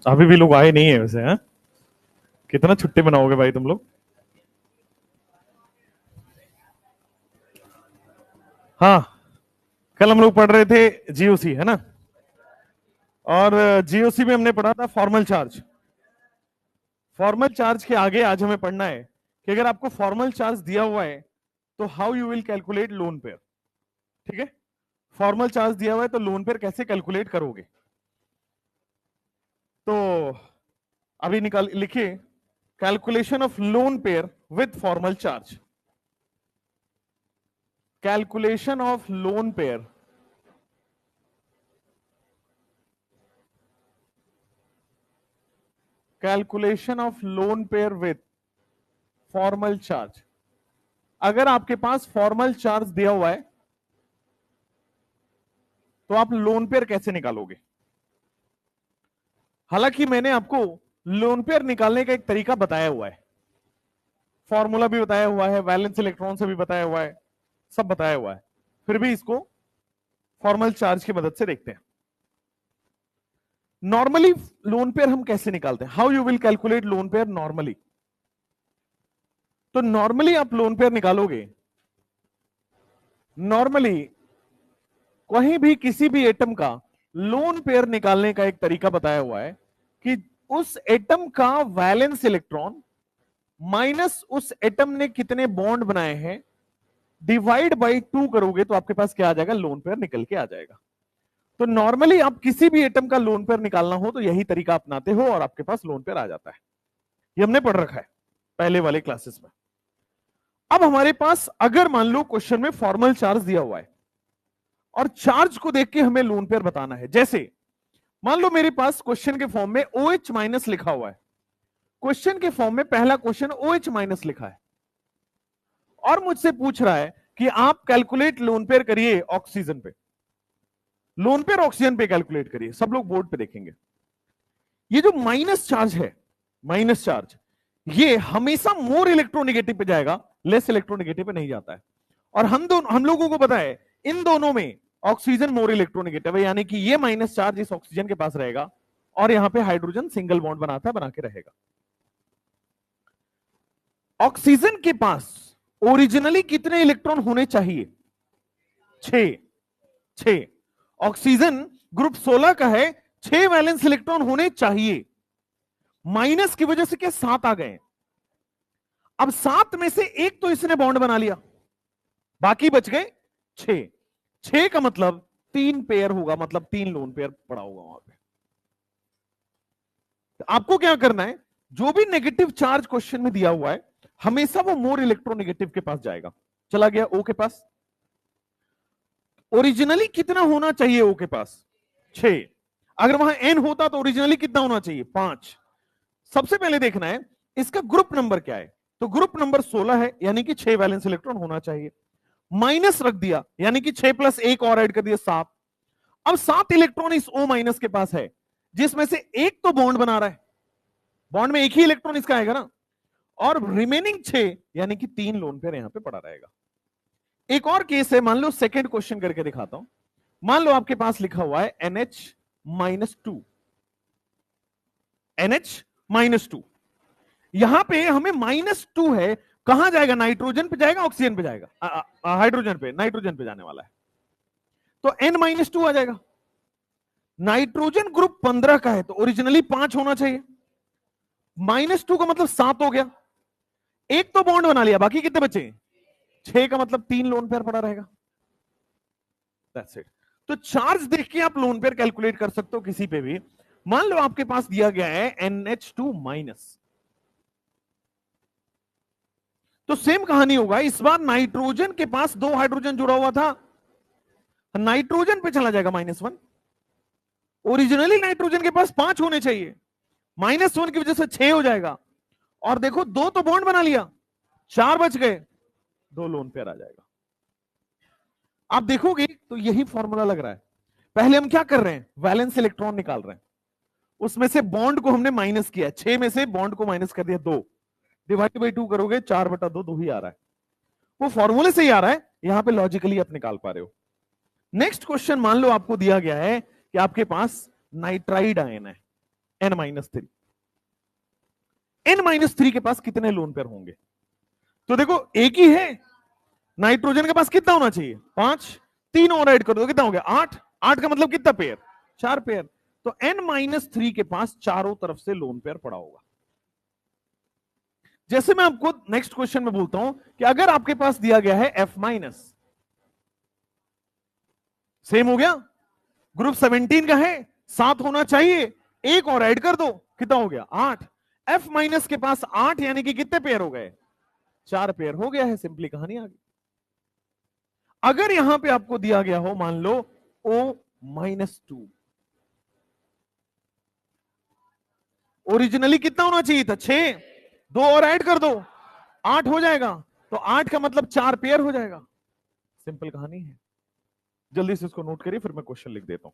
अभी भी लोग आए नहीं है वैसे, हैं? कितना छुट्टी बनाओगे भाई तुम लोग? हाँ, कल हम लोग पढ़ रहे थे जीओसी, है ना? और जीओसी में हमने पढ़ा था फॉर्मल चार्ज। फॉर्मल चार्ज के आगे आज हमें पढ़ना है कि अगर आपको फॉर्मल चार्ज दिया हुआ है तो how you will calculate lone pair. ठीक है, फॉर्मल चार्ज दिया हुआ है तो लोन पेयर कैसे कैलकुलेट करोगे। तो अभी निकाल लिखिए, calculation of lone pair with formal charge. Calculation of lone pair calculation of lone pair with formal charge. अगर आपके पास फॉर्मल चार्ज दिया हुआ है तो आप लोन पेयर कैसे निकालोगे। हालांकि मैंने आपको लोन पेयर निकालने का एक तरीका बताया हुआ है, फॉर्मूला भी बताया हुआ है, वैलेंस इलेक्ट्रॉन से भी बताया हुआ है, सब बताया हुआ है, फिर भी इसको फॉर्मल चार्ज की मदद से देखते हैं। नॉर्मली लोन पेयर हम कैसे निकालते हैं, how you will calculate lone pair normally. तो नॉर्मली आप लोन पेयर निकालोगे, नॉर्मली कहीं भी किसी भी एटम का लोन पेयर निकालने का एक तरीका बताया हुआ है कि उस एटम का वैलेंस इलेक्ट्रॉन माइनस उस एटम ने कितने बॉन्ड बनाए हैं, डिवाइड बाई 2 करोगे तो आपके पास क्या आ जाएगा, लोन पेयर निकल के आ जाएगा। तो नॉर्मली आप किसी भी एटम का लोन पेयर निकालना हो तो यही तरीका अपनाते हो और आपके पास लोन पेयर आ जाता है। ये हमने पढ़ रखा है पहले वाले क्लासेस में। अब हमारे पास अगर मान लो क्वेश्चन में फॉर्मल चार्ज दिया हुआ है और चार्ज को देख के हमें लोन पेयर बताना है, जैसे मान लो मेरे पास क्वेश्चन के फॉर्म में OH माइनस लिखा हुआ है, क्वेश्चन के फॉर्म में पहला क्वेश्चन OH माइनस लिखा है और मुझसे पूछ रहा है कि आप कैलकुलेट लोन पेयर करिए ऑक्सीजन पे, लोन पेयर ऑक्सीजन पे कैलकुलेट करिए। सब लोग बोर्ड पे देखेंगे, ये जो माइनस चार्ज है, माइनस चार्ज ये हमेशा मोर इलेक्ट्रोनेगेटिव पे जाएगा, लेस इलेक्ट्रोनेगेटिव पे नहीं जाता है। और हम लोगों को पता है इन दोनों में ऑक्सीजन मोर इलेक्ट्रोनेगेटिव है, यानी कि ये माइनस चार्ज इस ऑक्सीजन के पास रहेगा और यहां पे हाइड्रोजन सिंगल बॉन्ड बनाता है, बना के रहेगा। ऑक्सीजन के पास ओरिजिनली कितने इलेक्ट्रॉन होने चाहिए, 6 ऑक्सीजन ग्रुप 16 का है, 6 वैलेंस इलेक्ट्रॉन होने चाहिए, माइनस की वजह से क्या 7 आ गए। अब 7 में से एक तो इसने बॉन्ड बना लिया, बाकी बच गए 6। 6 का मतलब 3 पेयर होगा, मतलब 3 लोन पेयर पड़ा होगा वहां पे। तो आपको क्या करना है, जो भी नेगेटिव चार्ज क्वेश्चन में दिया हुआ है हमेशा वो मोर इलेक्ट्रोनेगेटिव के पास जाएगा। चला गया O के पास, ओरिजिनली कितना होना चाहिए O के पास, 6। अगर वहां N होता तो ओरिजिनली कितना होना चाहिए, 5। सबसे पहले देखना है इसका ग्रुप नंबर क्या है, तो ग्रुप नंबर 16 है, यानी कि 6 वैलेंस इलेक्ट्रॉन होना चाहिए। माइनस रख दिया, यानी कि 6 प्लस 1 और ऐड कर दिया 7। अब 7 इलेक्ट्रॉन इस O माइनस के पास है, जिसमें से एक तो बॉन्ड बना रहा है, बॉन्ड में एक ही इलेक्ट्रॉन इसका आएगा ना, और रिमेनिंग 6 यानी कि 3 लोन पेयर यहां पे पड़ा रहेगा। एक और केस है, मान लो सेकंड क्वेश्चन करके दिखाता हूं। मान लो आपके पास लिखा हुआ है NH-2, NH-2, यहां पे हमें -2 है, कहां जाएगा, नाइट्रोजन पे जाएगा, ऑक्सीजन पे जाएगा, हाइड्रोजन पे, नाइट्रोजन पे जाने वाला है, तो N-2 आ जाएगा। नाइट्रोजन ग्रुप 15 का है तो ओरिजिनली 5 होना चाहिए, -2 का मतलब 7 हो गया, एक तो बॉन्ड बना लिया, बाकी कितने बचे, 6 का मतलब 3 लोन पेयर पड़ा रहेगा। That's it. तो चार्ज देख के आप लोन पेयर कैलकुलेट कर सकते हो किसी पे भी। मान लो आपके पास दिया गया है NH2-, तो सेम कहानी होगा, इस बार नाइट्रोजन के पास 2 हाइड्रोजन जुड़ा हुआ था, नाइट्रोजन पे चला जाएगा -1। ओरिजिनली नाइट्रोजन के पास 5 होने चाहिए, -1 की वजह से 6 हो जाएगा, और देखो 2 तो बॉन्ड बना लिया, 4 बच गए, 2 लोन पेयर आ जाएगा। आप देखोगे तो यही फॉर्मूला लग रहा है। पहले हम क्या कर रहे हैं, वैलेंस इलेक्ट्रॉन निकाल रहे हैं, उसमें से बॉन्ड को हमने माइनस किया, 6 में से बॉन्ड को माइनस कर दिया 2, डिवाइड बाई 2 करोगे 4/2, 2 ही आ रहा है, वो फॉर्मूले से ही आ रहा है, यहां पे लॉजिकली आप निकाल पा रहे हो। नेक्स्ट क्वेश्चन, मान लो आपको दिया गया है कि आपके पास नाइट्राइड आयन है N-3, N-3 के पास कितने लोन पेयर होंगे? तो देखो एक ही है, नाइट्रोजन के पास कितना होना चाहिए, 5, 3 और ऐड कर दो कितना हो गया, 8, 8 का मतलब कितना पेयर, 4 पेयर। तो N-3 के पास चारों तरफ से लोन पेयर पड़ा होगा। जैसे मैं आपको नेक्स्ट क्वेश्चन में बोलता हूं कि अगर आपके पास दिया गया है F-, सेम हो गया, ग्रुप 17 का है, 7 होना चाहिए, एक और ऐड कर दो कितना हो गया, 8। F- के पास 8 यानी कि कितने पेयर हो गए, 4 पेयर हो गया है, सिंपली कहानी आ गई। अगर यहां पे आपको दिया गया हो मान लो O-2, ओरिजिनली कितना होना चाहिए था, 6, 2 और ऐड कर दो 8 हो जाएगा, तो 8 का मतलब 4 पेयर हो जाएगा, सिंपल कहानी है। जल्दी से इसको नोट करिए, फिर मैं क्वेश्चन लिख देता हूं।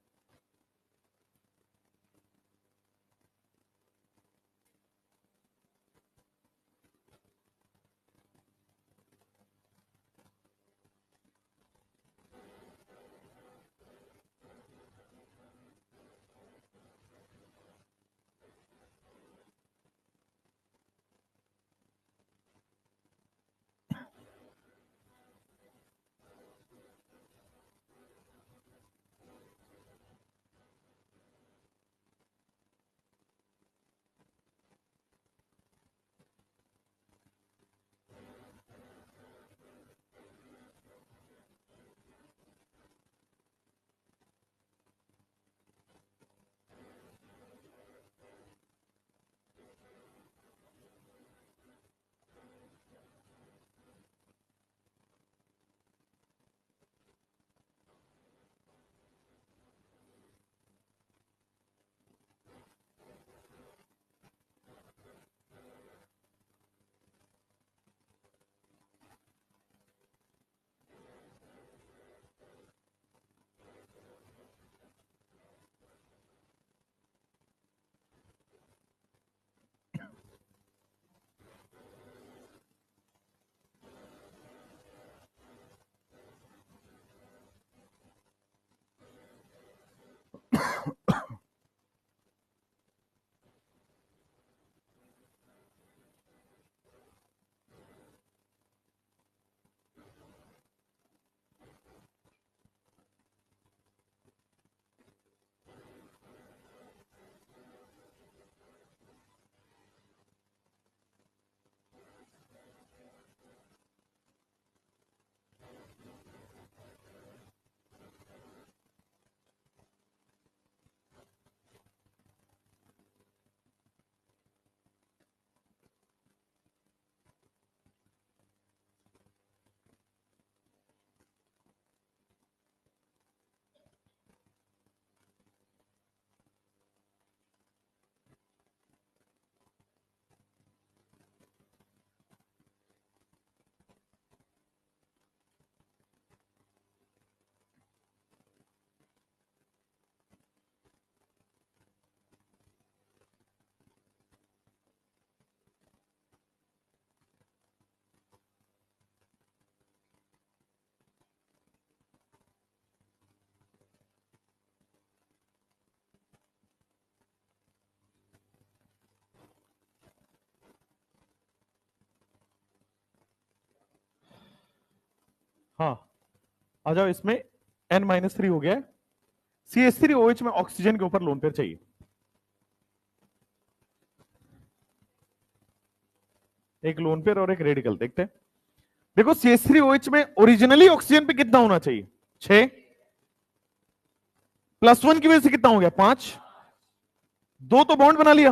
हाँ आ जाओ, इसमें N-3 हो गया है, CH3OH में ऑक्सीजन के ऊपर लोन पेयर चाहिए। एक लोन पेयर और एक रेडिकल, देखते हैं। देखो CH3OH में ओरिजिनली ऑक्सीजन पे कितना होना चाहिए, 6, +1 की वजह से कितना हो गया, 5, 2 तो बॉन्ड बना लिया,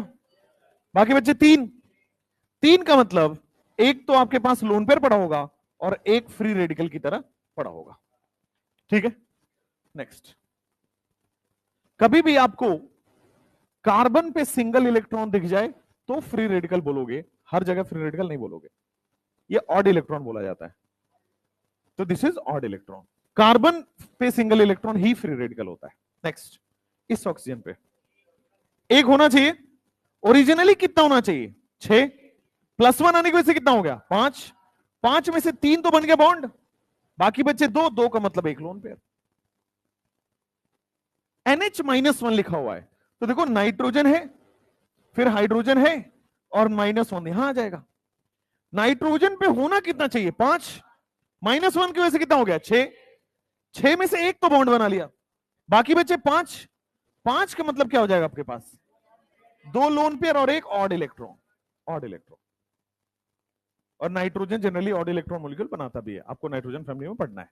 बाकी बच्चे 3, 3 का मतलब एक तो आपके पास लोन पेयर पड़ा होगा और एक फ्री रेडिकल की तरह पड़ा होगा, ठीक है। नेक्स्ट, कभी भी आपको कार्बन पे सिंगल इलेक्ट्रॉन दिख जाए तो फ्री रेडिकल बोलोगे, हर जगह फ्री रेडिकल नहीं बोलोगे, ये ऑड इलेक्ट्रॉन बोला जाता है, तो this is odd electron. Carbon पे सिंगल इलेक्ट्रॉन ही फ्री रेडिकल होता है। नेक्स्ट, इस ऑक्सीजन पे एक होना चाहिए, ओरिजिनली कितना होना चाहिए 6, +1 आने की वजह से कितना हो गया 5, 5 में से 3 तो बन गया बॉन्ड, बाकी बचे 2, 2 का मतलब एक लोन पेयर। NH-1 लिखा हुआ है तो देखो नाइट्रोजन है, फिर हाइड्रोजन है और -1 यहां आ जाएगा। नाइट्रोजन पे होना कितना चाहिए 5, -1 की वजह से कितना हो गया 6, 6 में से एक तो बॉन्ड बना लिया, बाकी बचे 5, 5 का मतलब क्या हो जाएगा आपके पास 2 लोन पेयर और एक ऑड इलेक्ट्रॉन, ऑड इलेक्ट्रॉन। और nitrogen generally odd electron molecule बनाता भी है, आपको नाइट्रोजन फैमिली में पढ़ना है।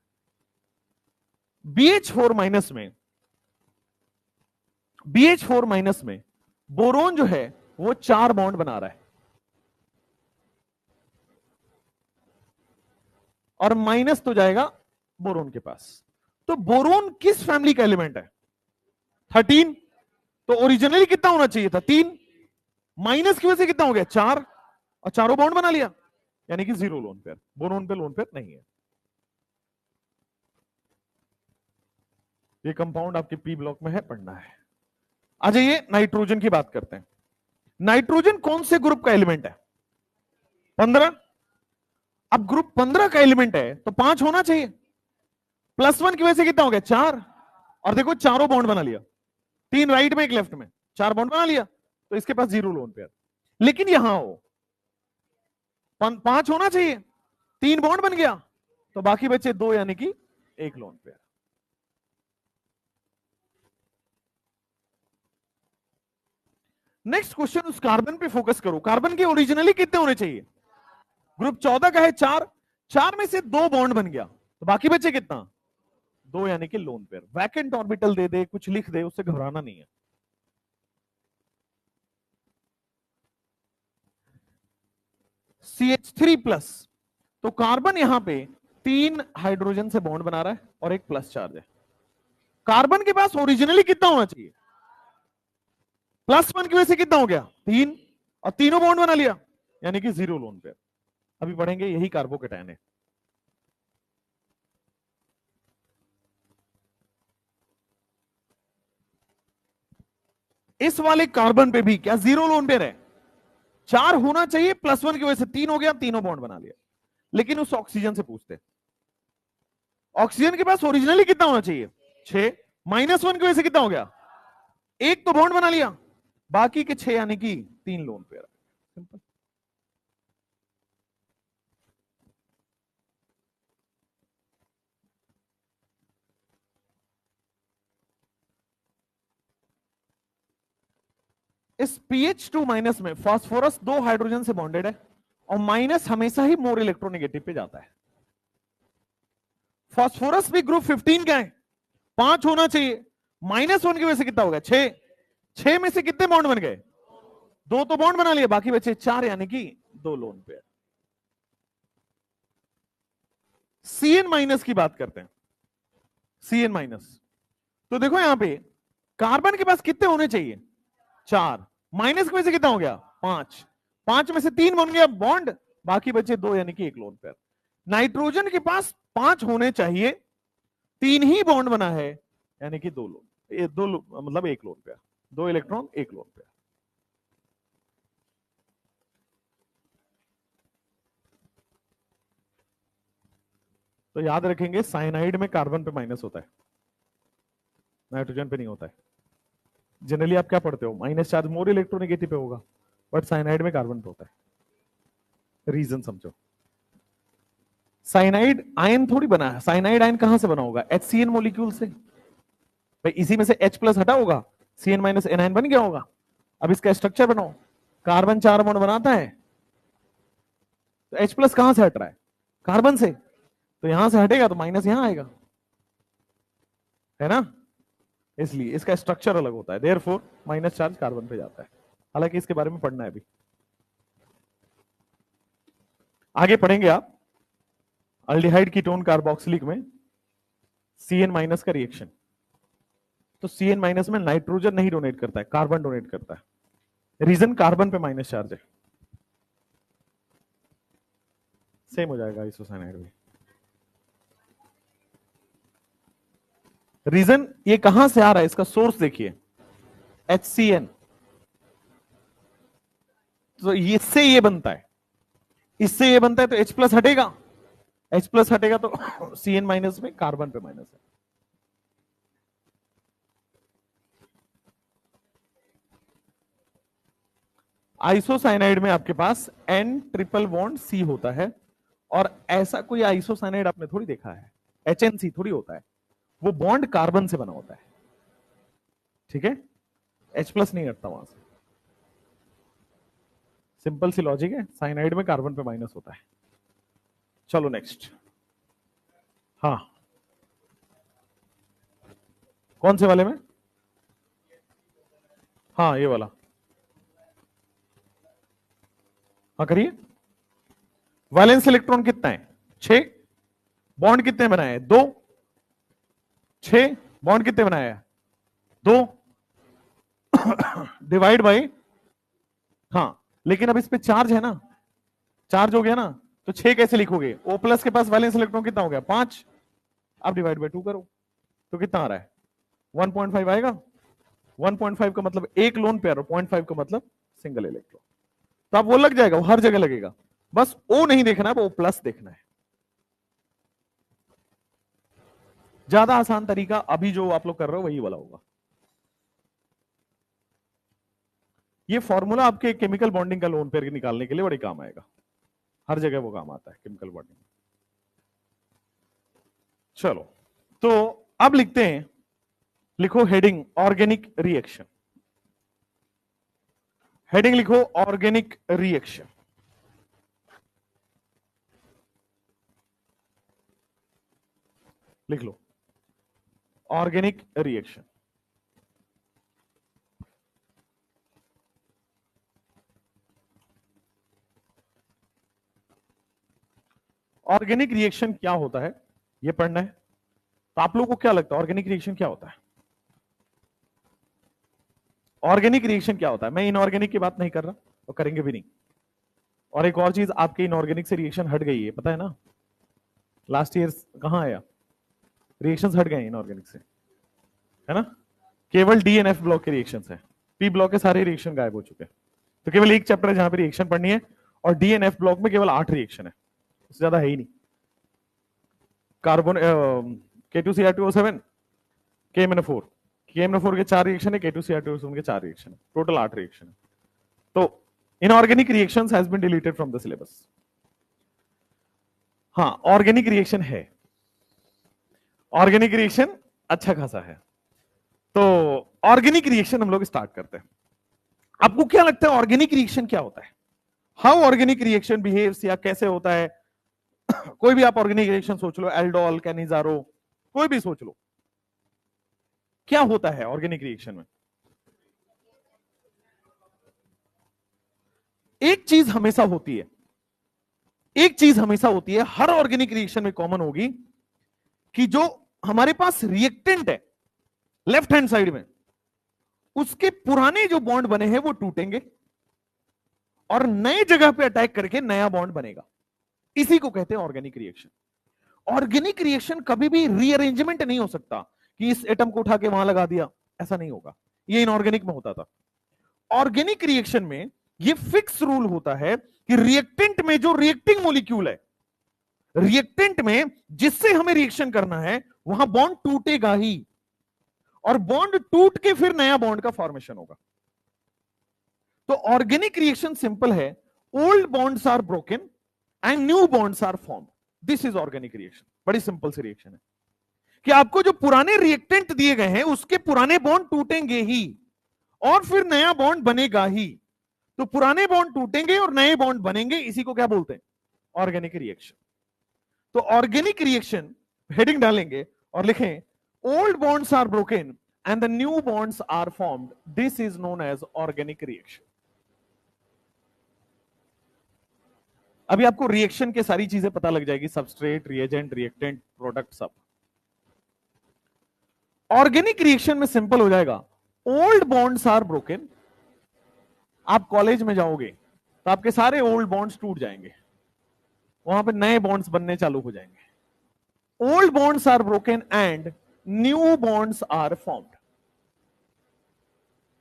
BH4- में, BH4- में बोरोन जो है वो 4 बॉन्ड बना रहा है और माइनस तो जाएगा बोरोन के पास। तो बोरोन किस फैमिली का एलिमेंट है 13, तो ओरिजिनली कितना होना चाहिए था 3, माइनस की वजह से कितना हो गया 4 और चारों बॉन्ड बना लिया, यानी कि 0 लोन पेयर, बोरोन पे लोन पेयर नहीं है। ये कंपाउंड आपके पी ब्लॉक में है, पढ़ना है। आ जाइए नाइट्रोजन की बात करते हैं। नाइट्रोजन कौन से ग्रुप का एलिमेंट है 15, अब ग्रुप 15 का एलिमेंट है तो 5 होना चाहिए, +1 की वजह से कितना हो गया 4, और देखो चारों बॉन्ड बना लिया, 3 राइट में एक लेफ्ट में, 4 बॉन्ड बना लिया, तो इसके पास 0 लोन पेयर। लेकिन यहां हो 5 होना चाहिए, 3 बॉन्ड बन गया, तो बाकी बचे 2 यानी कि 1 लोन पेयर। नेक्स्ट क्वेश्चन, उस कार्बन पे फोकस करो, कार्बन के ओरिजिनली कितने होने चाहिए, ग्रुप 14 का है 4, 4 में से 2 बॉन्ड बन गया, तो बाकी बचे कितना 2 यानी कि लोन पेयर। वैकेंट ऑर्बिटल दे दे, कुछ लिख दे, उससे घबराना नहीं है। CH3+, तो कार्बन यहां पे 3 हाइड्रोजन से बॉन्ड बना रहा है और एक प्लस चार्ज है। कार्बन के पास ओरिजिनली कितना होना चाहिए +1 की वजह से कितना हो गया 3, और तीनों बॉन्ड बना लिया, यानी कि 0 लोन पेयर। अभी पढ़ेंगे, यही कार्बोकेटायन है। इस वाले कार्बन पे भी क्या 0 लोन पेयर है, 4 होना चाहिए, +1 की वजह से 3 हो गया, तीनों बॉन्ड बना लिया। लेकिन उस ऑक्सीजन से पूछते, ऑक्सीजन के पास ओरिजिनली कितना होना चाहिए 6, -1 की वजह से कितना हो गया, एक तो बॉन्ड बना लिया, बाकी के 6 यानी कि 3 लोन पेयर। सिंपल। इस PH2- में फास्फोरस 2 हाइड्रोजन से बॉन्डेड है और माइनस हमेशा ही मोर इलेक्ट्रोनेगेटिव पे जाता है। फास्फोरस भी ग्रुप 15 का है, 5 होना चाहिए, -1 की वजह से कितना हो गया 6, 6 में से कितने बॉन्ड बन गए 2 तो बॉन्ड बना लिए, बाकी बचे 4 यानी कि 2 लोन पेयर। CN- की बात करते हैं, CN-, तो देखो यहां पे कार्बन के पास कितने होने चाहिए 4, माइनस की वजह से कितना हो गया 5, 5 में से 3 बन गया बॉन्ड, बाकी बचे 2 यानी कि 1 लोन पेयर। नाइट्रोजन के पास 5 होने चाहिए, 3 ही बॉन्ड बना है, यानी कि 2 लोन, ये 2 मतलब 1 lone pair, 2 electron 1 lone pair. तो याद रखेंगे साइनाइड में कार्बन पे माइनस होता है, नाइट्रोजन पे नहीं होता है। जनरली आप क्या पढ़ते हो माइनस चार्ज मोर इलेक्ट्रोनेगेटिव पे होगा, बट साइनाइड में कार्बन पे होता है। रीजन समझो, साइनाइड आयन थोड़ी बना है, साइनाइड आयन कहां से बना होगा HCN मॉलिक्यूल से, भाई इसी में से H+ हटा होगा, CN-anion बन गया होगा। अब इसका स्ट्रक्चर बनाओ, कार्बन 4 बॉन्ड बनाता है, तो H+ कहां से हट रहा है कार्बन से, तो यहां से हटेगा तो माइनस यहां आएगा, है ना, इसलिए इसका स्ट्रक्चर अलग होता है, देयरफॉर माइनस चार्ज कार्बन पे जाता है। हालांकि इसके बारे में पढ़ना है अभी, आगे पढ़ेंगे आप अल्डिहाइड कीटोन कार्बोक्सिलिक में CN- का रिएक्शन। तो CN- में नाइट्रोजन नहीं डोनेट करता है, कार्बन डोनेट करता है। रीजन कार्बन पे माइनस चार्ज है, सेम हो जाएगा आइसोसाइनाइड में। रीजन ये कहां से आ रहा है, इसका सोर्स देखिए, HCN, तो इससे ये बनता है, इससे ये बनता है, तो H प्लस हटेगा, H प्लस हटेगा तो CN माइनस में कार्बन पे माइनस है। आइसोसाइनाइड में आपके पास N ट्रिपल बॉन्ड C होता है, और ऐसा कोई आइसोसाइनाइड आपने थोड़ी देखा है, HNC थोड़ी होता है, वो बॉन्ड कार्बन से बना होता है, ठीक है, H प्लस नहीं हटता वहां से, सिंपल सी लॉजिक है, साइनाइड में कार्बन पे माइनस होता है। चलो नेक्स्ट, हाँ कौन से वाले में, हाँ ये वाला, हाँ करिए। वैलेंस इलेक्ट्रॉन कितना है, 6, बॉन्ड कितने बनाए हैं, 2, 6 बॉन्ड कितने बनाए हैं, 2, डिवाइड बाई, हाँ लेकिन अब इस पे चार्ज है ना, चार्ज हो गया ना, तो 6 कैसे लिखोगे, O प्लस के पास वैलेंस इलेक्ट्रॉन कितना हो गया, 5, अब डिवाइड बाई 2 करो तो कितना आ रहा है, 1.5 आएगा। 1.5 का मतलब एक लोन पेयर और 0.5 का मतलब सिंगल इलेक्ट्रॉन, तो आप वो लग जाएगा, वो हर जगह लगेगा, बस O नहीं देखना है, वो प्लस देखना है। ज्यादा आसान तरीका अभी जो आप लोग कर रहे हो वही वाला होगा। ये फॉर्मूला आपके केमिकल बॉन्डिंग का लोन पेयर निकालने के लिए बड़े काम आएगा, हर जगह वो काम आता है केमिकल बॉन्डिंग। चलो तो अब लिखते हैं, लिखो हेडिंग ऑर्गेनिक रिएक्शन, हेडिंग लिखो ऑर्गेनिक रिएक्शन, लिख लो ऑर्गेनिक रिएक्शन। ऑर्गेनिक रिएक्शन क्या होता है ये पढ़ना है, तो आप लोगों को क्या लगता है ऑर्गेनिक रिएक्शन क्या होता है, ऑर्गेनिक रिएक्शन क्या होता है। मैं इनऑर्गेनिक की बात नहीं कर रहा और करेंगे भी नहीं, और एक और चीज आपके इनऑर्गेनिक से रिएक्शन हट गई है, पता है ना, लास्ट ईयर कहां आया, रिएक्शंस हट गए इनऑर्गेनिक से, है ना, केवल डी एंड एफ ब्लॉक के रिएक्शंस है, पी ब्लॉक के सारे रिएक्शन गायब हो चुके हैं, तो केवल एक चैप्टर है जहां पे रिएक्शन पढ़नी है, और डी एंड एफ ब्लॉक में केवल 8 रिएक्शन है, उससे ज्यादा है ही नहीं। कार्बन K2Cr2O7, KMnO4, KMnO4 के 4 रिएक्शन है, K2Cr2O7 के 4 रिएक्शन है, टोटल 8 रिएक्शन है। तो inorganic reactions has been deleted from the syllabus. हाँ ऑर्गेनिक रिएक्शन है, ऑर्गेनिक रिएक्शन अच्छा खासा है, तो ऑर्गेनिक रिएक्शन हम लोग स्टार्ट करते हैं। आपको क्या लगता है ऑर्गेनिक रिएक्शन क्या होता है, हाउ ऑर्गेनिक रिएक्शन बिहेव्स, या कैसे होता है, कोई भी आप ऑर्गेनिक रिएक्शन सोच लो, एल्डोल, कैनिजारो, कोई भी सोच लो, क्या होता है ऑर्गेनिक रिएक्शन में। एक चीज हमेशा होती है, एक चीज हमेशा होती है, हर ऑर्गेनिक रिएक्शन में कॉमन होगी, कि जो हमारे पास रिएक्टेंट है लेफ्ट हैंड साइड में, उसके पुराने जो बॉन्ड बने हैं वो टूटेंगे और नए जगह पे अटैक करके नया बॉन्ड बनेगा, इसी को कहते हैं ऑर्गेनिक रिएक्शन। ऑर्गेनिक रिएक्शन कभी भी रीअरेंजमेंट नहीं हो सकता कि इस एटम को उठा के वहां लगा दिया, ऐसा नहीं होगा, ये इनऑर्गेनिक में होता था। ऑर्गेनिक रिएक्शन में ये फिक्स रूल होता है कि रिएक्टेंट में जो रिएक्टिंग मॉलिक्यूल है, रिएक्टेंट में जिससे हमें रिएक्शन करना है वहां बॉन्ड टूटेगा ही, और बॉन्ड टूट के फिर नया बॉन्ड का फॉर्मेशन होगा। तो ऑर्गेनिक रिएक्शन सिंपल है, old bonds are broken and new bonds are formed, this is organic reaction. बड़ी सिंपल सी रिएक्शन है कि आपको जो पुराने रिएक्टेंट दिए गए हैं उसके पुराने बॉन्ड टूटेंगे ही और फिर नया बॉन्ड बनेगा ही, तो पुराने बॉन्ड टूटेंगे और नए बॉन्ड बनेंगे, इसी को क्या बोलते हैं ऑर्गेनिक रिएक्शन। तो ऑर्गेनिक रिएक्शन हेडिंग डालेंगे और लिखें old bonds are broken and the new bonds are formed, this is known as organic reaction. अभी आपको रिएक्शन के सारी चीजें पता लग जाएगी, सबस्ट्रेट, रिएजेंट, रिएक्टेंट, प्रोडक्ट, सब। ऑर्गेनिक रिएक्शन में सिंपल हो जाएगा, ओल्ड बॉन्ड्स आर ब्रोकन, आप कॉलेज में जाओगे तो आपके सारे ओल्ड बॉन्ड्स टूट जाएंगे, वहां पे नए बॉन्ड्स बनने चालू हो जाएंगे। Old bonds are broken and new bonds are formed.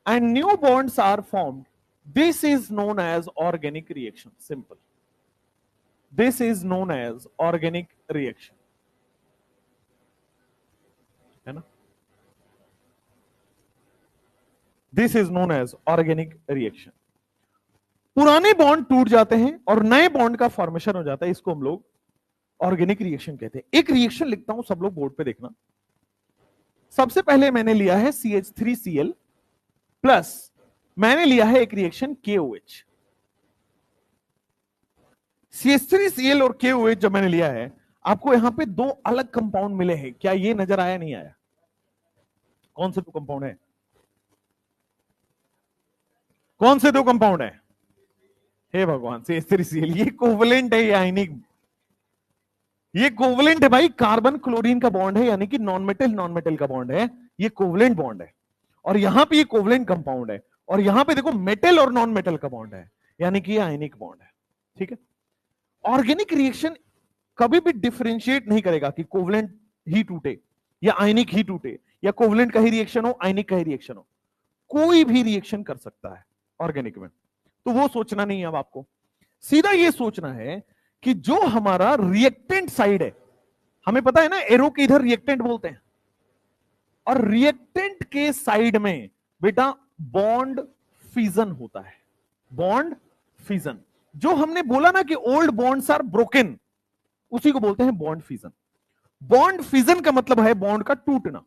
And new bonds are formed. This is known as organic reaction. Simple. This is known as organic reaction. है ना? This is known as organic reaction. पुराने bond टूट जाते हैं और नए bond का formation हो जाता है, इसको हम लोग ऑर्गेनिक रिएक्शन कहते हैं। एक रिएक्शन लिखता हूं, सब लोग बोर्ड पे देखना। सबसे पहले मैंने लिया है CH3Cl प्लस मैंने लिया है एक रिएक्शन KOH। CH3Cl और KOH जब मैंने लिया है, आपको यहां पे दो अलग कंपाउंड मिले हैं। क्या ये नजर आया, नहीं आया? कौन से दो कंपाउंड है? कौन से दो कंपाउंड है? हे भगवान, CH3Cl। ये कोवलेंट है, ये आयनिक, ये कोवलेंट है भाई। कार्बन क्लोरीन का बॉन्ड है, यानी कि नॉन मेटल का बॉन्ड है, ये कोवलेंट बॉन्ड है। और यहां पे ये कोवलेंट कंपाउंड है, और यहां पे देखो मेटल और नॉन मेटल का बॉन्ड है, यानी कि ये आयनिक बॉन्ड है। ठीक है। ऑर्गेनिक रिएक्शन कभी भी डिफरेंशिएट नहीं करेगा कि कोवलेंट ही टूटे या आयनिक ही टूटे, या कोवलेंट का ही रिएक्शन हो, आयनिक का ही रिएक्शन हो। कोई भी रिएक्शन कर सकता है ऑर्गेनिक में। तो वो सोचना नहीं है अब आपको, सीधा ये सोचना है कि जो हमारा रिएक्टेंट साइड है, हमें पता है ना एरो के इधर रिएक्टेंट बोलते हैं, और रिएक्टेंट के साइड में बेटा बॉन्ड फिजन होता है। बॉन्ड फिजन, जो हमने बोला ना कि ओल्ड बॉन्ड्स आर ब्रोकन, उसी को बोलते हैं बॉन्ड फिजन। बॉन्ड फिजन का मतलब है बॉन्ड का टूटना।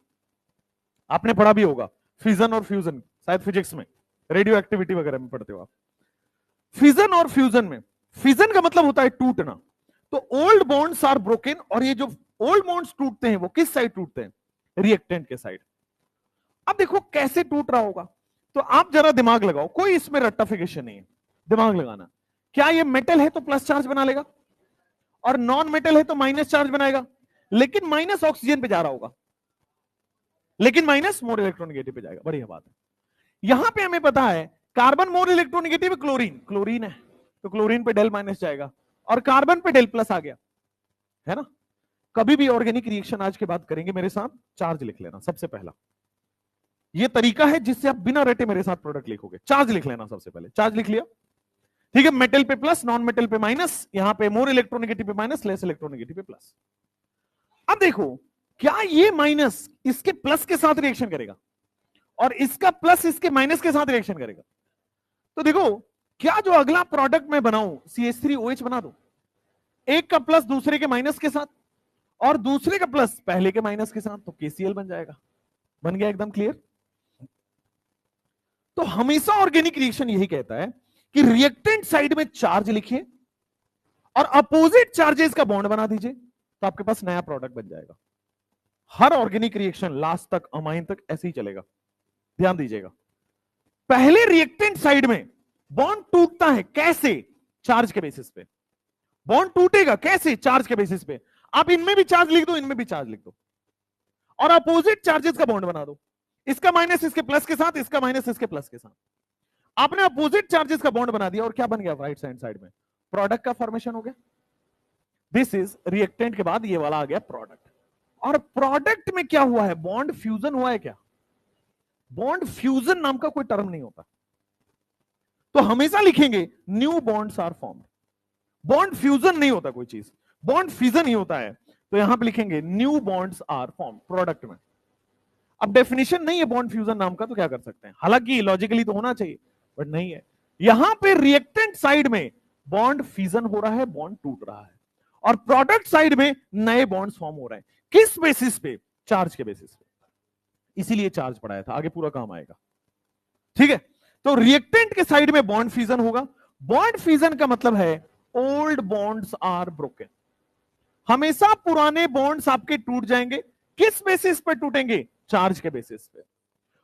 आपने पढ़ा भी होगा फिजन और फ्यूजन, शायद फिजिक्स में, रेडियो एक्टिविटी वगैरह में पढ़ते हो आप। फिजन और फ्यूजन में, फिजन का मतलब होता है टूटना। तो ओल्ड बॉन्ड्स आर ब्रोकन, और ये जो ओल्ड बॉन्ड्स टूटते हैं वो किस साइड टूटते हैं? रिएक्टेंट के साइड। अब देखो कैसे टूट रहा होगा, तो आप जरा दिमाग लगाओ, कोई इसमें रट्टाफिकेशन नहीं है, दिमाग लगाना। क्या ये मेटल है तो प्लस चार्ज बना लेगा, और नॉन मेटल है तो माइनस चार्ज बनाएगा, लेकिन माइनस ऑक्सीजन पे जा रहा होगा, लेकिन माइनस मोर इलेक्ट्रोनेगेटिव पे जाएगा। बढ़िया बात है। यहां पे हमें पता है carbon more electronegative, chlorine chlorine है तो क्लोरीन पे डेल माइनस जाएगा, और कार्बन पे डेल प्लस आ गया, है ना। कभी भी ऑर्गेनिक रिएक्शन आज के बाद करेंगे मेरे साथ, चार्ज लिख लेना सबसे पहला। ये तरीका है जिससे आप बिना रटे मेरे साथ प्रोडक्ट लिखोगे। चार्ज लिख लेना सबसे पहले, चार्ज लिख लिया, ठीक है। मेटल पे प्लस, नॉन मेटल पे माइनस, यहां पे मोर इलेक्ट्रोनेगेटिव पे माइनस, लेस इलेक्ट्रोनेगेटिव पे प्लस। अब देखो क्या ये माइनस इसके प्लस के साथ रिएक्शन करेगा, और इसका प्लस इसके माइनस के साथ रिएक्शन करेगा? तो देखो क्या जो अगला प्रोडक्ट मैं बनाऊं, CH3OH बना दो, एक का प्लस दूसरे के माइनस के साथ, और दूसरे का प्लस पहले के माइनस के साथ, तो KCl बन जाएगा। बन गया एकदम क्लियर। तो हमेशा ऑर्गेनिक रिएक्शन यही कहता है कि रिएक्टेंट साइड में चार्ज लिखिए और अपोजिट चार्जेस का बॉन्ड बना दीजिए, तो आपके पास नया प्रोडक्ट बन जाएगा। हर ऑर्गेनिक रिएक्शन लास्ट तक, अमाइन तक ऐसे ही चलेगा। ध्यान दीजिएगा, पहले रिएक्टेंट साइड में बॉन्ड टूटता है, कैसे? चार्ज के बेसिस पे। बॉन्ड टूटेगा कैसे? चार्ज के बेसिस पे। आप इनमें भी चार्ज लिख दो, इनमें भी चार्ज लिख दो, और अपोजिट चार्जेस का बॉन्ड बना दो, इसका माइनस इसके प्लस के साथ, इसका माइनस इसके प्लस के साथ। आपने अपोजिट चार्जेस का बॉन्ड बना दिया, और क्या बन गया? राइट हैंड साइड में प्रोडक्ट का फॉर्मेशन हो गया। दिस इज रिएक्टेंट के बाद ये वाला आ गया प्रोडक्ट। और प्रोडक्ट में क्या हुआ है? बॉन्ड फ्यूजन हुआ है। क्या बॉन्ड फ्यूजन नाम का कोई टर्म नहीं होता, तो हमेशा लिखेंगे new bonds are formed. Bond fusion नहीं होता कोई चीज, बॉन्ड फिजन ही होता है, तो यहां पे लिखेंगे new bonds are formed product में। अब डेफिनेशन नहीं है बॉन्ड फ्यूजन नाम का, तो क्या कर सकते हैं? हालांकि लॉजिकली तो होना चाहिए, बट नहीं है। यहां पे रिएक्टेंट साइड में बॉन्ड फ्यूजन हो रहा है, बॉन्ड टूट रहा है, और प्रोडक्ट साइड में नए बॉन्ड्स फॉर्म हो रहे हैं। किस बेसिस पे? चार्ज के बेसिस पे। इसीलिए चार्ज पढ़ाया था, आगे पूरा काम आएगा। ठीक है, तो रिएक्टेंट के साइड में बॉन्ड फ्यूजन होगा। बॉन्ड फ्यूजन का मतलब है ओल्ड बॉन्ड्स आर ब्रोकन। हमेशा पुराने बॉन्ड्स आपके टूट जाएंगे। किस बेसिस पे टूटेंगे? चार्ज के बेसिस पे।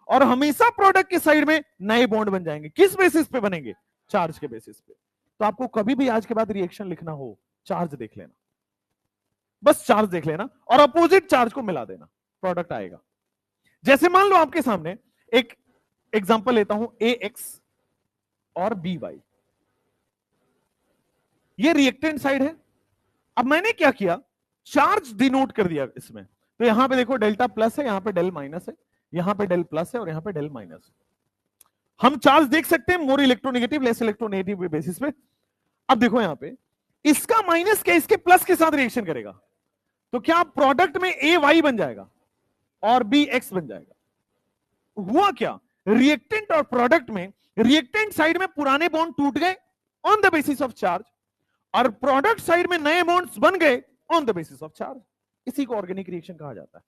और हमेशा प्रोडक्ट के साइड में नए बॉन्ड बन जाएंगे। किस बेसिस पे बनेंगे? चार्ज के बेसिस पे। तो आपको कभी भी आज के बाद रिएक्शन लिखना हो, चार्ज देख लेना, बस चार्ज देख लेना, और अपोजिट चार्ज को मिला देना, प्रोडक्ट आएगा। जैसे मान लो आपके सामने एक एग्जांपल लेता हूं, AX और BY, ये रिएक्टेंट साइड है। अब मैंने क्या किया? चार्ज डिनोट कर दिया इसमें। तो यहां पे देखो डेल्टा प्लस है, यहां पे डेल माइनस है, यहां पे डेल प्लस है और यहां पे डेल माइनस है। हम चार्ज देख सकते हैं मोर इलेक्ट्रोनेगेटिव लेस इलेक्ट्रोनेगेटिव बेसिस पे। अब देखो यहां पे इसका माइनस क्या इसके प्लस के साथ रिएक्शन करेगा, तो क्या प्रोडक्ट में ए वाई बन जाएगा और बी एक्स बन जाएगा। हुआ क्या, रिएक्टेंट और प्रोडक्ट में रिएक्टेंट साइड में पुराने बॉन्ड टूट गए on the basis of charge, और प्रोडक्ट साइड में नए बॉन्ड्स बन गए on the basis of charge. इसी को ऑर्गेनिक रिएक्शन कहा जाता है।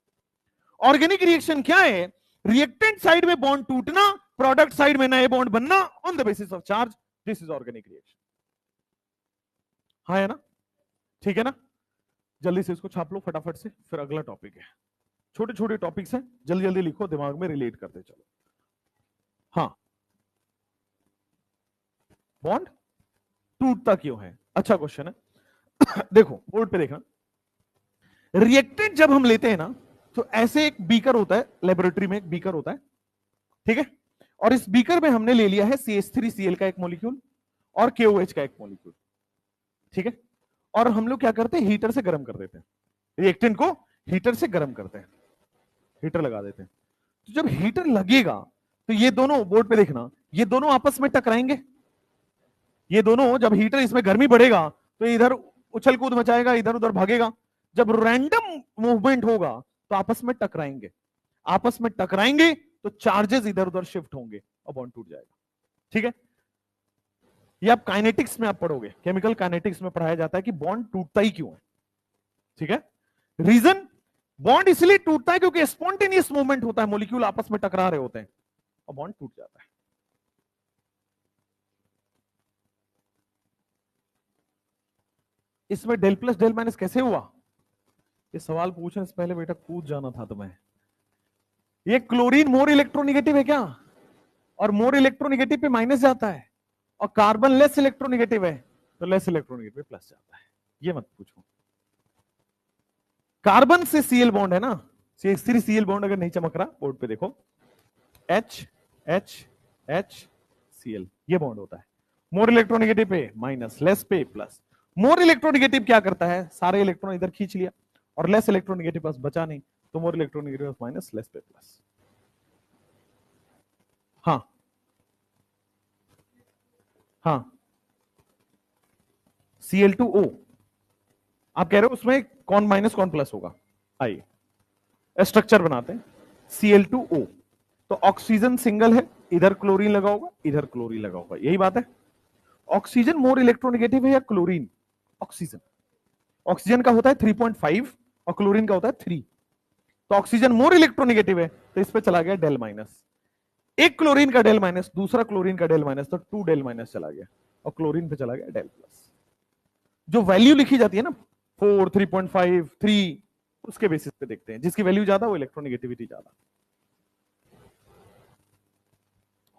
ऑर्गेनिक रिएक्शन क्या है, रिएक्टेंट साइड में बॉन्ड टूटना, प्रोडक्ट साइड में नए बॉन्ड बनना on the basis of charge, this is organic reaction. हाँ है ना, ठीक है ना, जल्दी से इसको छाप लो फटाफट से, फिर अगला टॉपिक है। छोटे छोटे टॉपिक्स हैं, जल्दी जल्दी लिखो, दिमाग में रिलेट करते चलो। हाँ, बॉन्ड टूटता क्यों है, अच्छा क्वेश्चन है। देखो बोर्ड पे देखना, रिएक्टेंट जब हम लेते हैं ना, तो ऐसे एक बीकर होता है, लेबोरेटरी में एक बीकर होता है, ठीक है, और इस बीकर में हमने ले लिया है CH3Cl का एक मॉलिक्यूल और KOH का एक मॉलिक्यूल, ठीक है, और हम लोग क्या करते हैं, हीटर से गर्म कर देते हैं, रिएक्टेंट को हीटर से गर्म करते हैं, हीटर लगा देते हैं। तो जब हीटर लगेगा तो ये दोनों, बोर्ड पे देखना, ये दोनों आपस में टकराएंगे। ये दोनों, जब हीटर इसमें गर्मी बढ़ेगा तो इधर उछल कूद मचाएगा, इधर उधर भागेगा, जब रैंडम मूवमेंट होगा तो आपस में टकराएंगे, आपस में टकराएंगे तो चार्जेस इधर उधर शिफ्ट होंगे और बॉन्ड टूट जाएगा, ठीक है। ये आप काइनेटिक्स में आप पढ़ोगे, केमिकल काइनेटिक्स में पढ़ाया जाता है कि बॉन्ड टूटता ही क्यों है, ठीक है। रीजन, बॉन्ड इसलिए टूटता है क्योंकि स्पॉन्टेनियस मूवमेंट होता है, मॉलिक्यूल आपस में टकरा रहे होते हैं और बॉन्ड टूट जाता है। इसमें डेल प्लस डेल माइनस कैसे हुआ, ये सवाल पूछने से पहले बेटा कूद जाना था तुम्हें। ये क्लोरीन मोर इलेक्ट्रोनेगेटिव है क्या, और मोर इलेक्ट्रोनेगेटिव पे माइनस जाता है, और कार्बन लेस इलेक्ट्रोनेगेटिव है तो लेस इलेक्ट्रोनेगेटिव पे प्लस जाता है, ये मत पूछो। कार्बन से Cl बॉन्ड है ना, CH3Cl बॉन्ड अगर नहीं चमक रहा बोर्ड पे देखो, H H H Cl, ये बॉन्ड होता है। मोर इलेक्ट्रोनेगेटिव पे माइनस, लेस पे प्लस। मोर इलेक्ट्रोनेगेटिव क्या करता है, सारे इलेक्ट्रॉन इधर खींच लिया, और लेस इलेक्ट्रोनेगेटिव पास बचा नहीं, तो मोर इलेक्ट्रोनेगेटिव माइनस, लेस पे प्लस। हाँ हाँ, Cl2O आप कह रहे हो उसमें कौन माइनस कौन प्लस होगा, आइए स्ट्रक्चर बनाते हैं। Cl2O, तो ऑक्सीजन सिंगल है, इधर क्लोरीन लगा होगा, इधर क्लोरीन लगा होगा, यही बात है। ऑक्सीजन मोर इलेक्ट्रोनेगेटिव है या क्लोरीन, ऑक्सीजन, ऑक्सीजन का होता है 3.5 और क्लोरीन का होता है 3, तो ऑक्सीजन मोर इलेक्ट्रोनेगेटिव है तो इस पे चला गया डेल माइनस, एक क्लोरीन का डेल माइनस, दूसरा क्लोरीन का डेल माइनस, तो 2 डेल माइनस चला गया, और क्लोरीन पे चला गया डेल प्लस। जो वैल्यू लिखी जाती है ना 4, 3.5, 3, उसके बेसिस पे देखते हैं, जिसकी वैल्यू ज्यादा वो इलेक्ट्रोनेगेटिविटी ज्यादा।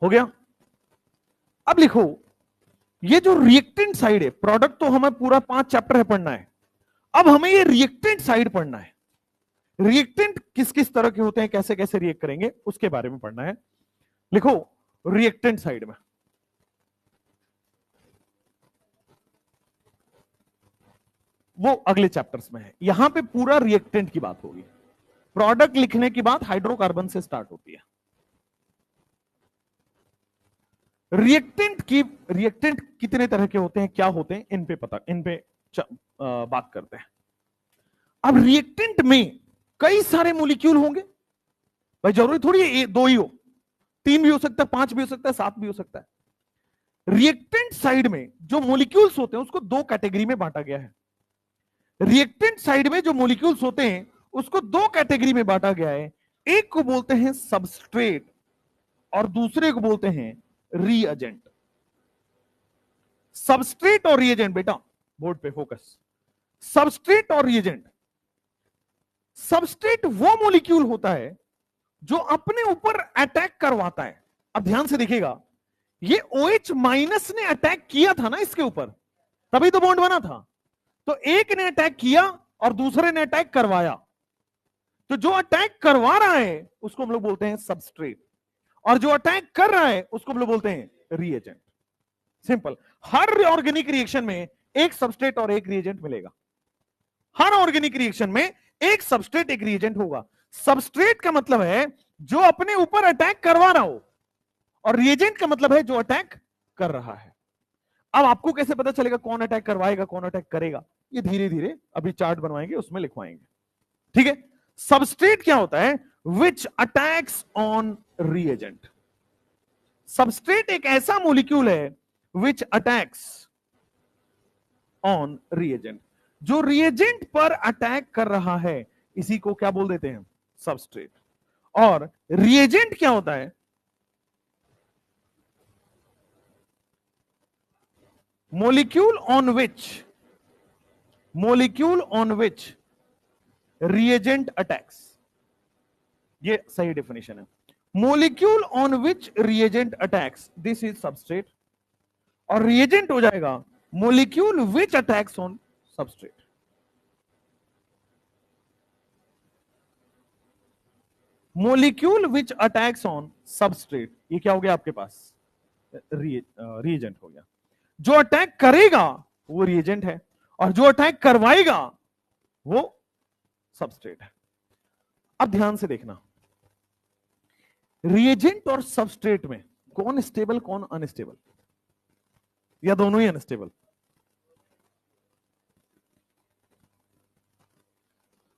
हो गया। अब लिखो, ये जो रिएक्टेंट साइड है, प्रोडक्ट तो हमें पूरा 5 चैप्टर है पढ़ना है, अब हमें ये रिएक्टेंट साइड पढ़ना है। रिएक्टेंट किस किस तरह के होते हैं, कैसे कैसे रिएक्ट करेंगे, उसके बारे में पढ़ना है। लिखो रिएक्टेंट साइड में, वो अगले चैप्टर्स में है, यहां पे पूरा रिएक्टेंट की बात होगी। प्रोडक्ट लिखने की बात हाइड्रोकार्बन से स्टार्ट होती है। रिएक्टेंट कितने तरह के होते हैं, क्या होते हैं, इन पे बात करते हैं। अब रिएक्टेंट में कई सारे मॉलिक्यूल होंगे भाई, जरूरी थोड़ी है 2 ही हो, 3 भी हो सकता है, 5 भी हो सकता है, 7 भी हो सकता है। रिएक्टेंट साइड में जो मॉलिक्यूल्स होते हैं उसको 2 कैटेगरी में बांटा गया है। रिएक्टेंट साइड में जो मॉलिक्यूल्स होते हैं उसको 2 कैटेगरी में बांटा गया है, एक को बोलते हैं सबस्ट्रेट और दूसरे को बोलते हैं रीएजेंट। सबस्ट्रेट और रीएजेंट, बेटा बोर्ड पे फोकस, सबस्ट्रेट और रीएजेंट। सबस्ट्रेट वो मॉलिक्यूल होता है जो अपने ऊपर अटैक करवाता है। अब ध्यान से देखिएगा, ये OH माइनस ने अटैक किया था ना इसके ऊपर, तभी तो बॉन्ड बना था। तो एक ने अटैक किया और दूसरे ने अटैक करवाया, तो जो अटैक करवा रहा है उसको हम लोग बोलते हैं सबस्ट्रेट, और जो अटैक कर रहा है उसको हम लोग बोलते हैं रीएजेंट। सिंपल, हर ऑर्गेनिक रिएक्शन में एक सबस्ट्रेट और एक रिएजेंट मिलेगा। हर ऑर्गेनिक रिएक्शन में एक सबस्ट्रेट एक रिएजेंट होगा। सबस्ट्रेट का मतलब है जो अपने ऊपर अटैक करवा रहा हो, और रिएजेंट का मतलब है जो अटैक कर रहा है। अब आपको कैसे पता चलेगा कौन अटैक करवाएगा कौन अटैक करेगा? ये धीरे धीरे अभी चार्ट बनवाएंगे उसमें लिखवाएंगे, ठीक है। सबस्ट्रेट क्या होता है? विच अटैक्स ऑन रिएजेंट। सबस्ट्रेट एक ऐसा मॉलिक्यूल है विच अटैक्स ऑन रिएजेंट, जो रिएजेंट पर अटैक कर रहा है, इसी को क्या बोल देते हैं? सबस्ट्रेट। और रिएजेंट क्या होता है? molecule on which reagent attacks, ये सही डेफिनेशन है। molecule on which reagent attacks, this is substrate, और reagent हो जाएगा molecule which attacks on substrate। molecule which attacks on substrate, ये क्या हो गया आपके पास? reagent हो गया। जो अटैक करेगा वो रिएजेंट है, और जो अटैक करवाएगा वो सबस्ट्रेट है। अब ध्यान से देखना, रिएजेंट और सबस्ट्रेट में कौन स्टेबल कौन अनस्टेबल, या दोनों ही अनस्टेबल?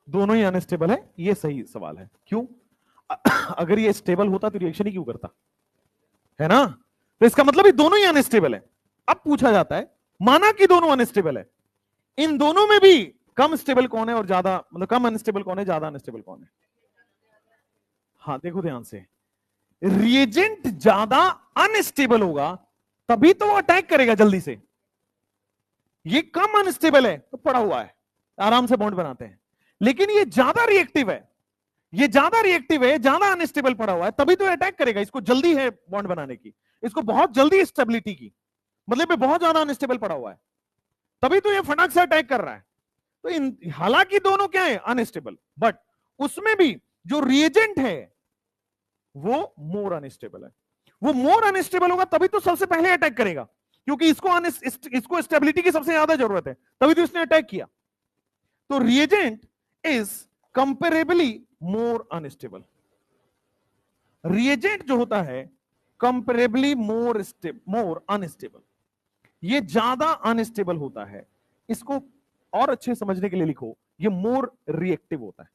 दोनों ही अनस्टेबल है, ये सही सवाल है। क्यों? अगर ये स्टेबल होता तो रिएक्शन ही क्यों करता, है ना? तो इसका मतलब ये दोनों ही अनस्टेबल है। अब पूछा जाता है, माना कि दोनों अनस्टेबल है, इन दोनों में भी कम स्टेबल कौन है और ज्यादा, मतलब कम अनस्टेबल कौन है, ज्यादा अनस्टेबल कौन है? हाँ देखो ध्यान से, रिएजेंट ज्यादा अनस्टेबल होगा तभी तो वो अटैक करेगा जल्दी से। ये कम अनस्टेबल है तो पड़ा हुआ है, आराम से बॉन्ड बनाते हैं। लेकिन ये ज्यादा रिएक्टिव है, ये ज्यादा रिएक्टिव है, ज्यादा अनस्टेबल पड़ा हुआ है, तभी तो अटैक करेगा। इसको जल्दी है बॉन्ड बनाने की, इसको बहुत जल्दी स्टेबिलिटी की, मतलब ये बहुत ज्यादा अनस्टेबल पड़ा हुआ है, तभी तो ये फटाक से अटैक कर रहा है। तो इन, हालांकि दोनों क्या है? अनस्टेबल, बट उसमें भी जो रिएजेंट है वो मोर अनस्टेबल है। वो मोर अनस्टेबल होगा तभी तो सबसे पहले अटैक करेगा, क्योंकि इसको स्टेबिलिटी की सबसे ज्यादा जरूरत है, तभी तो इसने अटैक किया। तो reagent is comparably more unstable. Reagent जो होता है कंपेरेबली मोर अनस्टेबल, ये ज्यादा अनस्टेबल होता है। इसको और अच्छे समझने के लिए लिखो, ये मोर रिएक्टिव होता है।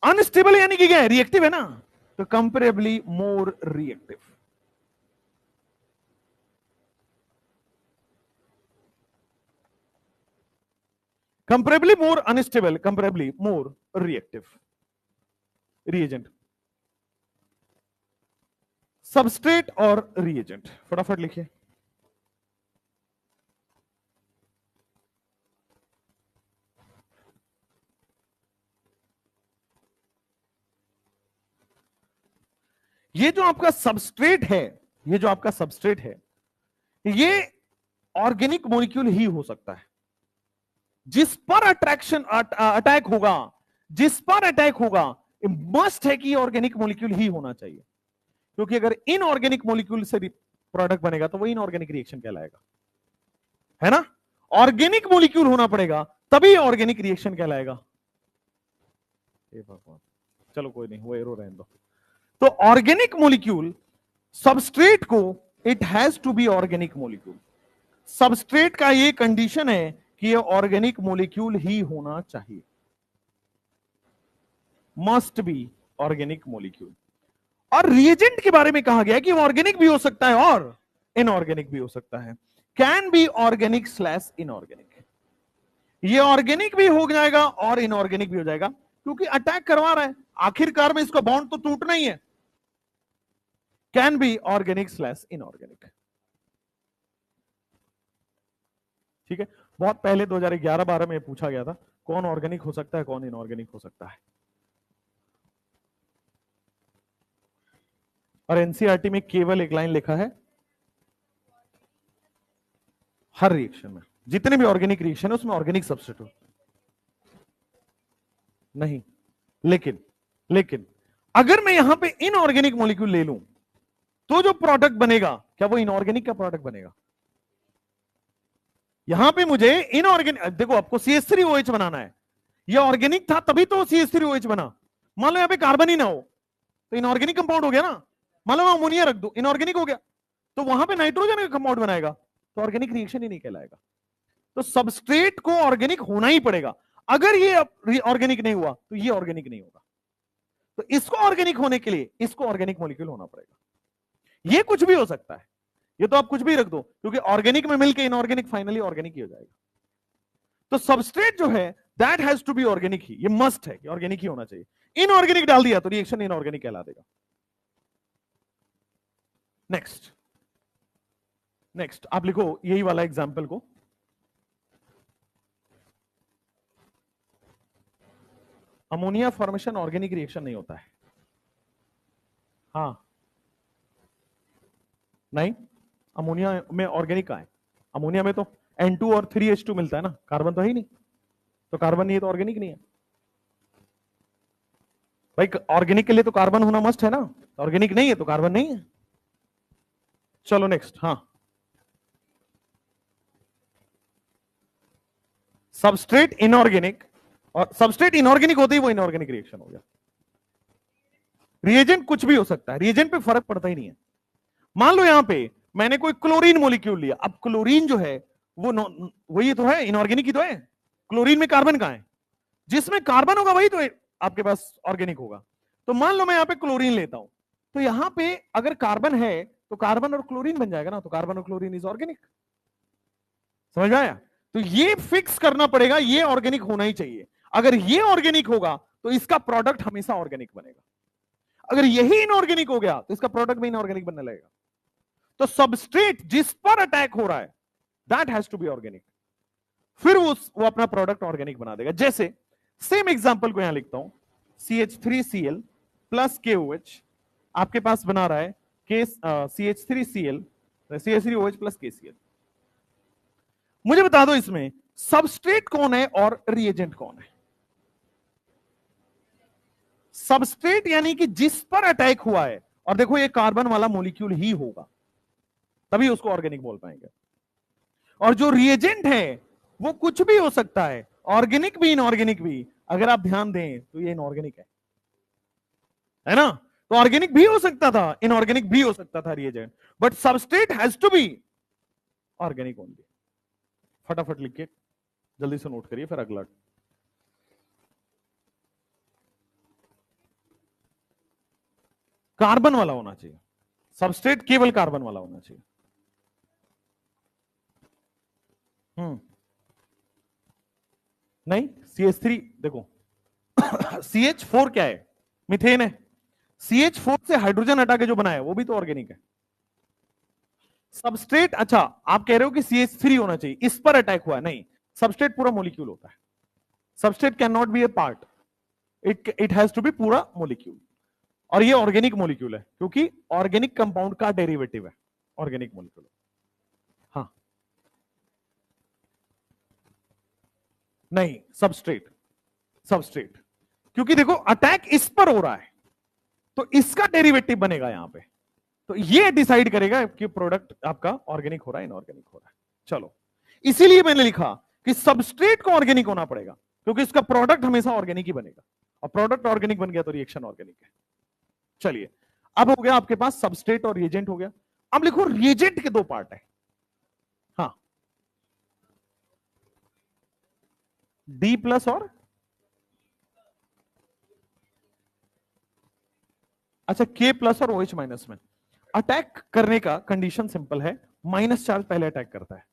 अनस्टेबल यानी कि क्या है? रिएक्टिव है ना, तो comparably more reactive. Comparably more unstable, comparably more reactive reagent. Substrate और रिएजेंट फटाफट लिखिए। ये जो आपका सबस्ट्रेट है, ये जो आपका सबस्ट्रेट है, ये ऑर्गेनिक मॉलिक्यूल ही हो सकता है। जिस पर अटैक होगा, जिस पर अटैक होगा, मस्ट है कि ऑर्गेनिक मॉलिक्यूल ही होना चाहिए, क्योंकि अगर इनऑर्गेनिक मॉलिक्यूल से प्रोडक्ट बनेगा तो वो इनऑर्गेनिक रिएक्शन कहलाएगा, है ना? ऑर्गेनिक मॉलिक्यूल होना पड़ेगा तभी ऑर्गेनिक रिएक्शन कहलाएगा। चलो कोई नहीं, वो एरो रहने दो। तो ऑर्गेनिक मॉलिक्यूल, सबस्ट्रेट को it has to be organic molecule. Substrate का ये कंडीशन है कि ये ऑर्गेनिक मॉलिक्यूल ही होना चाहिए, मस्ट बी ऑर्गेनिक मॉलिक्यूल। और रिएजेंट के बारे में कहा गया कि ऑर्गेनिक भी हो सकता है और इनऑर्गेनिक भी हो सकता है। Can be organic slash inorganic, ये ऑर्गेनिक भी हो जाएगा और इनऑर्गेनिक भी हो जाएगा, क्योंकि अटैक करवा रहा है, आखिरकार में इसका बॉन्ड तो टूटना ही है। Can be organic slash inorganic, ठीक है। बहुत पहले 2011-12 में पूछा गया था कौन ऑर्गेनिक हो सकता है कौन इनऑर्गेनिक हो सकता है, और एनसीईआरटी में केवल एक लाइन लिखा है, हर रिएक्शन में जितने भी ऑर्गेनिक रिएक्शन है उसमें ऑर्गेनिक सब्स्टिट्यूट नहीं। लेकिन अगर मैं यहां पे इनऑर्गेनिक मॉलिक्यूल ले लूं तो जो प्रोडक्ट बनेगा क्या वो इनऑर्गेनिक का प्रोडक्ट बनेगा? यहां पे मुझे इनऑर्गेनिक, देखो आपको CH3OH बनाना है, ये ऑर्गेनिक था तभी तो CH3OH बना। मान लो यहाँ पे कार्बन ही ना हो तो इनऑर्गेनिक कंपाउंड हो गया ना। मान लो अमोनिया रख दो, इनऑर्गेनिक हो गया, तो वहां पे नाइट्रोजन का कंपाउंड बनाएगा, तो ऑर्गेनिक रिएक्शन ही नहीं कहलाएगा। तो सबस्ट्रेट को ऑर्गेनिक होना ही पड़ेगा। अगर ये ऑर्गेनिक नहीं हुआ तो ये ऑर्गेनिक नहीं होगा। तो इसको ऑर्गेनिक होने के लिए इसको ऑर्गेनिक मॉलिक्यूल होना पड़ेगा। ये कुछ भी हो सकता है, ये तो आप कुछ भी रख दो, क्योंकि ऑर्गेनिक में मिलकर इनऑर्गेनिक फाइनली ऑर्गेनिक ही हो जाएगा। तो सबस्ट्रेट जो है that has to be organic ही, ये मस्ट है कि ऑर्गेनिक ही होना चाहिए। इनऑर्गेनिक डाल दिया तो रिएक्शन इनऑर्गेनिक कहला देगा। नेक्स्ट आप लिखो यही वाला एग्जाम्पल को। अमोनिया फॉर्मेशन ऑर्गेनिक रिएक्शन नहीं होता है। हाँ नहीं, अमोनिया में ऑर्गेनिक का है। अमोनिया में तो N2 और 3H2 मिलता है ना, कार्बन तो है ही नहीं। तो कार्बन नहीं है तो ऑर्गेनिक नहीं है भाई। ऑर्गेनिक के लिए तो कार्बन होना मस्ट है ना, ऑर्गेनिक नहीं है तो कार्बन नहीं है। चलो नेक्स्ट। हाँ, सबस्ट्रेट इनऑर्गेनिक, और सबस्ट्रेट इनऑर्गेनिक होते ही वो इनऑर्गेनिक रिएक्शन हो गया। रिएजेंट कुछ भी हो सकता है, रिएजेंट पे फर्क पड़ता ही नहीं है। मान लो यहां पे मैंने कोई क्लोरीन मॉलिक्यूल लिया। अब क्लोरीन जो है वो ये तो है, इनऑर्गेनिक ही तो है। क्लोरीन में कार्बन कहां है? जिसमें कार्बन होगा वही तो आपके पास ऑर्गेनिक होगा। तो मान लो मैं यहां पे क्लोरीन लेता हूं, तो यहां पे अगर कार्बन है तो कार्बन और क्लोरीन बन जाएगा ना, तो कार्बन और क्लोरीन इज ऑर्गेनिक। समझ में आया? तो ये फिक्स करना पड़ेगा, ये ऑर्गेनिक होना ही चाहिए। अगर ये ऑर्गेनिक होगा तो इसका प्रोडक्ट हमेशा ऑर्गेनिक बनेगा। अगर यही इनऑर्गेनिक हो गया तो इसका प्रोडक्ट भी इनऑर्गेनिक बनने लगेगा। तो सबस्ट्रेट जिस पर अटैक हो रहा है that has to be organic, फिर वो अपना प्रोडक्ट ऑर्गेनिक बना देगा। जैसे सेम एग्जांपल को यहां लिखता हूं, CH3Cl प्लस KOH आपके पास बना रहा है CH3Cl CH3OH प्लस KCl। मुझे बता दो इसमें सबस्ट्रेट कौन है और रिएजेंट कौन है? सबस्ट्रेट यानी कि जिस पर अटैक हुआ है, और देखो ये कार्बन वाला मॉलिक्यूल ही होगा, तभी उसको ऑर्गेनिक बोल पाएंगे। और जो रिएजेंट है वो कुछ भी हो सकता है, ऑर्गेनिक भी इनऑर्गेनिक भी। अगर आप ध्यान दें तो ये इनऑर्गेनिक है ना? तो ऑर्गेनिक भी हो सकता था, इनऑर्गेनिक भी हो सकता था reagent, but substrate has to be organic only. फटाफट लिख के जल्दी से नोट करिए, फिर अगला। कार्बन वाला होना चाहिए, सबस्ट्रेट केवल कार्बन वाला होना चाहिए। नहीं, CH3 देखो CH4 क्या है? मीथेन है। CH4 से हाइड्रोजन हटा के जो बनाया है वो भी तो ऑर्गेनिक है। सबस्ट्रेट, अच्छा आप कह रहे हो कि CH3 होना चाहिए, इस पर अटैक हुआ है? नहीं, सबस्ट्रेट पूरा मॉलिक्यूल होता है। Substrate can not be a part, it has to be पूरा मॉलिक्यूल। और ये ऑर्गेनिक मॉलिक्यूल है क्योंकि ऑर्गेनिक कंपाउंड का डेरिवेटिव है ऑर्गेनिक मॉलिक्यूल। हाँ नहीं, सबस्ट्रेट क्योंकि देखो अटैक इस पर हो रहा है तो इसका डेरिवेटिव बनेगा यहां पे, तो ये डिसाइड करेगा कि प्रोडक्ट आपका ऑर्गेनिक हो रहा है इनऑर्गेनिक हो रहा है। चलो, इसीलिए मैंने लिखा कि सबस्ट्रेट को ऑर्गेनिक होना पड़ेगा क्योंकि इसका प्रोडक्ट हमेशा ऑर्गेनिक ही बनेगा, और प्रोडक्ट ऑर्गेनिक बन गया तो रिएक्शन ऑर्गेनिक है। चलिए, अब हो गया आपके पास सबस्ट्रेट और रिएजेंट हो गया। अब लिखो रिएजेंट के दो पार्ट है। हाँ, D+ और अच्छा K+ और OH- में अटैक करने का कंडीशन सिंपल है, माइनस चार्ज पहले अटैक करता है।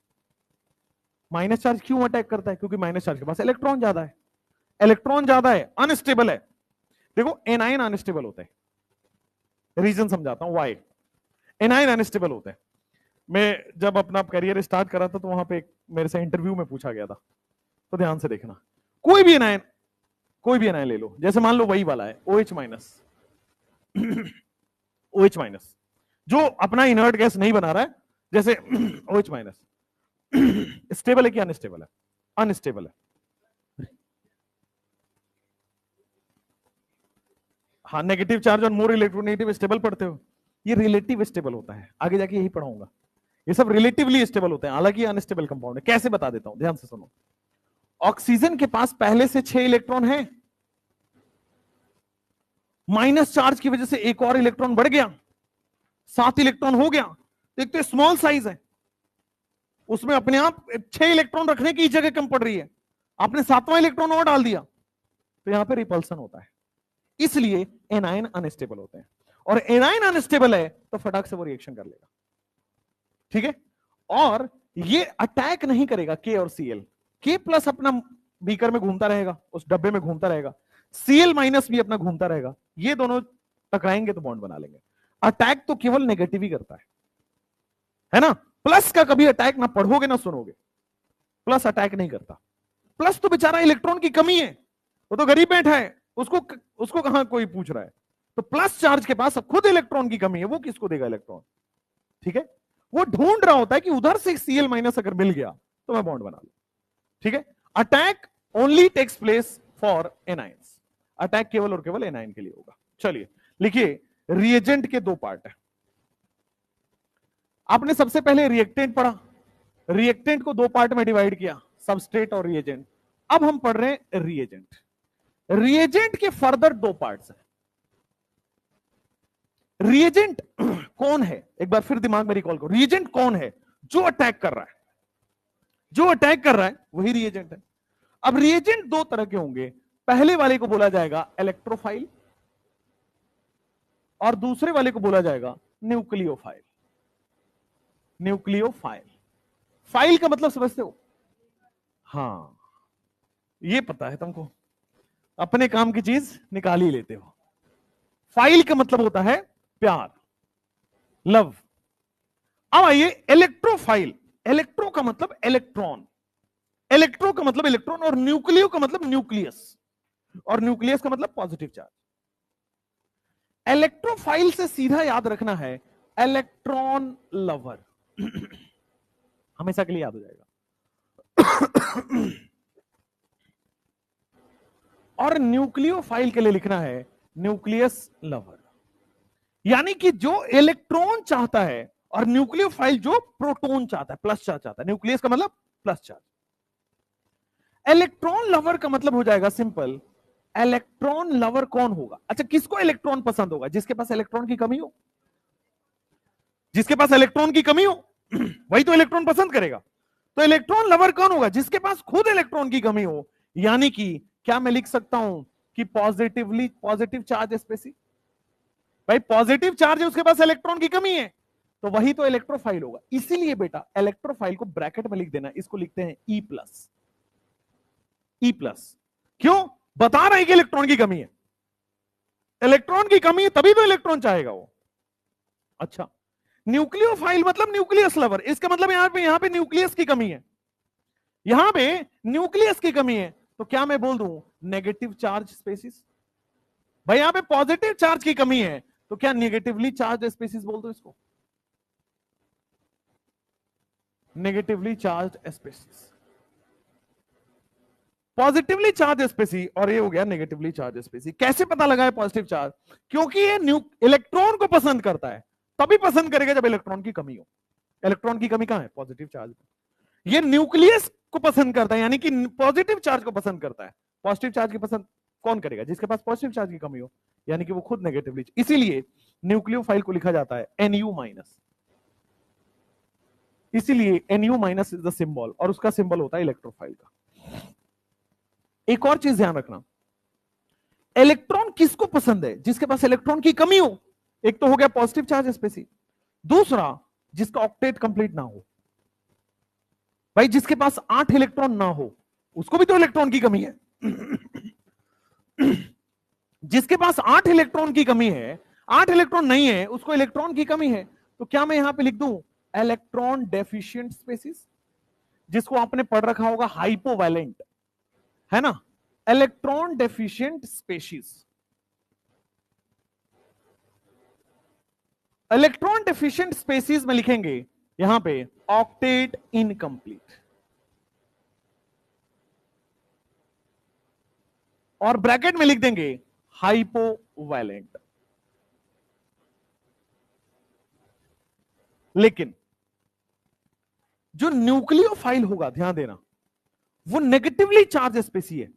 माइनस चार्ज क्यों अटैक करता है? क्योंकि माइनस चार्ज के पास इलेक्ट्रॉन ज्यादा है, अनस्टेबल है। देखो एनायन अनस्टेबल होते हैं, रीजन समझाता हूं वाई। एनायन अनस्टेबल होते हैं। मैं जब अपना करियर स्टार्ट करा था तो वहां पे मेरे से इंटरव्यू में पूछा गया था, तो ध्यान से देखना। कोई भी एनायन ले लो, जैसे मान लो वही वाला है OH-, OH-, जो अपना इनर्ट गैस नहीं बना रहा है, जैसे OH-, स्टेबल है कि अनस्टेबल है? अनस्टेबल है। हाँ, नेगेटिव चार्ज और मोर इलेक्ट्रोनेगेटिव स्टेबल पढ़ते हो, ये रिलेटिव स्टेबल होता है, आगे जाके यही पढ़ाऊंगा। ये सब रिलेटिवली स्टेबल होते हैं, हालांकि अनस्टेबल कंपाउंड है। कैसे बता देता हूं, ध्यान से सुनो। ऑक्सीजन के पास पहले से 6 इलेक्ट्रॉन है, माइनस चार्ज की वजह से एक और इलेक्ट्रॉन बढ़ गया, 7 इलेक्ट्रॉन हो गया। देखते तो स्मॉल साइज है, उसमें अपने आप 6 इलेक्ट्रॉन रखने की जगह कम पड़ रही है, आपने 7वां इलेक्ट्रॉन और डाल दिया, तो यहां पे रिपल्सन होता है। इसलिए एनायन अनस्टेबल होते हैं, और एनायन अनस्टेबल है तो फटाक से वो रिएक्शन कर लेगा। ठीक है, और ये अटैक नहीं करेगा के और सीएल। के प्लस अपना बीकर में घूमता रहेगा, उस डब्बे में घूमता रहेगा, सीएल माइनस भी अपना घूमता रहेगा, ये दोनों टकराएंगे तो बॉन्ड बना लेंगे। अटैक तो केवल नेगेटिव ही करता है ना। प्लस का कभी अटैक ना पढ़ोगे ना सुनोगे, प्लस अटैक नहीं करता। प्लस तो बेचारा इलेक्ट्रॉन की कमी है, वो तो गरीब बैठा है, उसको कहां कोई पूछ रहा है। तो प्लस चार्ज के पास खुद इलेक्ट्रॉन की कमी है, वो किसको देगा इलेक्ट्रॉन। ठीक है, वो ढूंढ रहा होता है कि उधर से सीएल माइनस अगर मिल गया तो मैं बॉन्ड बना लूं। ठीक है, attack only takes place for anions, attack केवल और केवल एनाइन के लिए होगा। चलिए लिखिए, रिएजेंट के 2 पार्ट है। आपने सबसे पहले रिएक्टेंट पढ़ा, रिएक्टेंट को 2 पार्ट में डिवाइड किया, सबस्ट्रेट और रिएजेंट। अब हम पढ़ रहे हैं रिएजेंट। रिएजेंट के फर्दर 2 पार्ट्स हैं। रिएजेंट कौन है, एक बार फिर दिमाग में रिकॉल करो, रिएजेंट कौन है? जो अटैक कर रहा है, जो अटैक कर रहा है वही रिएजेंट है। अब रिएजेंट 2 तरह के होंगे, पहले वाले को बोला जाएगा इलेक्ट्रोफाइल, और दूसरे वाले को बोला जाएगा न्यूक्लियोफाइल। न्यूक्लियोफाइल, फाइल का मतलब समझते हो? हाँ, ये पता है तुमको, अपने काम की चीज निकाल ही लेते हो। फाइल का मतलब होता है प्यार, लव। अब आइए इलेक्ट्रोफाइल, इलेक्ट्रो का मतलब इलेक्ट्रॉन, इलेक्ट्रो का मतलब इलेक्ट्रॉन, और न्यूक्लियो का मतलब न्यूक्लियस, और न्यूक्लियस का मतलब पॉजिटिव चार्ज। इलेक्ट्रोफाइल से सीधा याद रखना है इलेक्ट्रॉन लवर, हमेशा के लिए याद हो जाएगा। और न्यूक्लियोफाइल के लिए लिखना है न्यूक्लियस लवर, यानी कि जो इलेक्ट्रॉन चाहता है, और न्यूक्लियोफाइल जो प्रोटॉन चाहता है, प्लस चार्ज चाहता है। न्यूक्लियस का मतलब प्लस चार्ज। इलेक्ट्रॉन लवर का मतलब हो जाएगा सिंपल, इलेक्ट्रॉन लवर कौन होगा? अच्छा, किसको इलेक्ट्रॉन पसंद होगा? जिसके पास इलेक्ट्रॉन की कमी हो, जिसके पास इलेक्ट्रॉन की कमी हो वही तो इलेक्ट्रॉन पसंद करेगा। तो इलेक्ट्रॉन लवर कौन होगा? जिसके पास खुद इलेक्ट्रॉन की कमी हो, यानी कि क्या मैं लिख सकता हूं कि पॉजिटिवली पॉजिटिव चार्ज स्पेसी, भाई पॉजिटिव चार्ज है, उसके पास इलेक्ट्रॉन की कमी है, तो वही तो इलेक्ट्रोफाइल होगा। इसीलिए बेटा इलेक्ट्रोफाइल को ब्रैकेट में लिख देना, इसको लिखते हैं ई प्लस। ई प्लस क्यों? बता रहे हैं कि इलेक्ट्रॉन की कमी है, इलेक्ट्रॉन की कमी है तभी तो इलेक्ट्रॉन चाहेगा वो। अच्छा, न्यूक्लियोफाइल मतलब न्यूक्लियस लवर, इसका मतलब यहां पे न्यूक्लियस की कमी है, यहां पे न्यूक्लियस की कमी है, तो क्या मैं बोल दूं नेगेटिव चार्ज स्पेसिस। भाई यहां पे पॉजिटिव चार्ज की कमी है, तो क्या नेगेटिवली चार्ज स्पेसिस बोल दो इसको, negatively charge species. Positively charge species, और ये हो गया नेगेटिवली चार्ज स्पेसी। कैसे पता लगा है पॉजिटिव चार्ज? क्योंकि ये इलेक्ट्रॉन को पसंद करता है, तभी पसंद करेगा जब इलेक्ट्रॉन की कमी हो। इलेक्ट्रॉन की कमी कहां है? Positive charge. ये न्यूक्लियस को पसंद करता है, यानी कि पॉजिटिव चार्ज को पसंद करता है। पॉजिटिव चार्ज की पसंद कौन करेगा? जिसके पास पॉजिटिव चार्ज की कमी हो, यानी कि वो खुद नेगेटिवली। इसीलिए न्यूक्लियोफाइल को लिखा जाता है Nu माइनस, इसीलिए Nu minus is the symbol, और उसका सिंबल होता है इलेक्ट्रोफाइल का। एक और चीज ध्यान रखना, इलेक्ट्रॉन किसको पसंद है? जिसके पास इलेक्ट्रॉन की कमी हो। एक तो हो गया पॉजिटिव चार्ज स्पेसी, दूसरा जिसका ऑक्टेट कंप्लीट ना हो। भाई जिसके पास 8 इलेक्ट्रॉन ना हो, उसको भी तो इलेक्ट्रॉन की कमी है। जिसके पास 8 इलेक्ट्रॉन की कमी है, 8 इलेक्ट्रॉन नहीं है, उसको इलेक्ट्रॉन की कमी है, तो क्या मैं यहां पे लिख दूं इलेक्ट्रॉन डेफिशिएंट स्पेसिस, जिसको आपने पढ़ रखा होगा हाइपोवैलेंट, है ना। Electron deficient species, electron deficient species में लिखेंगे यहां पे ऑक्टेट इनकंप्लीट, और ब्रैकेट में लिख देंगे हाइपोवैलेंट। लेकिन जो न्यूक्लियोफाइल होगा, ध्यान देना, वो नेगेटिवली चार्ज स्पेसी है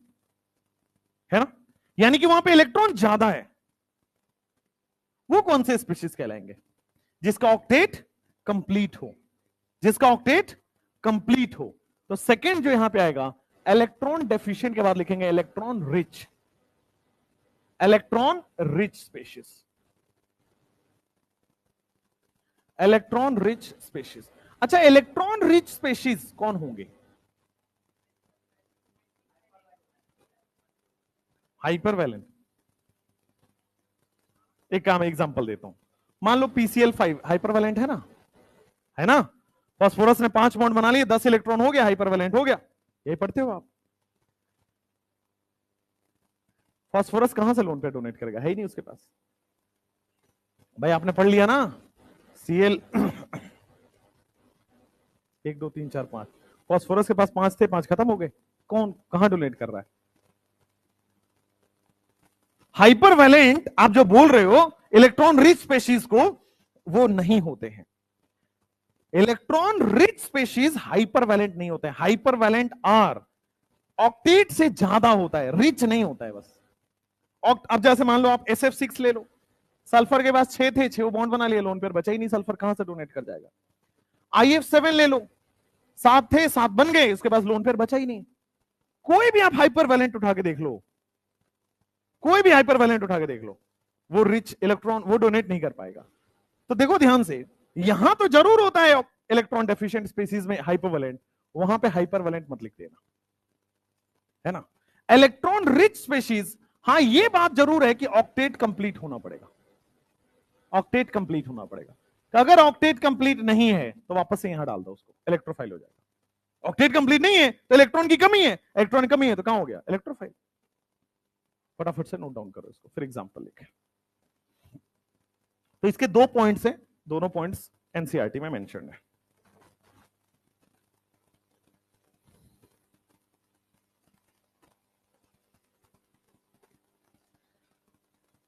ना, यानी कि वहां पे इलेक्ट्रॉन ज्यादा है। वो कौन से स्पीशीज कहलाएंगे? जिसका ऑक्टेट कंप्लीट हो, जिसका ऑक्टेट कंप्लीट हो। तो सेकंड जो यहां पे आएगा, इलेक्ट्रॉन डेफिशिएंट के बाद लिखेंगे electron rich, electron rich species, electron rich species. अच्छा, इलेक्ट्रॉन रिच स्पीशीज कौन होंगे? हाइपरवैलेंट। एक काम एग्जांपल देता हूं, मान लो PCl5 हाइपरवैलेंट है ना, है ना। फास्फोरस ने 5 बॉन्ड बना लिए, 10 इलेक्ट्रॉन हो गया, हाइपरवैलेंट हो गया। यही पढ़ते हो आप। फास्फोरस कहां से लोन पे डोनेट करेगा? है ही नहीं उसके पास। भाई आपने पढ़ लिया ना, Cl 1 2 3 4 5, फास्फोरस के पास 5 थे, 5 खत्म हो गए। कौन कहां डोनेट कर रहा है? हाइपरवैलेंट आप जो बोल रहे हो इलेक्ट्रॉन रिच स्पेशीज को, वो नहीं होते हैं। इलेक्ट्रॉन रिच स्पेशीज हाइपरवैलेंट नहीं होते हैं। हाइपरवैलेंट आर ऑक्टेट से ज्यादा होता है, रिच नहीं होता है बस। अब जैसे मान लो आप SF6 ले लो, सल्फर के पास 6 थे, 6 बॉन्ड बना लिए, लोन पेयर बचा ही नहीं, सल्फर कहां से डोनेट कर जाएगा। IF7 ले लो, 7 थे, 7 बन गए, उसके पास लोन पेयर बचा ही नहीं। कोई भी आप हाइपरवैलेंट उठा के देख लो, कोई भी हाइपरवैलेंट उठा के देख लो, वो रिच इलेक्ट्रॉन वो डोनेट नहीं कर पाएगा। तो देखो ध्यान से, यहां तो जरूर होता है इलेक्ट्रॉन डेफिशिएंट स्पीशीज में हाइपरवैलेंट, वहां पे हाइपरवैलेंट मत लिख देना, है ना। इलेक्ट्रॉन रिच स्पीशीज, हां ये बात जरूर है कि ऑक्टेट कंप्लीट होना पड़ेगा, ऑक्टेट कंप्लीट होना पड़ेगा। तो अगर ऑक्टेट कंप्लीट नहीं है तो वापस से यहां डाल दो उसको, इलेक्ट्रोफाइल हो जाएगा। ऑक्टेट कंप्लीट नहीं है तो इलेक्ट्रॉन की कमी है, इलेक्ट्रॉन की कमी है तो कहां हो गया? इलेक्ट्रोफाइल। फटाफट से नोट डाउन करो इसको, फिर एग्जांपल लिखें। तो इसके 2 पॉइंट्स हैं, दोनों पॉइंट्स एनसीईआरटी में मेंशन है।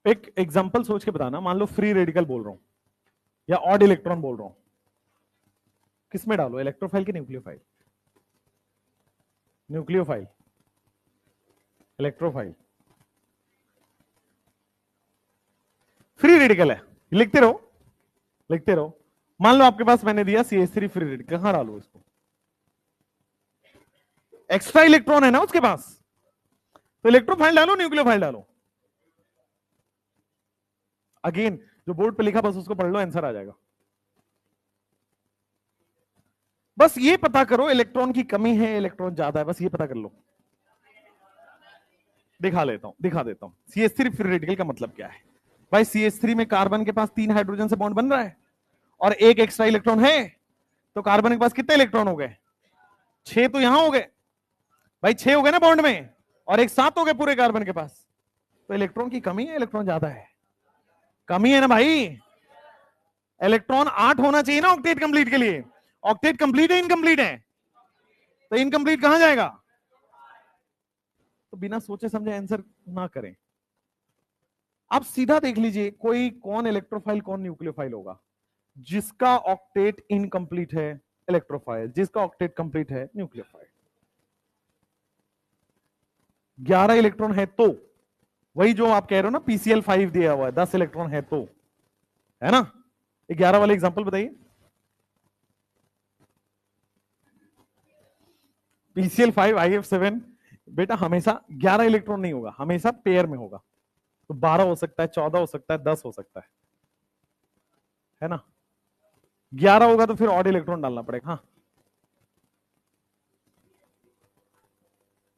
एक एग्जांपल सोच के बताना, मान लो फ्री रेडिकल बोल रहा हूं या ऑड इलेक्ट्रॉन बोल रहा हूं, किसमें डालो? इलेक्ट्रोफाइल की nucleophile? Nucleophile, electrophile, free radical है, लिखते रहो लिखते रहो। मान लो आपके पास मैंने दिया CH3 फ्री रेडिकल, कहां डालो इसको? एक्स्ट्रा इलेक्ट्रॉन है ना उसके पास, तो इलेक्ट्रोफाइल डालो, न्यूक्लियोफाइल डालो? अगेन जो बोर्ड पे लिखा बस उसको पढ़ लो, आंसर आ जाएगा। बस ये पता करो इलेक्ट्रॉन की कमी है, इलेक्ट्रॉन ज्यादा है, बस ये पता कर लो। दिखा देता हूं CH3 फ्री रेडिकल का मतलब क्या है। भाई CH3 में कार्बन के पास 3 हाइड्रोजन से बॉन्ड बन रहा है और एक एक्स्ट्रा इलेक्ट्रॉन है, तो कार्बन के पास कितने इलेक्ट्रॉन हो गए? 6 तो यहां हो गए भाई, 6 हो गए ना बॉन्ड में, और एक 7 हो गए पूरे कार्बन के पास। तो इलेक्ट्रॉन की कमी है, इलेक्ट्रॉन ज्यादा है? कमी है ना भाई। इलेक्ट्रॉन 8 होना चाहिए ना ऑक्टेट कंप्लीट के लिए। ऑक्टेट कंप्लीट है इनकंप्लीट है? तो इनकंप्लीट कहां जाएगा? तो बिना सोचे समझे आंसर ना करें। आप सीधा देख लीजिए, कोई कौन इलेक्ट्रोफाइल कौन न्यूक्लियोफाइल होगा? जिसका ऑक्टेट इनकंप्लीट है इलेक्ट्रोफाइल, जिसका ऑक्टेट कंप्लीट है न्यूक्लियोफाइल। 11 इलेक्ट्रॉन है तो, वही जो आप कह रहे हो ना PCl5 दिया हुआ है, 10 इलेक्ट्रॉन है तो, है ना। 11 वाले एग्जांपल बताइए। PCl5 IF7 बेटा हमेशा 11 इलेक्ट्रॉन नहीं होगा, हमेशा पेयर में होगा। तो 12 हो सकता है, 14 हो सकता है, 10 हो सकता है ना। 11 होगा तो फिर ऑड इलेक्ट्रॉन डालना पड़ेगा। हाँ,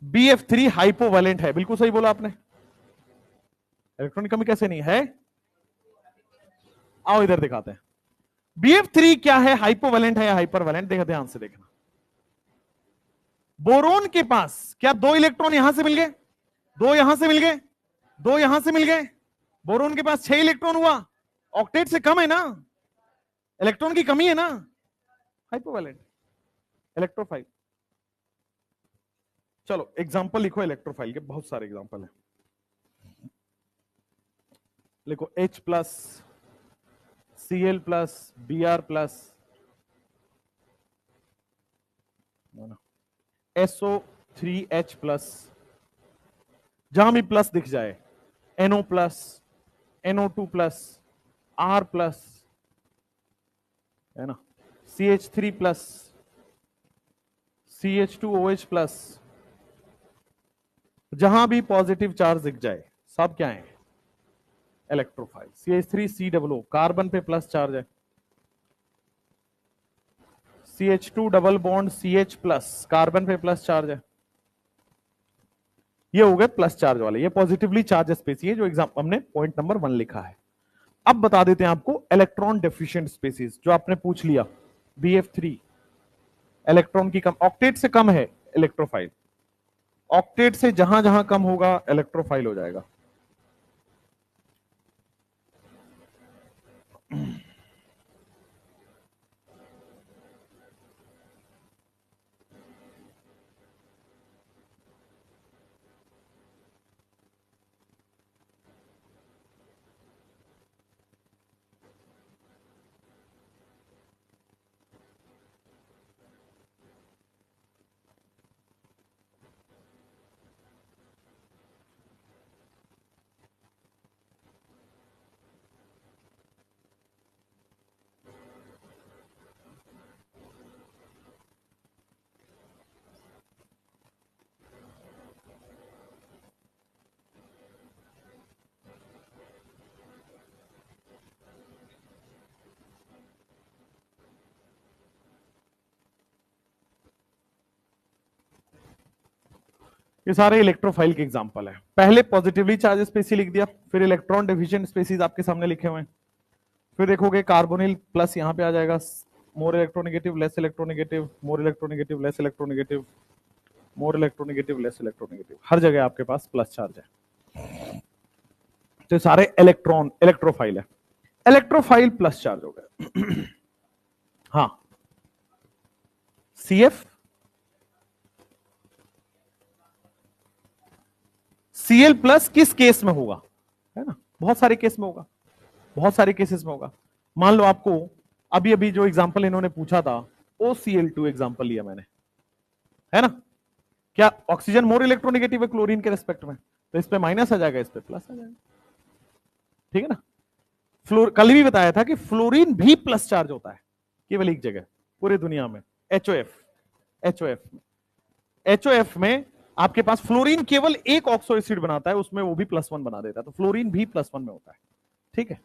BF3 हाइपोवैलेंट है, बिल्कुल सही बोला आपने। इलेक्ट्रॉन की कमी कैसे नहीं है? आओ इधर दिखाते हैं। BF3 क्या है, हाइपोवैलेंट है या हाइपरवैलेंट? देखो ध्यान से देखना। बोरोन के पास क्या 2 इलेक्ट्रॉन यहां से मिल गए, 2 यहां से मिल गए, 2 यहां से मिल गए, बोरोन के पास 6 इलेक्ट्रॉन हुआ, ऑक्टेट से कम है ना, इलेक्ट्रॉन की कमी है ना, हाइपोवैलेंट, इलेक्ट्रोफाइल। चलो एग्जांपल लिखो इलेक्ट्रोफाइल के, बहुत सारे एग्जांपल हैं। लिखो H+, Cl+, Br+, SO 3H+, जहां भी प्लस दिख जाए, NO+, NO2+, R+, है ना, CH3+, CH2OH+, जहां भी पॉजिटिव चार्ज दिख जाए सब क्या है, इलेक्ट्रोफाइल। CH3COO कार्बन पे प्लस चार्ज है, CH2 double bond CH+ carbon पे प्लस चार्ज है। ये हो गए प्लस चार्ज वाले, ये पॉजिटिवली चार्ज स्पेसीज जो एग्जाम हमने पॉइंट नंबर 1 लिखा है। अब बता देते हैं आपको इलेक्ट्रॉन डेफिशिएंट स्पेसीज, जो आपने पूछ लिया, BF3 इलेक्ट्रॉन की कम, ऑक्टेट से कम है इलेक्ट्रोफाइल, ऑक्टेट से जहां जहां कम होगा इलेक्ट्रोफाइल हो जाएगा। ये सारे इलेक्ट्रोफाइल के एग्जांपल है। पहले पॉजिटिवली चार्ज स्पेसी लिख दिया, फिर इलेक्ट्रॉन डेफिशिएंट स्पेसीज आपके सामने लिखे हुए हैं, फिर देखोगे कार्बोनिल प्लस यहां पे आ जाएगा, more electronegative less electronegative, more electronegative less electronegative, more electronegative less electronegative, हर जगह आपके पास प्लस चार्ज है। तो सारे इलेक्ट्रॉन इलेक्ट्रोफाइल है, इलेक्ट्रोफाइल प्लस चार्ज हो गए। हाँ, CF Cl+ किस केस में होगा, है ना, बहुत सारे केस में होगा, बहुत सारे केसेस में होगा। मान लो आपको अभी अभी जो एग्जांपल इन्होंने पूछा था, OCl2 एग्जांपल लिया मैंने, है ना, क्या ऑक्सीजन मोर इलेक्ट्रोनेगेटिव है क्लोरीन के रेस्पेक्ट में, तो इस पे माइनस आ जाएगा, इस पे प्लस आ जाएगा, ठीक है ना। कल भी बताया था कि फ्लोरीन भी प्लस चार्ज होता है, केवल एक जगह पूरी दुनिया में, HOF। HOF में आपके पास फ्लोरीन केवल एक ऑक्सो एसिड बनाता है, उसमें वो भी +1 बना देता है, तो फ्लोरीन भी +1 में होता है, ठीक है।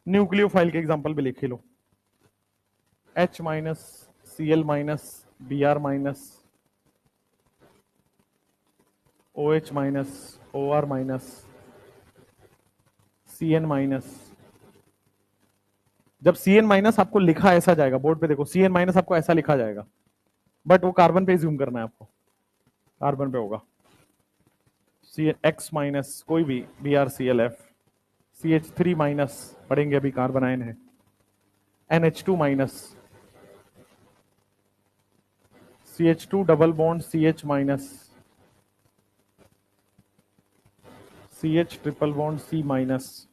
न्यूक्लियोफाइल के एग्जांपल भी लिख लो, H-, Cl-, Br-, OH-, OR-, CN-। जब CN- आपको लिखा ऐसा जाएगा, बोर्ड पे देखो CN- आपको ऐसा लिखा जाएगा, बट वो कार्बन पे जूम करना है आपको, कार्बन पे होगा CX-, कोई भी BrClF, CH3- पढ़ेंगे अभी, कार्बन आयन है, NH2-, CH2 double bond CH-, CH triple bond C-।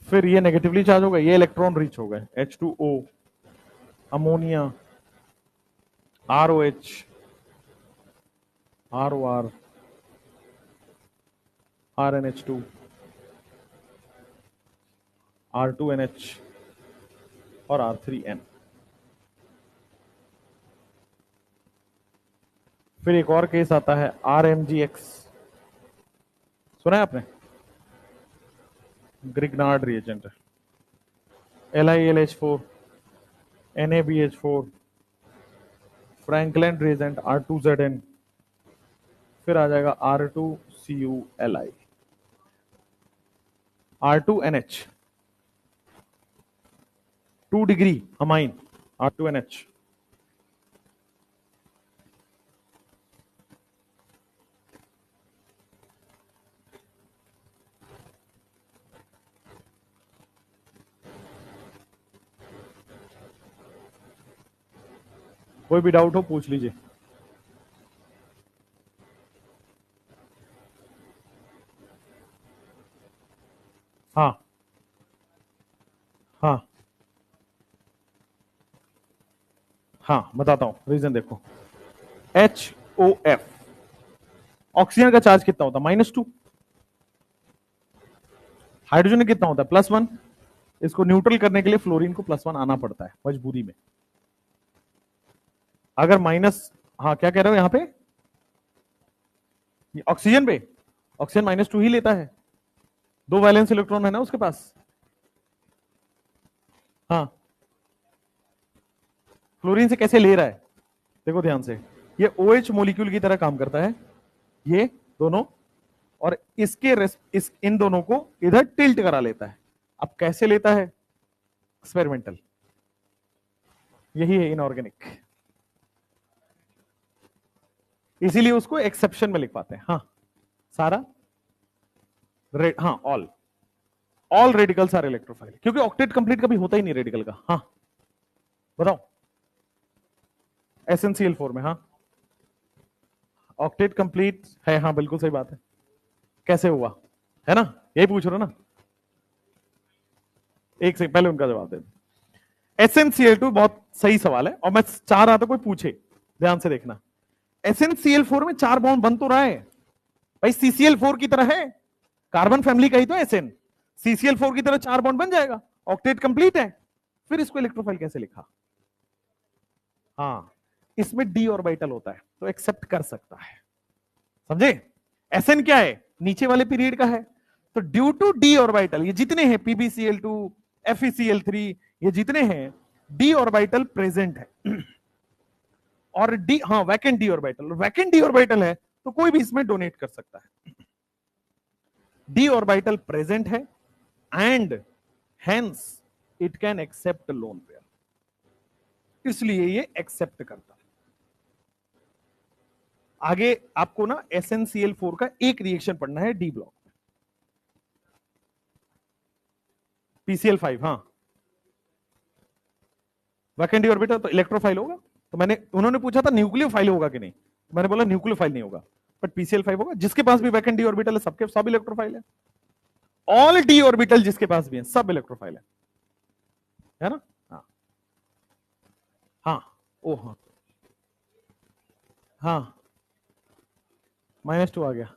फिर ये नेगेटिवली चार्ज हो गए, ये इलेक्ट्रॉन रिच हो गए, H2O, ammonia, ROH, ROR, RNH2, R2NH और R3N। फिर एक और केस आता है RMGX, सुना है आपने, ग्रिग्नार्ड रिएजेंट है, LiLH4, NaBH4, Frankland reagent R2ZN, फिर आ जाएगा R2CuLi, R2NH, 2 degree amine, R2NH। कोई भी डाउट हो पूछ लीजिए। हाँ हाँ हाँ बताता हूं रीजन, देखो HOF, ऑक्सीजन का चार्ज कितना होता है -2, हाइड्रोजन कितना होता है +1, इसको न्यूट्रल करने के लिए फ्लोरीन को +1 आना पड़ता है मजबूरी में। अगर माइनस, हाँ क्या कह रहे हो यहां पे, ऑक्सीजन पे, ऑक्सीजन -2 ही लेता है, 2 वैलेंस इलेक्ट्रॉन है ना उसके पास। हाँ, फ्लोरीन से कैसे ले रहा है, देखो ध्यान से, ये OH मॉलिक्यूल की तरह काम करता है, ये दोनों, और इन दोनों को इधर टिल्ट करा लेता है। अब कैसे लेता है, एक्सपेरिमेंटल, यही है इनऑर्गेनिक, इसीलिए उसको एक्सेप्शन में लिख पाते हैं। हाँ सारा हाँ, ऑल रेडिकल्स आर इलेक्ट्रोफाइल, क्योंकि ऑक्टेट कंप्लीट कभी होता ही नहीं रेडिकल का। हाँ बताओ, SnCl4 में, हाँ ऑक्टेट कंप्लीट है, हाँ बिल्कुल सही बात है, कैसे हुआ, है ना, यही पूछ रहे हो ना, एक से पहले उनका जवाब दे दो। SnCl2 बहुत सही सवाल है, और मैं चाह रहा था कोई पूछे, ध्यान से देखना, SnCl4 में 4 बॉन्ड बन तो रहा है भाई, CCl4 की तरह है, कार्बन फैमिली का ही तो SN, CCl4 की तरह 4 बॉन्ड बन जाएगा, ऑक्टेट कंप्लीट है, फिर इसको इलेक्ट्रोफाइल कैसे लिखा। हाँ, इसमें d ऑर्बिटल होता है तो एक्सेप्ट कर सकता है, समझे। SN क्या है, नीचे वाले पीरियड का है, तो ड्यू टू d ऑर्बिटल, ये जितने हैं PbCl2, FeCl3, ये जितने हैं d ऑर्बिटल प्रेजेंट है, और डी, हाँ vacant d orbital, vacant d orbital है तो कोई भी इसमें डोनेट कर सकता है, डी ऑर्बिटल प्रेजेंट है, and hence it can accept lone pair, इसलिए ये एक्सेप्ट करता है। आगे आपको ना SnCl4 का एक रिएक्शन पढ़ना है डी ब्लॉक में, PCl5, हाँ वैकेंट डी ऑर्बिटल तो इलेक्ट्रोफाइल होगा, तो उन्होंने पूछा था न्यूक्लियोफाइल होगा कि नहीं, मैंने बोला न्यूक्लियोफाइल नहीं होगा, बट PCl5 होगा, जिसके पास भी वैकेंट डी ऑर्बिटल है सबके सब इलेक्ट्रोफाइल है, ऑल डी ऑर्बिटल जिसके पास भी है सब इलेक्ट्रोफाइल है ना। हाँ हाँ, ओ हाँ हाँ, -2 आ गया,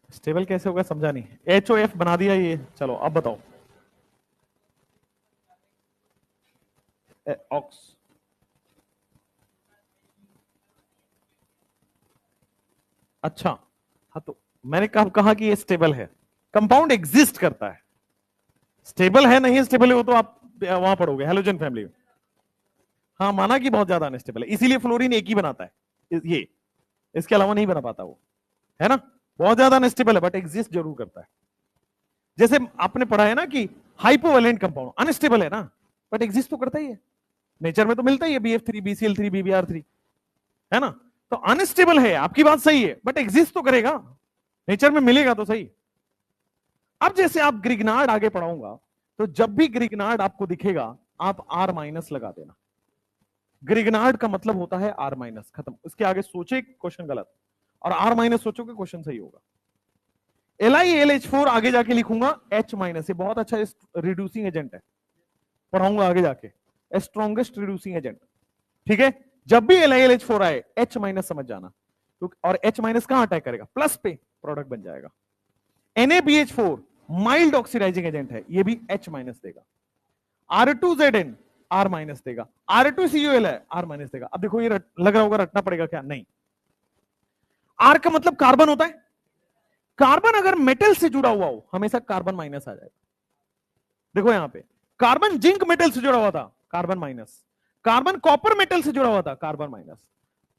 स्टेबल कैसे होगा समझा नहीं, HOF बना दिया ये, चलो अब बताओ, ऑक्स, अच्छा हाँ, तो मैंने कहा कि ये स्टेबल है, कंपाउंड एग्जिस्ट करता है, स्टेबल है नहीं स्टेबल है वो तो आप वहां पढ़ोगे हेलोजन फैमिली में। हाँ माना कि बहुत ज्यादा अनस्टेबल है, इसीलिए फ्लोरीन एक ही बनाता है ये, इसके अलावा नहीं बना पाता वो, है ना, बहुत ज्यादा अनस्टेबल है बट एग्जिस्ट जरूर करता है। जैसे आपने पढ़ा है ना कि हाइपोवेलेंट कंपाउंड अनस्टेबल है ना, बट एग्जिस्ट तो करता ही है, नेचर में तो मिलता ही है, BF3 BCl3 BBr3, है ना, तो अनस्टेबल है, आपकी बात सही है, बट एग्जिस्ट तो करेगा, नेचर में मिलेगा तो सही। अब जैसे आप ग्रिग्नार्ड आगे पढ़ाऊंगा, तो जब भी ग्रिग्नार्ड आपको दिखेगा आप R- लगा देना, ग्रिग्नार्ड का मतलब होता है R-, खत्म, इसके आगे सोचे क्वेश्चन गलत, और R- सोचोगे क्वेश्चन सही होगा। LiAlH4 आगे जाके लिखूंगा H-, ये बहुत अच्छा रिड्यूसिंग एजेंट है, पढ़ाऊंगा आगे जाके, स्ट्रॉन्गेस्ट रिड्यूसिंग एजेंट, ठीक है। जब भी LiAlH4 आए H- समझ जाना, और H- कहां अटैक करेगा, प्लस पे, प्रोडक्ट बन जाएगा। NaBH4 माइल्ड ऑक्सीडाइजिंग एजेंट है, ये भी H- देगा। R2Zn R- देगा, R2CuL है R- देगा। अब देखो ये लग रहा होगा रटना पड़ेगा क्या, नहीं, R का मतलब कार्बन होता है, कार्बन अगर मेटल से जुड़ा हुआ हो हमेशा कार्बन माइनस आ जाएगा, देखो यहां पे कार्बन जिंक मेटल से जुड़ा हुआ था carbon minus, carbon copper metal से जुड़ा हुआ था कार्बन माइनस,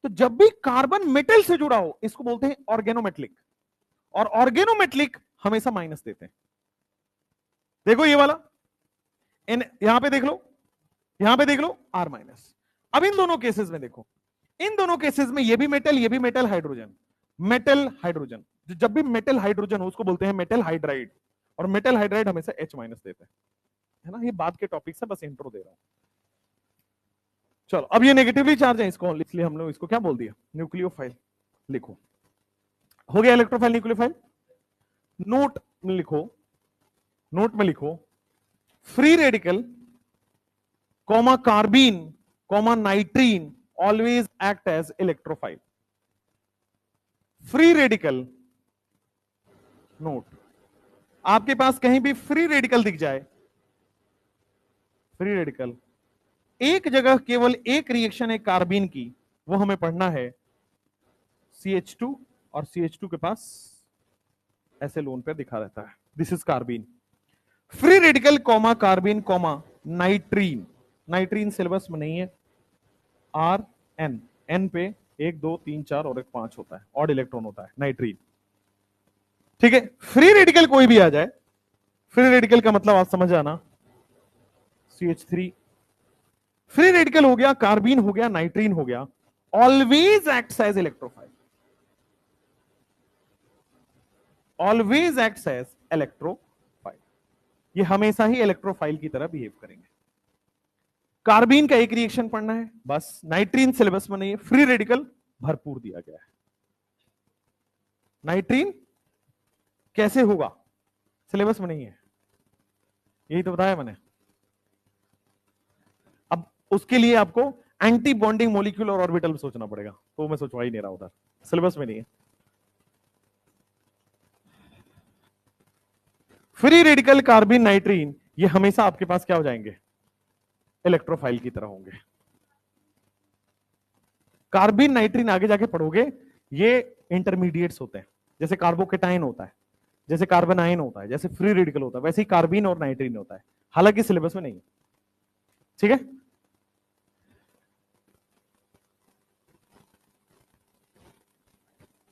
तो जब भी कार्बन मेटल से जुड़ा हो इसको बोलते हैं ऑर्गेनोमेटलिक, और ऑर्गेनोमेटलिक हमेशा माइनस देते हैं। देखो ये वाला, यहां पे देख लो, यहां पे देख लो R-। अब इन दोनों केसेस में देखो, इन दोनों केसेस में ये भी मेटल हाइड्रोजन, मेटल हाइड्रोजन, जब भी मेटल हाइड्रोजन हो उसको बोलते हैं मेटल हाइड्राइड, और मेटल हाइड्राइड हमेशा H- देते हैं, है ना, ये बाद के टॉपिक से बस इंट्रो दे रहा हूं। चलो अब ये नेगेटिवली चार्ज है इसको, इसलिए हम लोग इसको क्या बोल दिया, न्यूक्लियोफाइल, लिखो, हो गया इलेक्ट्रोफाइल न्यूक्लियोफाइल। नोट में लिखो, नोट में लिखो, free radical comma carbene comma nitrene always act as electrophile. Free radical, note, आपके पास कहीं भी फ्री रेडिकल दिख जाए, फ्री रेडिकल, एक जगह केवल एक रिएक्शन है कार्बीन की, वो हमें पढ़ना है CH2, और CH2 के पास ऐसे लोन पे दिखा रहता है, this is carbene. Free radical comma carbene comma नाइट्रीन, नाइट्रीन syllabus में नहीं है, RN, N पे 1 2 3 4 और एक 5 होता है, ऑड इलेक्ट्रॉन होता है नाइट्रीन। ठीक है, फ्री रेडिकल कोई भी आ जाए, फ्री रेडिकल का मतलब आप समझ आना, CH3 फ्री रेडिकल हो गया, कार्बीन हो गया, नाइट्रीन हो गया, always acts as electrophile, always acts as electrophile, ये हमेशा ही इलेक्ट्रोफाइल की तरह बिहेव करेंगे। कार्बीन का एक रिएक्शन पढ़ना है बस, नाइट्रीन सिलेबस में नहीं है, फ्री रेडिकल भरपूर दिया गया है। नाइट्रीन कैसे होगा सिलेबस में नहीं है, यही तो बताया मैंने। अब उसके लिए आपको एंटी बॉन्डिंग मॉलिक्यूल और ऑर्बिटल सोचना पड़ेगा, तो मैं सोचवा ही नहीं रहा, उधर सिलेबस में नहीं है। फ्री रेडिकल कार्बीन नाइट्रीन ये हमेशा आपके पास क्या हो जाएंगे, इलेक्ट्रोफाइल की तरह होंगे। कार्बीन नाइट्रीन आगे जाके पढ़ोगे, ये इंटरमीडिएट्स होते हैं, जैसे कार्बोकेटाइन होता है, जैसे कार्बन आयन होता है, जैसे फ्री रेडिकल होता है, वैसे ही कार्बीन और नाइट्रीन होता है, हालांकि सिलेबस में नहीं है। ठीक है,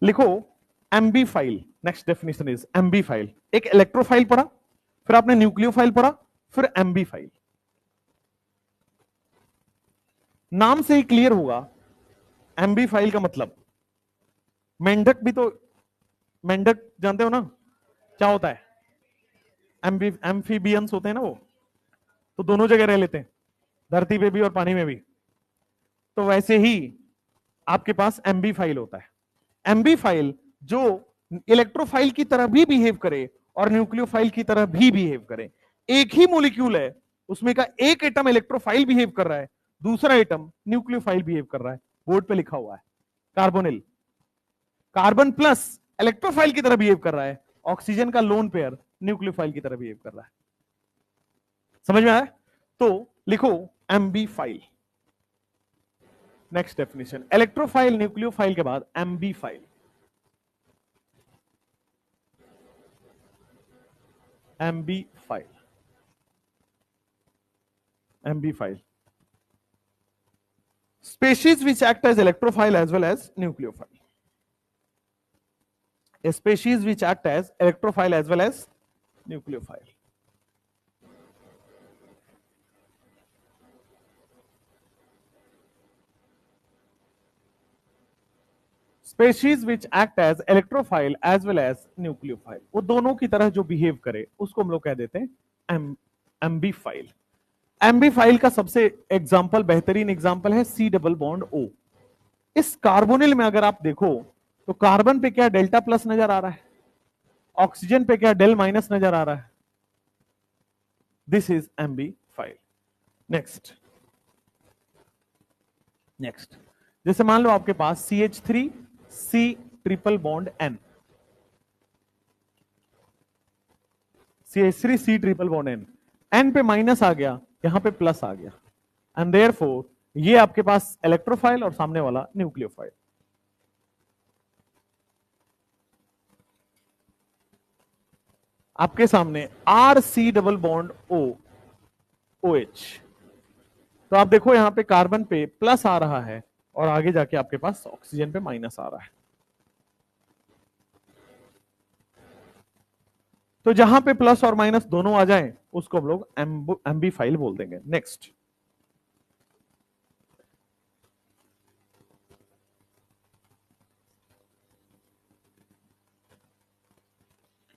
लिखो ambiphile, next definition is ambiphile. एक इलेक्ट्रोफाइल पढ़ा, फिर आपने न्यूक्लियोफाइल पढ़ा, फिर एम्बी फाइल। नाम से ही क्लियर होगा एम्बी फाइल का मतलब, मेंढक भी तो, मेंढक जानते हो ना क्या होता है, एम्फीबियंस होते हैं ना वो, तो दोनों जगह रह लेते हैं, धरती पे भी और पानी में भी, तो वैसे ही आपके पास एम्बी फाइल होता है। एम्बी फाइल जो इलेक्ट्रोफाइल की तरह भी बिहेव करे और न्यूक्लियोफाइल की तरह भी बिहेव करे, एक ही मोलिक्यूल है, उसमें का एक एटम इलेक्ट्रोफाइल बिहेव कर रहा है, दूसरा एटम न्यूक्लियोफाइल बिहेव कर रहा है, बोर्ड पे लिखा हुआ है कार्बोनिल, कार्बन प्लस इलेक्ट्रोफाइल की तरह बिहेव कर रहा है, ऑक्सीजन का लोन पेयर न्यूक्लियोफाइल की तरह बिहेव कर रहा है। समझ में आया, तो लिखो ambiphile. Next definition, electrophile nucleophile के बाद ambiphile. Ambiphile, ambiphile, species which act as electrophile as well as nucleophile, species which act as electrophile as well as nucleophile। Species which act as electrophile as well as nucleophile, वो दोनों की तरह जो behave करे उसको हम लोग कह देते हैं एम्बीफाइल। एम्बीफाइल का सबसे एग्जांपल, बेहतरीन एग्जांपल है सी डबल बॉन्ड ओ। इस कार्बोनिल में अगर आप देखो तो कार्बन पे क्या डेल्टा प्लस नजर आ रहा है, ऑक्सीजन पे क्या डेल माइनस नजर आ रहा है, दिस इज एम्बीफाइल। नेक्स्ट, नेक्स्ट, जैसे मान लो आपके पास CH3 C triple bond N, CH3 C triple bond N, N पे माइनस आ गया, यहां पे प्लस आ गया, एंड देयरफॉर ये आपके पास इलेक्ट्रोफाइल और सामने वाला न्यूक्लियोफाइल। आपके सामने RC double bond O OH, तो आप देखो यहां पे कार्बन पे प्लस आ रहा है और आगे जाके आपके पास ऑक्सीजन पे माइनस आ रहा है, तो जहां पे प्लस और माइनस दोनों आ जाएं उसको हम लोग एम्बीफाइल बोल देंगे। नेक्स्ट,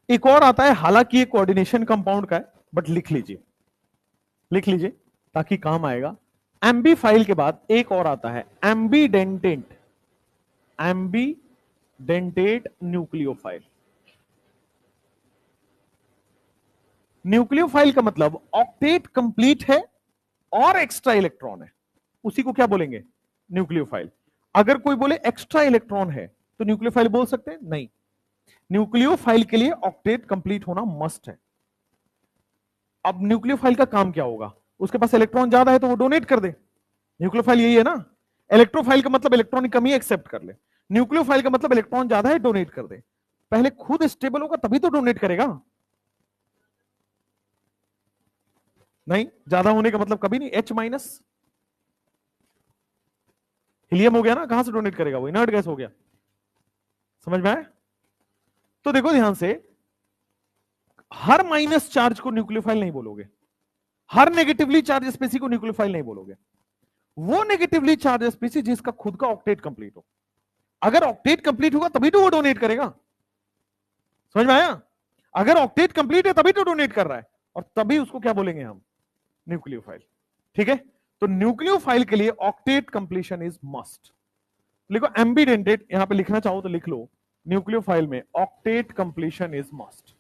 एक और आता है, हालांकि ये कोऑर्डिनेशन कंपाउंड का है, बट लिख लीजिए, लिख लीजिए ताकि काम आएगा। एम्बीफाइल के बाद एक और आता है एम्बीडेंटेट, एम्बीडेंटेट न्यूक्लियोफाइल। न्यूक्लियोफाइल का मतलब ऑक्टेट कंप्लीट है और एक्स्ट्रा इलेक्ट्रॉन है, उसी को क्या बोलेंगे? न्यूक्लियोफाइल। अगर कोई बोले एक्स्ट्रा इलेक्ट्रॉन है तो न्यूक्लियोफाइल बोल सकते हैं? नहीं, न्यूक्लियोफाइल के लिए ऑक्टेट कंप्लीट होना मस्ट है। अब न्यूक्लियोफाइल का काम क्या होगा? उसके पास इलेक्ट्रॉन ज्यादा है तो वो डोनेट कर दे। न्यूक्लियोफाइल यही है ना। इलेक्ट्रोफाइल का मतलब इलेक्ट्रॉन की कमी एक्सेप्ट कर ले, न्यूक्लियोफाइल का मतलब इलेक्ट्रॉन ज्यादा है डोनेट कर दे। पहले खुद स्टेबल होगा तभी तो डोनेट करेगा। नहीं, ज्यादा होने का मतलब कभी नहीं। H माइनस हीलियम हो गया ना, कहां से डोनेट करेगा? वो इनर्ट गैस हो गया। समझ में आया? तो देखो ध्यान से, हर माइनस चार्ज को न्यूक्लियोफाइल नहीं बोलोगे, हर नेगेटिवली चार्ज स्पीसी को न्यूक्लियोफाइल नहीं बोलोगे। वो नेगेटिवली चार्ज स्पीसी जिसका खुद का ऑक्टेट कंप्लीट हो। अगर ऑक्टेट कंप्लीट होगा तभी तो वो डोनेट करेगा। समझ में आया? अगर ऑक्टेट कंप्लीट है तभी तो डोनेट कर रहा है, और तभी उसको क्या बोलेंगे हम? न्यूक्लियोफाइल। ठीक है, तो न्यूक्लियोफाइल के लिए ऑक्टेट कंप्लीशन इज मस्ट। लिखो एम्बिडेंटेड, यहां पे लिखना चाहो तो लिख लो, न्यूक्लियोफाइल में octet completion is must.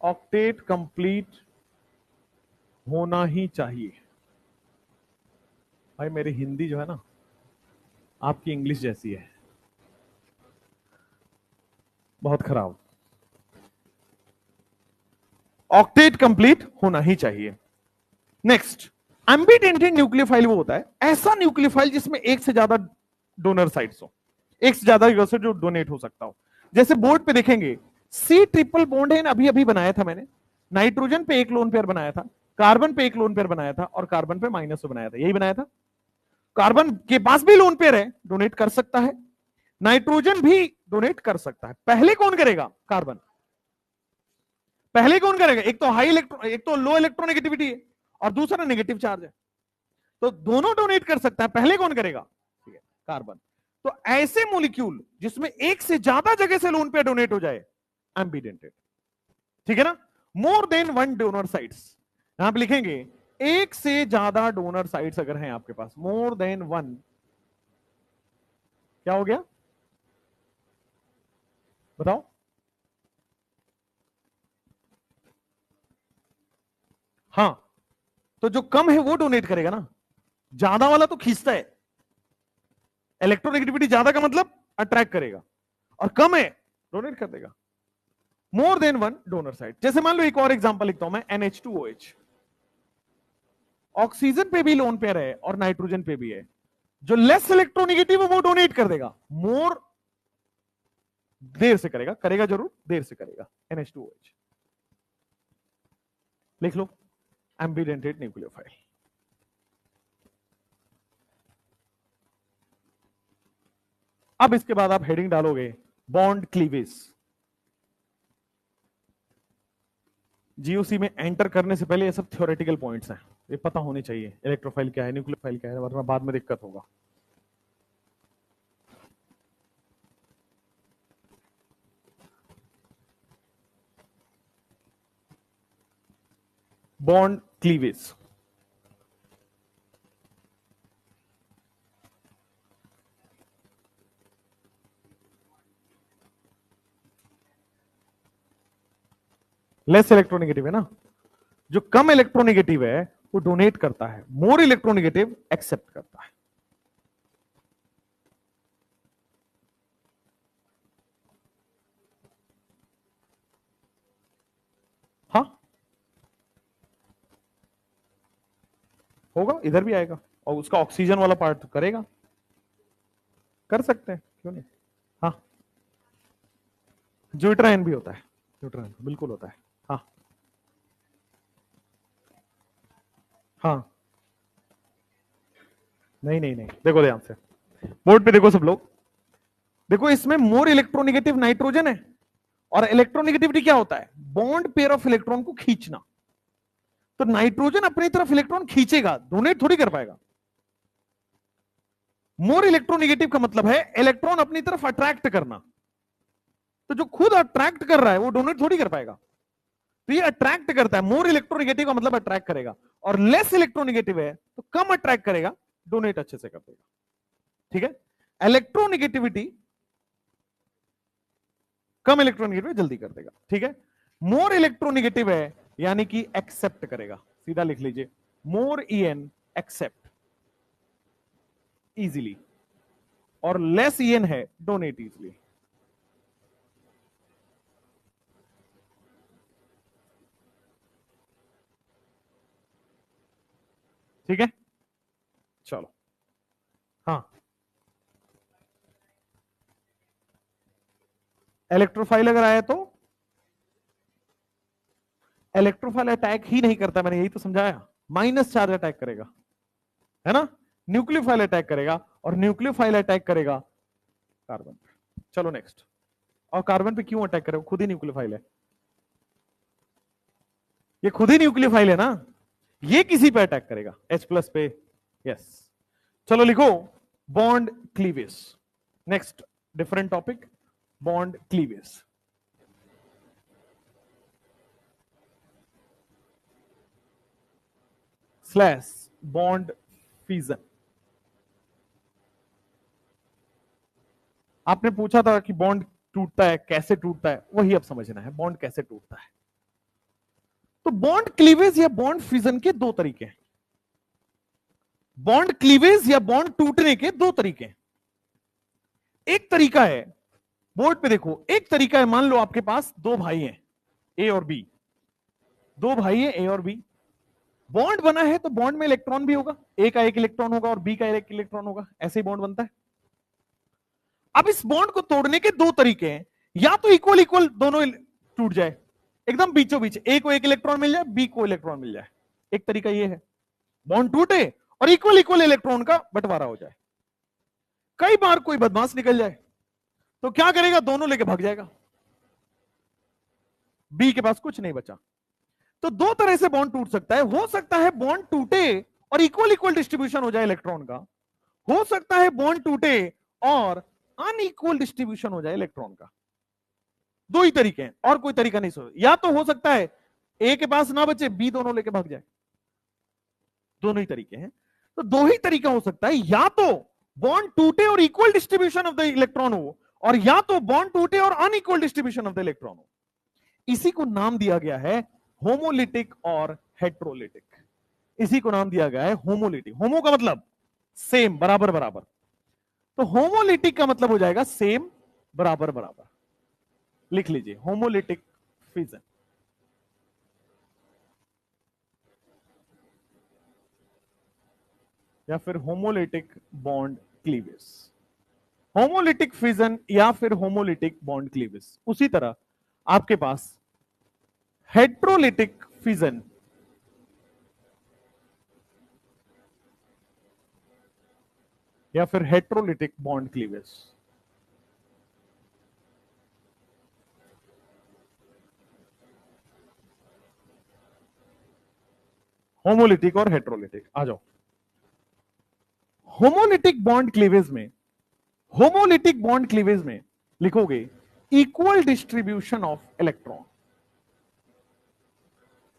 Octet complete होना ही चाहिए। भाई मेरी हिंदी जो है ना आपकी इंग्लिश जैसी है, बहुत खराब। ऑक्टेट कंप्लीट होना ही चाहिए। नेक्स्ट, एम्बिडेंटेड न्यूक्लियोफाइल वो होता है ऐसा न्यूक्लियोफाइल जिसमें एक से ज्यादा डोनर साइट्स हो, एक से ज्यादा यूनिट जो डोनेट हो सकता हो। जैसे बोर्ड पे देखेंगे सी ट्रिपल बॉन्ड है, अभी अभी बनाया था मैंने, नाइट्रोजन पे एक लोन पेयर बनाया था, कार्बन पे एक लोन पेयर बनाया था, और कार्बन पे माइनस बनाया था, यही बनाया था। कार्बन के पास भी लोन पेयर है, डोनेट कर सकता है, नाइट्रोजन भी डोनेट कर सकता है। पहले कौन करेगा? कार्बन। पहले कौन करेगा? एक तो हाई इलेक्ट्रॉन, एक तो लो इलेक्ट्रोनेगेटिविटी है, और दूसरा नेगेटिव चार्ज है, तो दोनों डोनेट कर सकता है। पहले कौन करेगा? ठीक है, कार्बन। तो ऐसे मॉलिक्यूल जिसमें एक से ज्यादा जगह से लोन पेयर डोनेट हो जाए, एम्बिडेंटेड। ठीक है ना? More than one donor sites, यहां पे लिखेंगे एक से ज्यादा डोनर साइट्स अगर हैं आपके पास, मोर देन वन, क्या हो गया बताओ? हाँ, तो जो कम है वो डोनेट करेगा ना, ज्यादा वाला तो खींचता है। इलेक्ट्रोनेगेटिविटी ज्यादा का मतलब अट्रैक्ट करेगा, और कम है डोनेट कर देगा। More than one donor site. जैसे मान लो एक और एग्जांपल लिखता हूं मैं, NH2OH। ऑक्सीजन पे भी लोन पेयर है और नाइट्रोजन पे भी है, जो लेस इलेक्ट्रोनेगेटिव है वो डोनेट कर देगा, मोर देर से करेगा, करेगा जरूर, देर से करेगा। NH2OH लिख लो, एम्बिडेंटेड न्यूक्लियोफाइल। अब इसके बाद आप हेडिंग डालोगे बॉन्ड क्लीवेज। जीओसी में एंटर करने से पहले ये सब थ्योरेटिकल पॉइंट्स हैं, ये पता होने चाहिए, इलेक्ट्रोफाइल क्या है, न्यूक्लियोफाइल क्या है, वरना बाद में दिक्कत होगा। बॉन्ड क्लीवेज, लेस इलेक्ट्रोनेगेटिव है ना, जो कम इलेक्ट्रोनेगेटिव है वो डोनेट करता है, मोर इलेक्ट्रोनेगेटिव एक्सेप्ट करता है। हाँ होगा, इधर भी आएगा, और उसका ऑक्सीजन वाला पार्ट तो करेगा, कर सकते हैं, क्यों नहीं। हाँ, ज्यूट्राइन भी होता है, ज्यूट्राइन बिल्कुल होता है। हाँ हाँ, नहीं नहीं नहीं, देखो ध्यान से, बोर्ड पे देखो सब लोग, देखो इसमें मोर इलेक्ट्रोनेगेटिव नाइट्रोजन है, और इलेक्ट्रोनेगेटिविटी क्या होता है? बॉन्ड पेयर ऑफ इलेक्ट्रॉन को खींचना। तो नाइट्रोजन अपनी तरफ इलेक्ट्रॉन खींचेगा, डोनेट थोड़ी कर पाएगा। मोर इलेक्ट्रोनेगेटिव का मतलब है इलेक्ट्रॉन अपनी तरफ अट्रैक्ट करना, तो जो खुद अट्रैक्ट कर रहा है वो डोनेट थोड़ी कर पाएगा। तो ये अट्रैक्ट करता है, मोर इलेक्ट्रोनेगेटिव का मतलब अट्रैक्ट करेगा, और लेस इलेक्ट्रोनेगेटिव है तो कम अट्रैक्ट करेगा, डोनेट अच्छे से कर देगा। ठीक है, इलेक्ट्रोनेगेटिविटी कम इलेक्ट्रोनेगेटिव जल्दी कर देगा। ठीक है, मोर इलेक्ट्रोनेगेटिव है यानी कि एक्सेप्ट करेगा, सीधा लिख लीजिए, मोर ईएन एक्सेप्ट इजीली, और लेस ईएन है डोनेट इजीली। ठीक है, चलो। हाँ, इलेक्ट्रोफाइल अगर आया तो इलेक्ट्रोफाइल अटैक ही नहीं करता, मैंने यही तो समझाया, माइनस चार्ज अटैक करेगा, है ना। न्यूक्लियोफाइल अटैक करेगा, और न्यूक्लियोफाइल अटैक करेगा कार्बन पे। चलो नेक्स्ट। और कार्बन पे क्यों अटैक करेगा, खुद ही न्यूक्लियोफाइल है, ये खुद ही न्यूक्लियोफाइल है ना, ये किसी पे अटैक करेगा, H प्लस पे। यस, चलो लिखो bond cleavage. Next different topic, bond cleavage slash bond fusion. आपने पूछा था कि बॉन्ड टूटता है कैसे, टूटता है वही अब समझना है, बॉन्ड कैसे टूटता है। तो बॉन्ड क्लीवेज या बॉन्ड फ्यूजन के दो तरीके हैं, बॉन्ड क्लीवेज या बॉन्ड टूटने के दो तरीके हैं। एक तरीका है, बोर्ड पे देखो, एक तरीका है, मान लो आपके पास दो भाई हैं, ए और बी, दो भाई हैं ए और बी, बॉन्ड बना है तो बॉन्ड में इलेक्ट्रॉन भी होगा, ए का एक इलेक्ट्रॉन होगा और बी का एक इलेक्ट्रॉन होगा, ऐसे ही बॉन्ड बनता है। अब इस बॉन्ड को तोड़ने के दो तरीके हैं, या तो इक्वल इक्वल दोनों टूट जाए, एकदम बीचों बीच, ए को एक इलेक्ट्रॉन मिल जाए, बी को इलेक्ट्रॉन मिल जाए, एक तरीका यह है, बॉन्ड टूटे और इक्वल इक्वल इलेक्ट्रॉन का बंटवारा हो जाए। कई बार कोई बदमाश निकल जाए तो क्या करेगा, दोनों लेके भाग जाएगा, बी के पास कुछ नहीं बचा। तो दो तरह से बॉन्ड टूट सकता है, हो सकता है बॉन्ड टूटे और इक्वल इक्वल डिस्ट्रीब्यूशन हो जाए इलेक्ट्रॉन का, हो सकता है बॉन्ड टूटे और अनइक्वल डिस्ट्रीब्यूशन हो जाए इलेक्ट्रॉन का। दो ही तरीके हैं, और कोई तरीका नहीं सोच, या तो हो सकता है ए के पास ना बचे, बी दोनों लेके भाग जाए, दोनों ही तरीके हैं। तो दो ही तरीका हो सकता है, या तो बॉन्ड टूटे और equal distribution of the electron हो, और या तो बॉन्ड टूटे और unequal distribution of the electron हो। इसी को नाम दिया गया है होमोलिटिक और हेट्रोलिटिक। इसी को नाम दिया गया है होमोलिटिक। होमो का मतलब सेम, बराबर बराबर, तो होमोलिटिक का मतलब हो जाएगा सेम, बराबर बराबर। लिख लीजिए होमोलिटिक फ्यूजन, या फिर homolytic bond cleavage, homolytic fusion या फिर होमोलिटिक बॉन्ड क्लीवेज। उसी तरह आपके पास हेट्रोलिटिक फ्यूजन या फिर हेट्रोलिटिक बॉन्ड क्लीवेज। होमोलिटिक और हेट्रोलिटिक आ जाओ। होमोलिटिक बॉन्ड क्लीवेज में, होमोलिटिक बॉन्ड क्लीवेज में लिखोगे equal distribution of electron.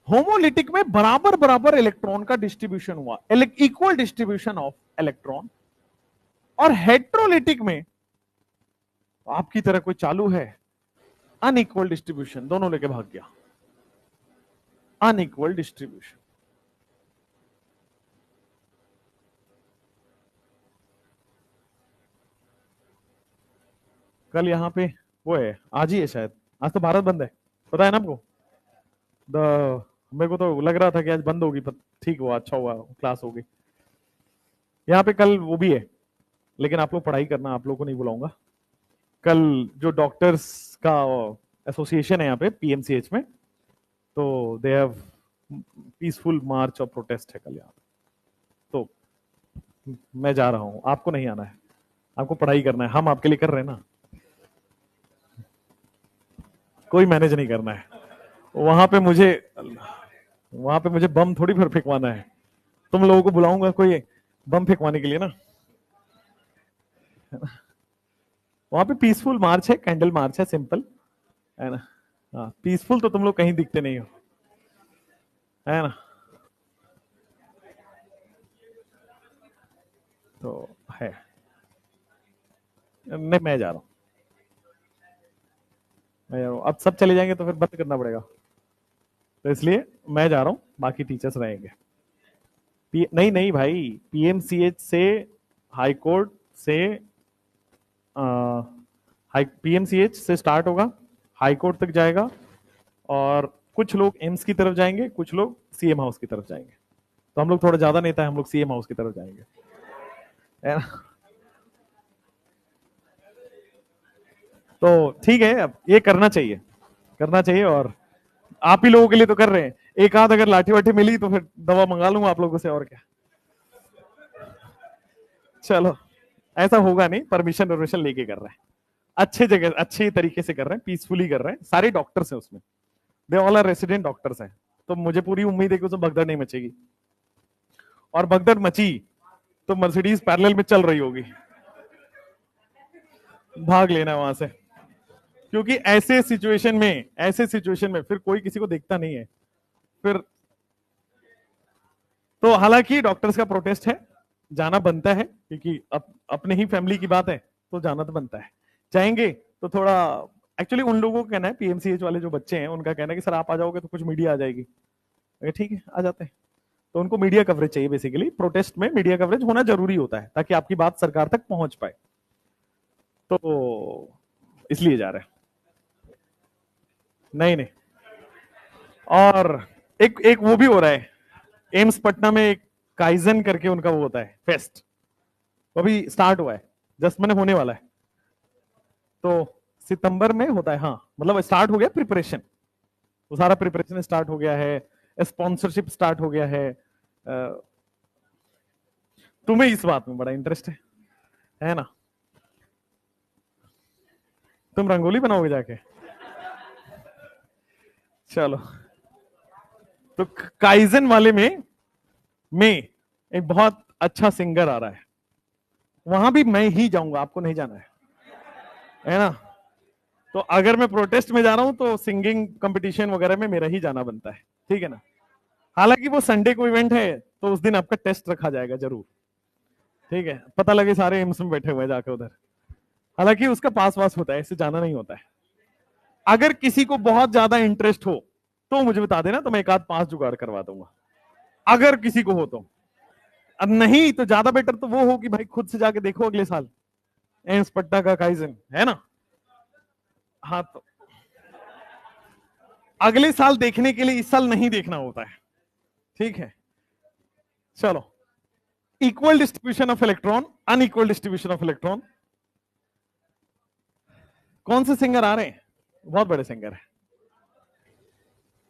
Homolytic में बराबर बराबर इलेक्ट्रॉन का डिस्ट्रीब्यूशन हुआ, इक्वल डिस्ट्रीब्यूशन ऑफ इलेक्ट्रॉन। और हेट्रोलिटिक में आपकी तरह कोई चालू है, अनइक्वल डिस्ट्रीब्यूशन, दोनों लेके भाग गया, अनइक्वल डिस्ट्रीब्यूशन। कल यहाँ पे वो है, आज ही है शायद, आज तो भारत बंद है, पता है ना आपको। मेरे को तो लग रहा था कि आज बंद होगी, पर ठीक हुआ, अच्छा हुआ, क्लास होगी। यहाँ पे कल वो भी है, लेकिन आप लोग पढ़ाई करना, आप लोगों को नहीं बुलाऊंगा। कल जो डॉक्टर्स का एसोसिएशन है यहाँ पे पीएमसीएच में, तो दे हैव पीसफुल मार्च और प्रोटेस्ट है कल यहाँ, तो मैं जा रहा हूँ, आपको नहीं आना है, आपको पढ़ाई करना है, हम आपके लिए कर रहे हैं ना, कोई मैनेज नहीं करना है। वहां पे मुझे बम थोड़ी फिर फेंकवाना है, तुम लोगों को बुलाऊंगा कोई बम फेंकवाने के लिए ना। वहां पे पीसफुल मार्च है, कैंडल मार्च है, सिंपल है ना। हाँ, पीसफुल तो तुम लोग कहीं दिखते नहीं हो, है ना। तो है, मैं जा रहा हूँ, मैं जा रहा हूँ। अब सब चले जाएंगे तो फिर बंद करना पड़ेगा। तो इसलिए मैं जा रहा हूं, बाकी टीचर्स रहेंगे। नहीं नहीं भाई, पीएमसीएच से हाई कोर्ट से हाई पीएमसीएच से स्टार्ट होगा, हाई कोर्ट तक जाएगा, और कुछ लोग एम्स की तरफ जाएंगे, कुछ लोग सीएम हाउस की तरफ जाएंगे। तो हम लोग थोड़ा ज्यादा नेता है, हम लोग सीएम हाउस की तरफ जाएंगे, है ना। तो ठीक है, अब ये करना चाहिए, करना चाहिए, और आप ही लोगों के लिए तो कर रहे हैं। एक आध अगर लाठी वाठी मिली तो फिर दवा मंगा लूंगा आप लोगों से, और क्या। चलो, ऐसा होगा नहीं, परमिशन वर्मिशन लेके कर रहे हैं, अच्छे जगह अच्छे तरीके से कर रहे हैं, पीसफुली कर रहे हैं, सारे डॉक्टर्स हैं उसमें, they all are resident doctors हैं। तो मुझे पूरी उम्मीद है कि उसमें भगदड़ नहीं मचेगी, और भगदड़ मची तो मर्सिडीज पैरेलल में चल रही होगी, भाग लेना वहां से, क्योंकि ऐसे सिचुएशन में फिर कोई किसी को देखता नहीं है फिर। तो हालांकि डॉक्टर्स का प्रोटेस्ट है, जाना बनता है, क्योंकि अपने ही फैमिली की बात है, तो जाना तो बनता है, जाएंगे। तो थोड़ा एक्चुअली उन लोगों का कहना है, पीएमसीएच वाले जो बच्चे हैं उनका कहना है कि सर आप आ जाओगे तो कुछ मीडिया आ जाएगी। ठीक है, आ जाते हैं। तो उनको मीडिया कवरेज चाहिए, बेसिकली प्रोटेस्ट में मीडिया कवरेज होना जरूरी होता है, ताकि आपकी बात सरकार तक पहुंच पाए, तो इसलिए जा रहे हैं। नहीं नहीं, और एक एक वो भी हो रहा है, एम्स पटना में एक काइजन करके उनका वो होता है फेस्ट, वो भी स्टार्ट हुआ है, जस्ट मैंने होने वाला है, तो सितंबर में होता है। हाँ, मतलब स्टार्ट हो गया प्रिपरेशन, वो सारा प्रिपरेशन स्टार्ट हो गया है, स्पॉन्सरशिप स्टार्ट हो गया है। तुम्हें इस बात में बड़ा इंटरेस्ट है ना, तुम रंगोली बनाओगे जाके। चलो, तो काइजन वाले में एक बहुत अच्छा सिंगर आ रहा है, वहां भी मैं ही जाऊंगा, आपको नहीं जाना है ना। तो अगर मैं प्रोटेस्ट में जा रहा हूं तो सिंगिंग कंपटीशन वगैरह में मेरा ही जाना बनता है, ठीक है ना। हालांकि वो संडे को इवेंट है, तो उस दिन आपका टेस्ट रखा जाएगा जरूर, ठीक है, पता लगे सारे एम्स में बैठे हुए हैं जाके उधर। हालांकि उसका पास वास होता है, इससे जाना नहीं होता है। अगर किसी को बहुत ज्यादा इंटरेस्ट हो तो मुझे बता देना, तो मैं एक आध पास जुगाड़ करवा दूंगा, अगर किसी को हो तो। अब नहीं तो ज्यादा बेटर तो वो हो कि भाई खुद से जाके देखो अगले साल एम्स पटना का काइजन, है ना। हाँ, तो अगले साल देखने के लिए इस साल नहीं देखना होता है, ठीक है। चलो, equal distribution of electron, unequal distribution of electron. कौन से सिंगर आ रहे हैं, बहुत बड़े सिंगर है,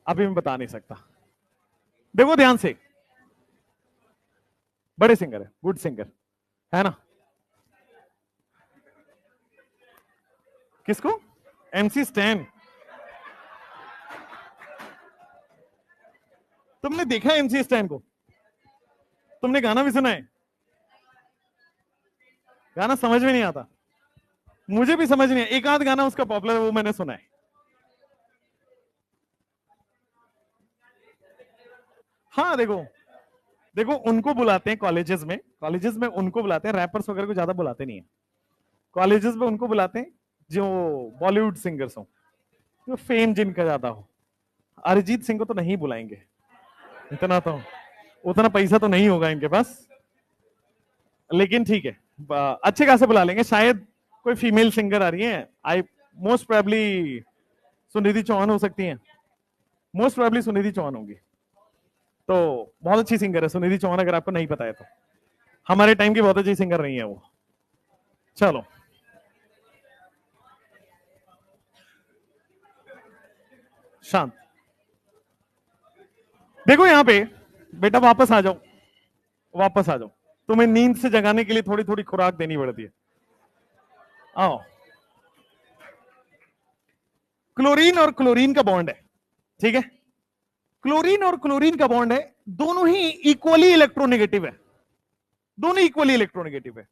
अभी मैं बता नहीं सकता, देखो ध्यान से, बड़े सिंगर है, गुड सिंगर है ना। किसको, एमसी स्टैन। तुमने देखा एमसी स्टैन को, तुमने गाना भी सुना है, गाना समझ में नहीं आता, मुझे भी समझ नहीं है, एक आध गाना उसका पॉपुलर है वो मैंने सुना है। हाँ, देखो देखो, उनको बुलाते हैं कॉलेजेस में उनको बुलाते हैं, रैपर्स वगैरह को ज्यादा बुलाते नहीं है, कॉलेजेस में उनको बुलाते हैं जो बॉलीवुड सिंगर्स हो, जो फेम जिनका ज्यादा हो। अरिजीत सिंह को तो नहीं बुलाएंगे, इतना तो, उतना पैसा तो नहीं होगा इनके पास, लेकिन ठीक है, अच्छे खासे बुला लेंगे। शायद कोई फीमेल सिंगर आ रही है, I most probably Sunidhi Chauhan हो सकती है, मोस्ट प्रोबेबली सुनिधि चौहान होंगी, तो बहुत अच्छी सिंगर है सुनिधि चौहान, अगर आपको नहीं पता है तो, हमारे टाइम की बहुत अच्छी सिंगर रही है वो। चलो, शांत, देखो यहां पे, बेटा वापस आ जाओ, वापस आ जाओ, तुम्हें नींद से जगाने के लिए थोड़ी थोड़ी खुराक देनी पड़ती है, आओ। क्लोरीन और क्लोरीन का बॉन्ड है, ठीक है, क्लोरीन और क्लोरीन का बॉन्ड है, दोनों ही इक्वली इलेक्ट्रोनेगेटिव है, दोनों इक्वली इलेक्ट्रोनेगेटिव है।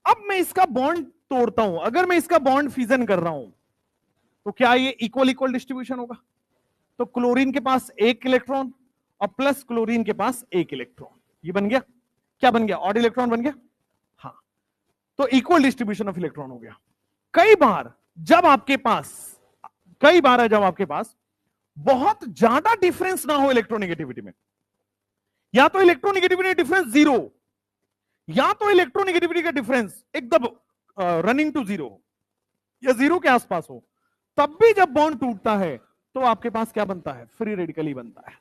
अब मैं इसका बॉन्ड तोड़ता हूं, अगर मैं इसका बॉन्ड फिजन कर रहा हूं, तो क्या ये इक्वल इक्वल डिस्ट्रीब्यूशन होगा। तो क्लोरीन के पास एक इलेक्ट्रॉन और प्लस क्लोरीन के पास एक इलेक्ट्रॉन, ये बन गया, क्या बन गया, ऑड इलेक्ट्रॉन बन गया। हाँ, तो इक्वल डिस्ट्रीब्यूशन ऑफ इलेक्ट्रॉन हो गया। कई बार जब आपके पास बहुत ज्यादा डिफरेंस ना हो इलेक्ट्रोनेगेटिविटी में, या तो इलेक्ट्रोनेगेटिविटी डिफरेंस जीरो, या तो इलेक्ट्रोनेगेटिविटी का डिफरेंस एकदम रनिंग टू जीरो या जीरो के आसपास हो, तब भी जब बॉन्ड टूटता है तो आपके पास क्या बनता है, फ्री रेडिकल ही बनता है।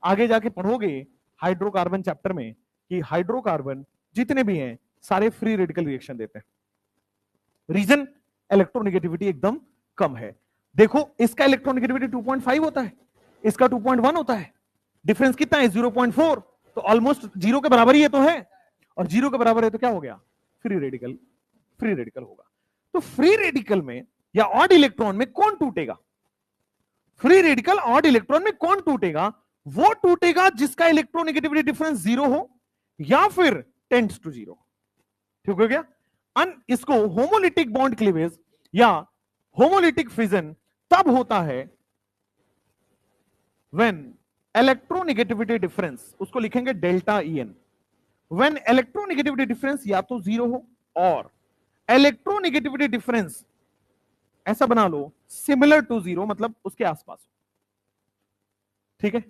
आगे जाके पढ़ोगे हाइड्रोकार्बन चैप्टर में कि हाइड्रोकार्बन जितने भी हैं सारे फ्री रेडिकल रिएक्शन देते हैं। रीजन, इलेक्ट्रोनेगेटिविटी एकदम कम है। देखो इसका इलेक्ट्रोनेगेटिविटी 2.5 होता है, इसका 2.1 होता है, डिफरेंस कितना है 0.4, तो ऑलमोस्ट जीरो के बराबर ही है तो है, और जीरो के बराबर है तो क्या हो गया, फ्री रेडिकल, फ्री रेडिकल होगा। तो फ्री रेडिकल में या ऑड इलेक्ट्रॉन में कौन टूटेगा, फ्री रेडिकल ऑड इलेक्ट्रॉन में कौन टूटेगा, वो टूटेगा जिसका इलेक्ट्रोनेगेटिविटी डिफरेंस जीरो हो या फिर टेंड्स टू जीरो। ठीक हो गया। इसको होमोलिटिक बॉन्ड क्लीवेज या होमोलिटिक फिजन तब होता है व्हेन इलेक्ट्रोनेगेटिविटी डिफरेंस, उसको लिखेंगे delta EN, when electronegativity difference या तो जीरो हो और इलेक्ट्रोनेगेटिविटी डिफरेंस ऐसा बना लो सिमिलर टू जीरो, मतलब उसके आसपास हो। ठीक है,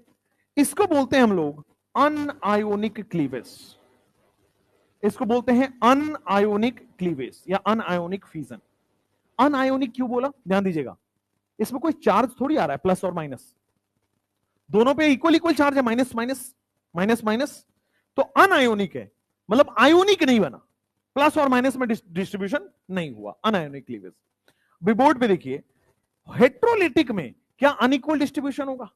इसको बोलते हैं हम लोग अनआयोनिक क्लीवेज, इसको बोलते हैं अनआयोनिक क्लीवेज या अनआयोनिक फ्यूजन। अनआयोनिक क्यों बोला, ध्यान दीजिएगा, इसमें कोई चार्ज थोड़ी आ रहा है प्लस और माइनस, दोनों पे इक्वल इक्वल चार्ज है, माइनस माइनस माइनस माइनस, तो अनआयोनिक है, मतलब आयोनिक नहीं बना, प्लस और माइनस में डिस्ट्रीब्यूशन नहीं हुआ, अनआयोनिक क्लीवेज। बोर्ड पे देखिए, हेट्रोलिटिक में क्या अनइक्वल डिस्ट्रीब्यूशन होगा,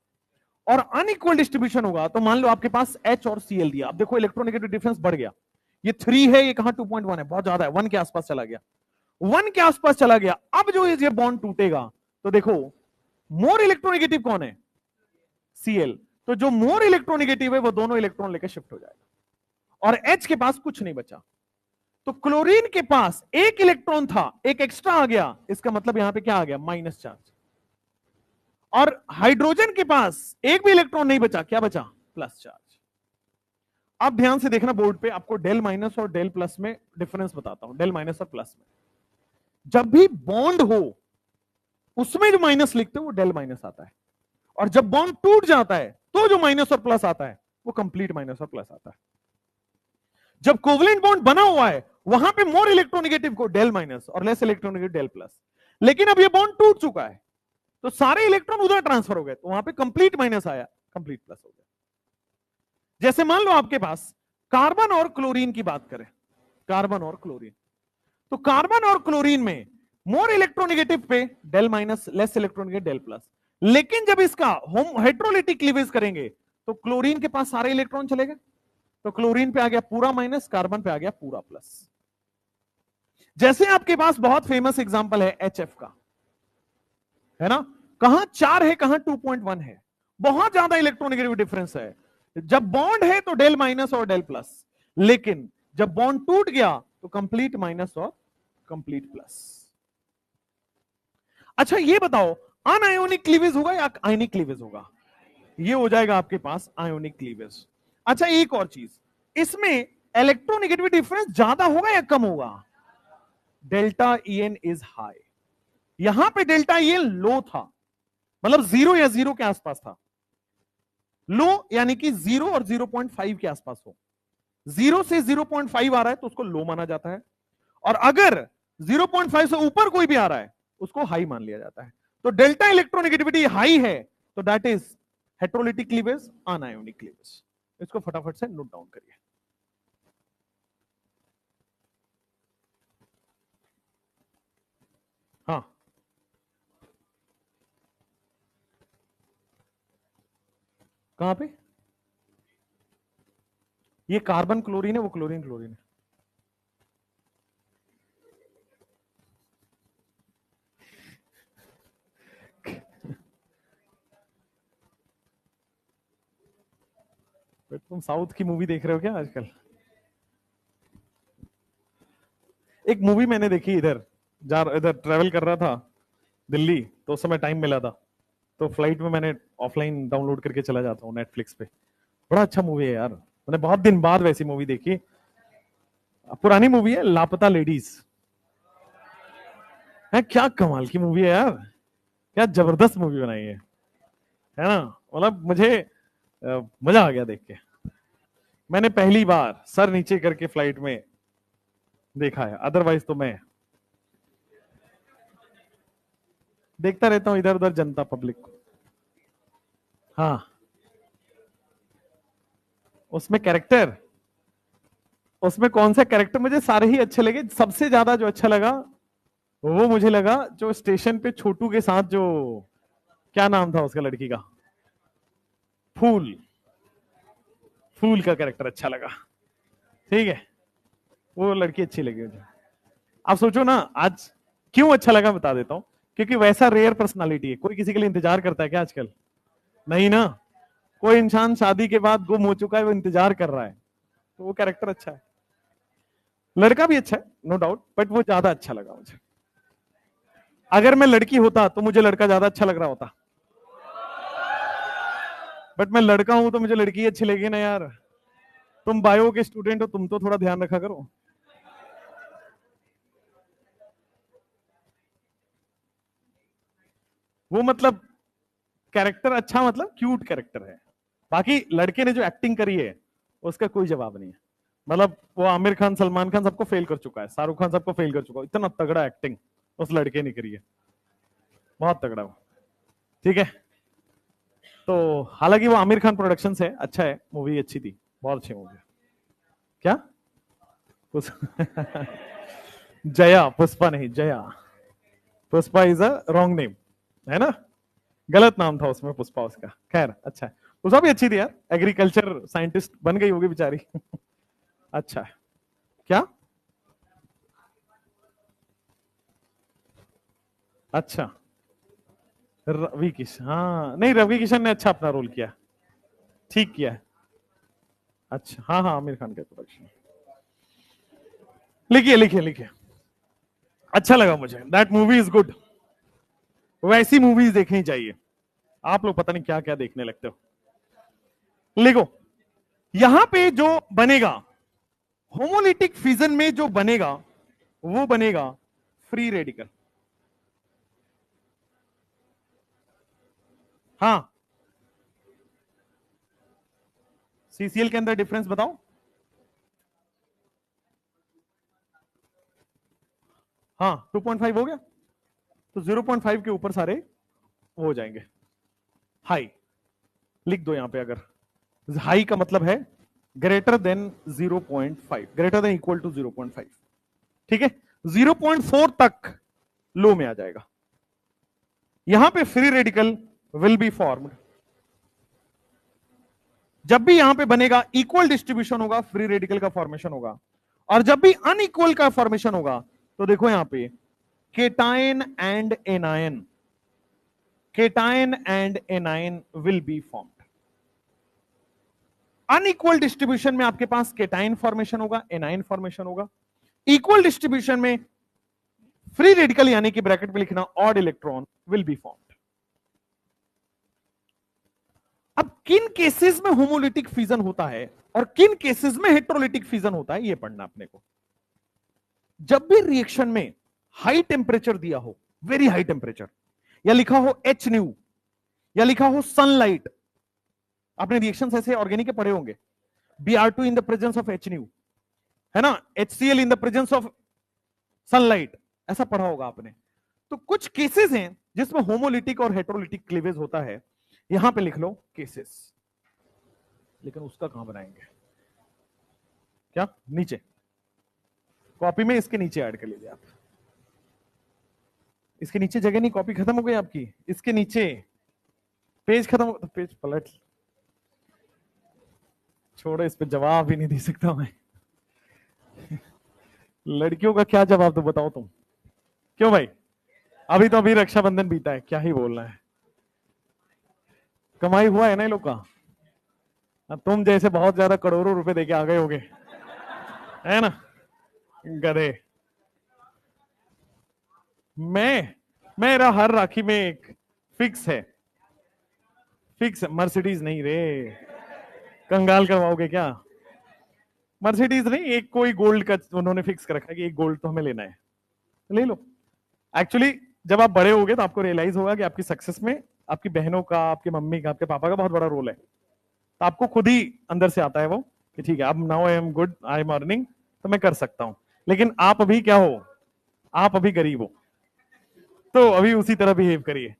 और अनइक्वल डिस्ट्रीब्यूशन होगा तो मान लो आपके पास H और Cl दिया, अब देखो इलेक्ट्रोनेगेटिव डिफरेंस बढ़ गया, ये 3 है, ये कहां 2.1 है, बहुत ज्यादा है, 1 के आसपास चला गया, 1 के आसपास चला गया। अब जो ये बॉन्ड टूटेगा तो देखो मोर इलेक्ट्रोनेगेटिव कौन है, Cl, तो जो मोर इलेक्ट्रोनेगेटिव है वो दोनों इलेक्ट्रॉन लेकर शिफ्ट हो जाएगा, और H के पास कुछ नहीं बचा, तो क्लोरीन के पास एक इलेक्ट्रॉन था, एक एक्स्ट्रा आ गया, इसका मतलब यहां पे क्या आ गया, माइनस चार्ज, और हाइड्रोजन के पास एक भी इलेक्ट्रॉन नहीं बचा, क्या बचा, प्लस चार्ज। अब ध्यान से देखना बोर्ड पे, आपको डेल माइनस और डेल प्लस में डिफरेंस बताता हूं, डेल माइनस और प्लस में, जब भी बॉन्ड हो उसमें जो माइनस लिखते हो वो डेल माइनस आता है, और जब बॉन्ड टूट जाता है तो जो माइनस और प्लस आता है वो कंप्लीट माइनस और प्लस आता है। जब कोवलेंट बॉन्ड बना हुआ है वहां पे मोर इलेक्ट्रोनेगेटिव को डेल माइनस और लेस इलेक्ट्रोनेगेटिव डेल प्लस, लेकिन अब ये बॉन्ड टूट चुका है तो सारे इलेक्ट्रॉन उधर ट्रांसफर हो गए, तो वहां पे कंप्लीट माइनस आया, कंप्लीट प्लस हो गया। जैसे मान लो आपके पास कार्बन और क्लोरीन की बात करें, कार्बन और क्लोरीन, तो कार्बन और क्लोरीन में मोर इलेक्ट्रोनेगेटिव पे del minus, less electronegative del plus, लेकिन जब इसका हेट्रोलिटिक क्लीवेज करेंगे तो क्लोरीन के पास सारे इलेक्ट्रॉन चले गए, तो क्लोरीन पे आ गया पूरा माइनस, कार्बन पे आ गया पूरा प्लस। जैसे आपके पास बहुत फेमस एग्जांपल है HF का, है ना, कहां 4 है कहां 2.1 है, बहुत ज्यादा इलेक्ट्रोनेगेटिव डिफरेंस है, जब बॉन्ड है तो डेल माइनस और डेल प्लस, लेकिन जब बॉन्ड टूट गया तो कंप्लीट माइनस और कंप्लीट प्लस। अच्छा ये बताओ अनआयोनिक क्लीवेज होगा या आयनिक क्लीवेज होगा, ये हो जाएगा आपके पास आयोनिक क्लीवेज। अच्छा एक और चीज, इसमें इलेक्ट्रोनेगेटिविटी डिफरेंस ज्यादा होगा या कम होगा, डेल्टा EN इज हाई, यहां पे डेल्टा EN लो था, मतलब 0 या 0 के आसपास था, लो यानी कि 0 और 0.5 के आसपास हो, 0 से 0.5 आ रहा है तो उसको लो माना जाता है, और अगर 0.5 से ऊपर कोई भी आ रहा है उसको हाई मान लिया जाता है। तो डेल्टा इलेक्ट्रोनेगेटिविटी हाई है तो that is heterolytic cleavage, anionic cleavage. इसको फटाफट से नोट डाउन करिए। हाँ कहां पे, ये कार्बन क्लोरीन है, वो क्लोरीन क्लोरीन है, तुम साउथ की मूवी देख रहे हो क्या आजकल। एक मूवी मैंने देखी इधर, इधर ट्रेवल कर रहा था दिल्ली, तो उस समय टाइम मिला था, तो फ्लाइट में मैंने ऑफलाइन डाउनलोड करके चला जाता हूँ नेटफ्लिक्स पे, बड़ा अच्छा मूवी है यार, मैंने बहुत दिन बाद वैसी मूवी देखी, पुरानी मूवी है, लापता लेडीज है, क्या कमाल की मूवी है यार, क्या जबरदस्त मूवी बनाई है है ना, मतलब मुझे मजा आ गया देख के। मैंने पहली बार सर नीचे करके फ्लाइट में देखा है, अदरवाइज तो मैं देखता रहता हूं इधर उधर जनता पब्लिक को। हाँ, उसमें कैरेक्टर, उसमें कौन सा कैरेक्टर, मुझे सारे ही अच्छे लगे। सबसे ज्यादा जो अच्छा लगा वो मुझे लगा जो स्टेशन पे छोटू के साथ जो, क्या नाम था उसका लड़की का, फूल, फूल का कैरेक्टर अच्छा लगा। ठीक है, वो लड़की अच्छी लगी मुझे। आप सोचो ना, आज क्यों अच्छा लगा बता देता हूं, क्योंकि वैसा रेयर पर्सनालिटी है। कोई किसी के लिए इंतजार करता है क्या आजकल? नहीं ना। कोई इंसान शादी के बाद गुम हो चुका है, वो इंतजार कर रहा है, तो वो कैरेक्टर अच्छा है। लड़का भी अच्छा है नो डाउट, बट वो ज्यादा अच्छा लगा मुझे। अगर मैं लड़की होता तो मुझे लड़का ज्यादा अच्छा लग रहा होता, बट मैं लड़का हूं तो मुझे लड़की अच्छी लगी ना यार। तुम बायो के स्टूडेंट हो, तुम तो थोड़ा ध्यान रखा करो। वो मतलब कैरेक्टर अच्छा, मतलब क्यूट कैरेक्टर है। बाकी लड़के ने जो एक्टिंग करी है उसका कोई जवाब नहीं है। मतलब वो आमिर खान, सलमान खान सबको फेल कर चुका है, शाहरुख खान सबको फेल कर चुका है, इतना तगड़ा एक्टिंग उस लड़के ने करी है, बहुत तगड़ा वो। ठीक है, तो हालांकि वो आमिर खान प्रोडक्शन से है, अच्छा है, मूवी अच्छी थी, बहुत अच्छी मूवी है। क्या जया, पुष्पा नहीं, Jaya. Pushpa is a wrong name, है ना, गलत नाम था उसमें पुष्पा उसका। खैर अच्छा है, पुष्पा भी अच्छी थी यार, एग्रीकल्चर साइंटिस्ट बन गई होगी बेचारी। अच्छा है। क्या? अच्छा, रवि किशन, हाँ नहीं, रवि किशन ने अच्छा अपना रोल किया, ठीक किया है। अच्छा, हाँ हाँ, आमिर खान का प्रोडक्शन। लिखिए लिखिए लिखिए, अच्छा लगा मुझे, दैट मूवी इज गुड। वैसी मूवीज देखनी चाहिए। आप लोग पता नहीं क्या क्या देखने लगते हो। लिखो, यहां पे जो बनेगा होमोलिटिक फिजन में, जो बनेगा वो बनेगा फ्री रेडिकल। हाँ, सीसीएल के अंदर डिफरेंस बताओ। हाँ, 2.5 हो गया, तो 0.5 के ऊपर सारे हो जाएंगे हाई। लिख दो यहां पे, अगर हाई का मतलब है greater than 0.5, greater than equal to 0.5। ठीक है, 0.4 तक लो में आ जाएगा। यहां पे free radical will be formed. जब भी यहां पे बनेगा इक्वल डिस्ट्रीब्यूशन होगा, फ्री रेडिकल का फॉर्मेशन होगा। और जब भी अनइक्वल का फॉर्मेशन होगा, तो देखो यहां पे cation and anion, cation and anion will be formed. Unequal distribution में आपके पास केटायन फॉर्मेशन होगा, एनायन फॉर्मेशन होगा। इक्वल डिस्ट्रीब्यूशन में फ्री रेडिकल, यानी कि ब्रैकेट में लिखना odd electron will be formed. अब किन केसेस में होमोलिटिक फिजन होता है और किन केसेस में हेट्रोलिटिक फिजन होता है, यह पढ़ना अपने को। जब भी रिएक्शन में हाई टेम्परेचर दिया हो, वेरी हाई टेम्परेचर, या लिखा हो एच न्यू, या लिखा हो सनलाइट, आपने रिएक्शन ऐसे ऑर्गेनिक के पढ़े होंगे, Br2 in the presence of H new, है ना, HCl in the presence of sunlight, ऐसा पढ़ा होगा आपने। तो कुछ केसेस हैं जिसमें होमोलिटिक और हेट्रोलिटिक क्लीवेज होता है, यहां पे लिख लो केसेस। लेकिन उसका कहां बनाएंगे, क्या नीचे कॉपी में, इसके नीचे ऐड कर लीजिए आप। इसके नीचे जगह नहीं, कॉपी खत्म हो गई आपकी, इसके नीचे पेज खत्म हो, तो पेज पलट, छोड़ो, इस पे जवाब ही नहीं दे सकता मैं। लड़कियों का क्या जवाब दो बताओ तुम, क्यों भाई? अभी तो अभी रक्षाबंधन बीता है, क्या ही बोलना है। कमाई हुआ है ना ये लोग का। अब तुम जैसे बहुत ज्यादा करोड़ों रुपए देके आ गए होगे, है ना, गधे। मैं, मेरा हर राखी में एक फिक्स है, फिक्स मर्सिडीज नहीं रे, कंगाल करवाओगे क्या? मर्सिडीज नहीं, एक कोई गोल्ड का उन्होंने फिक्स कर रखा है कि एक गोल्ड तो हमें लेना है, ले लो। एक्चुअली जब आप बड़े होगे तो आपको रियलाइज होगा कि आपकी सक्सेस में आपकी बहनों का, आपकी मम्मी का, आपके पापा का बहुत बड़ा रोल है। तो आपको खुद ही अंदर से आता है वो कि ठीक है, अब now I am good, I am earning, तो मैं कर सकता हूं। लेकिन आप अभी क्या हो, आप अभी गरीब हो, तो अभी उसी तरह बिहेव करिए,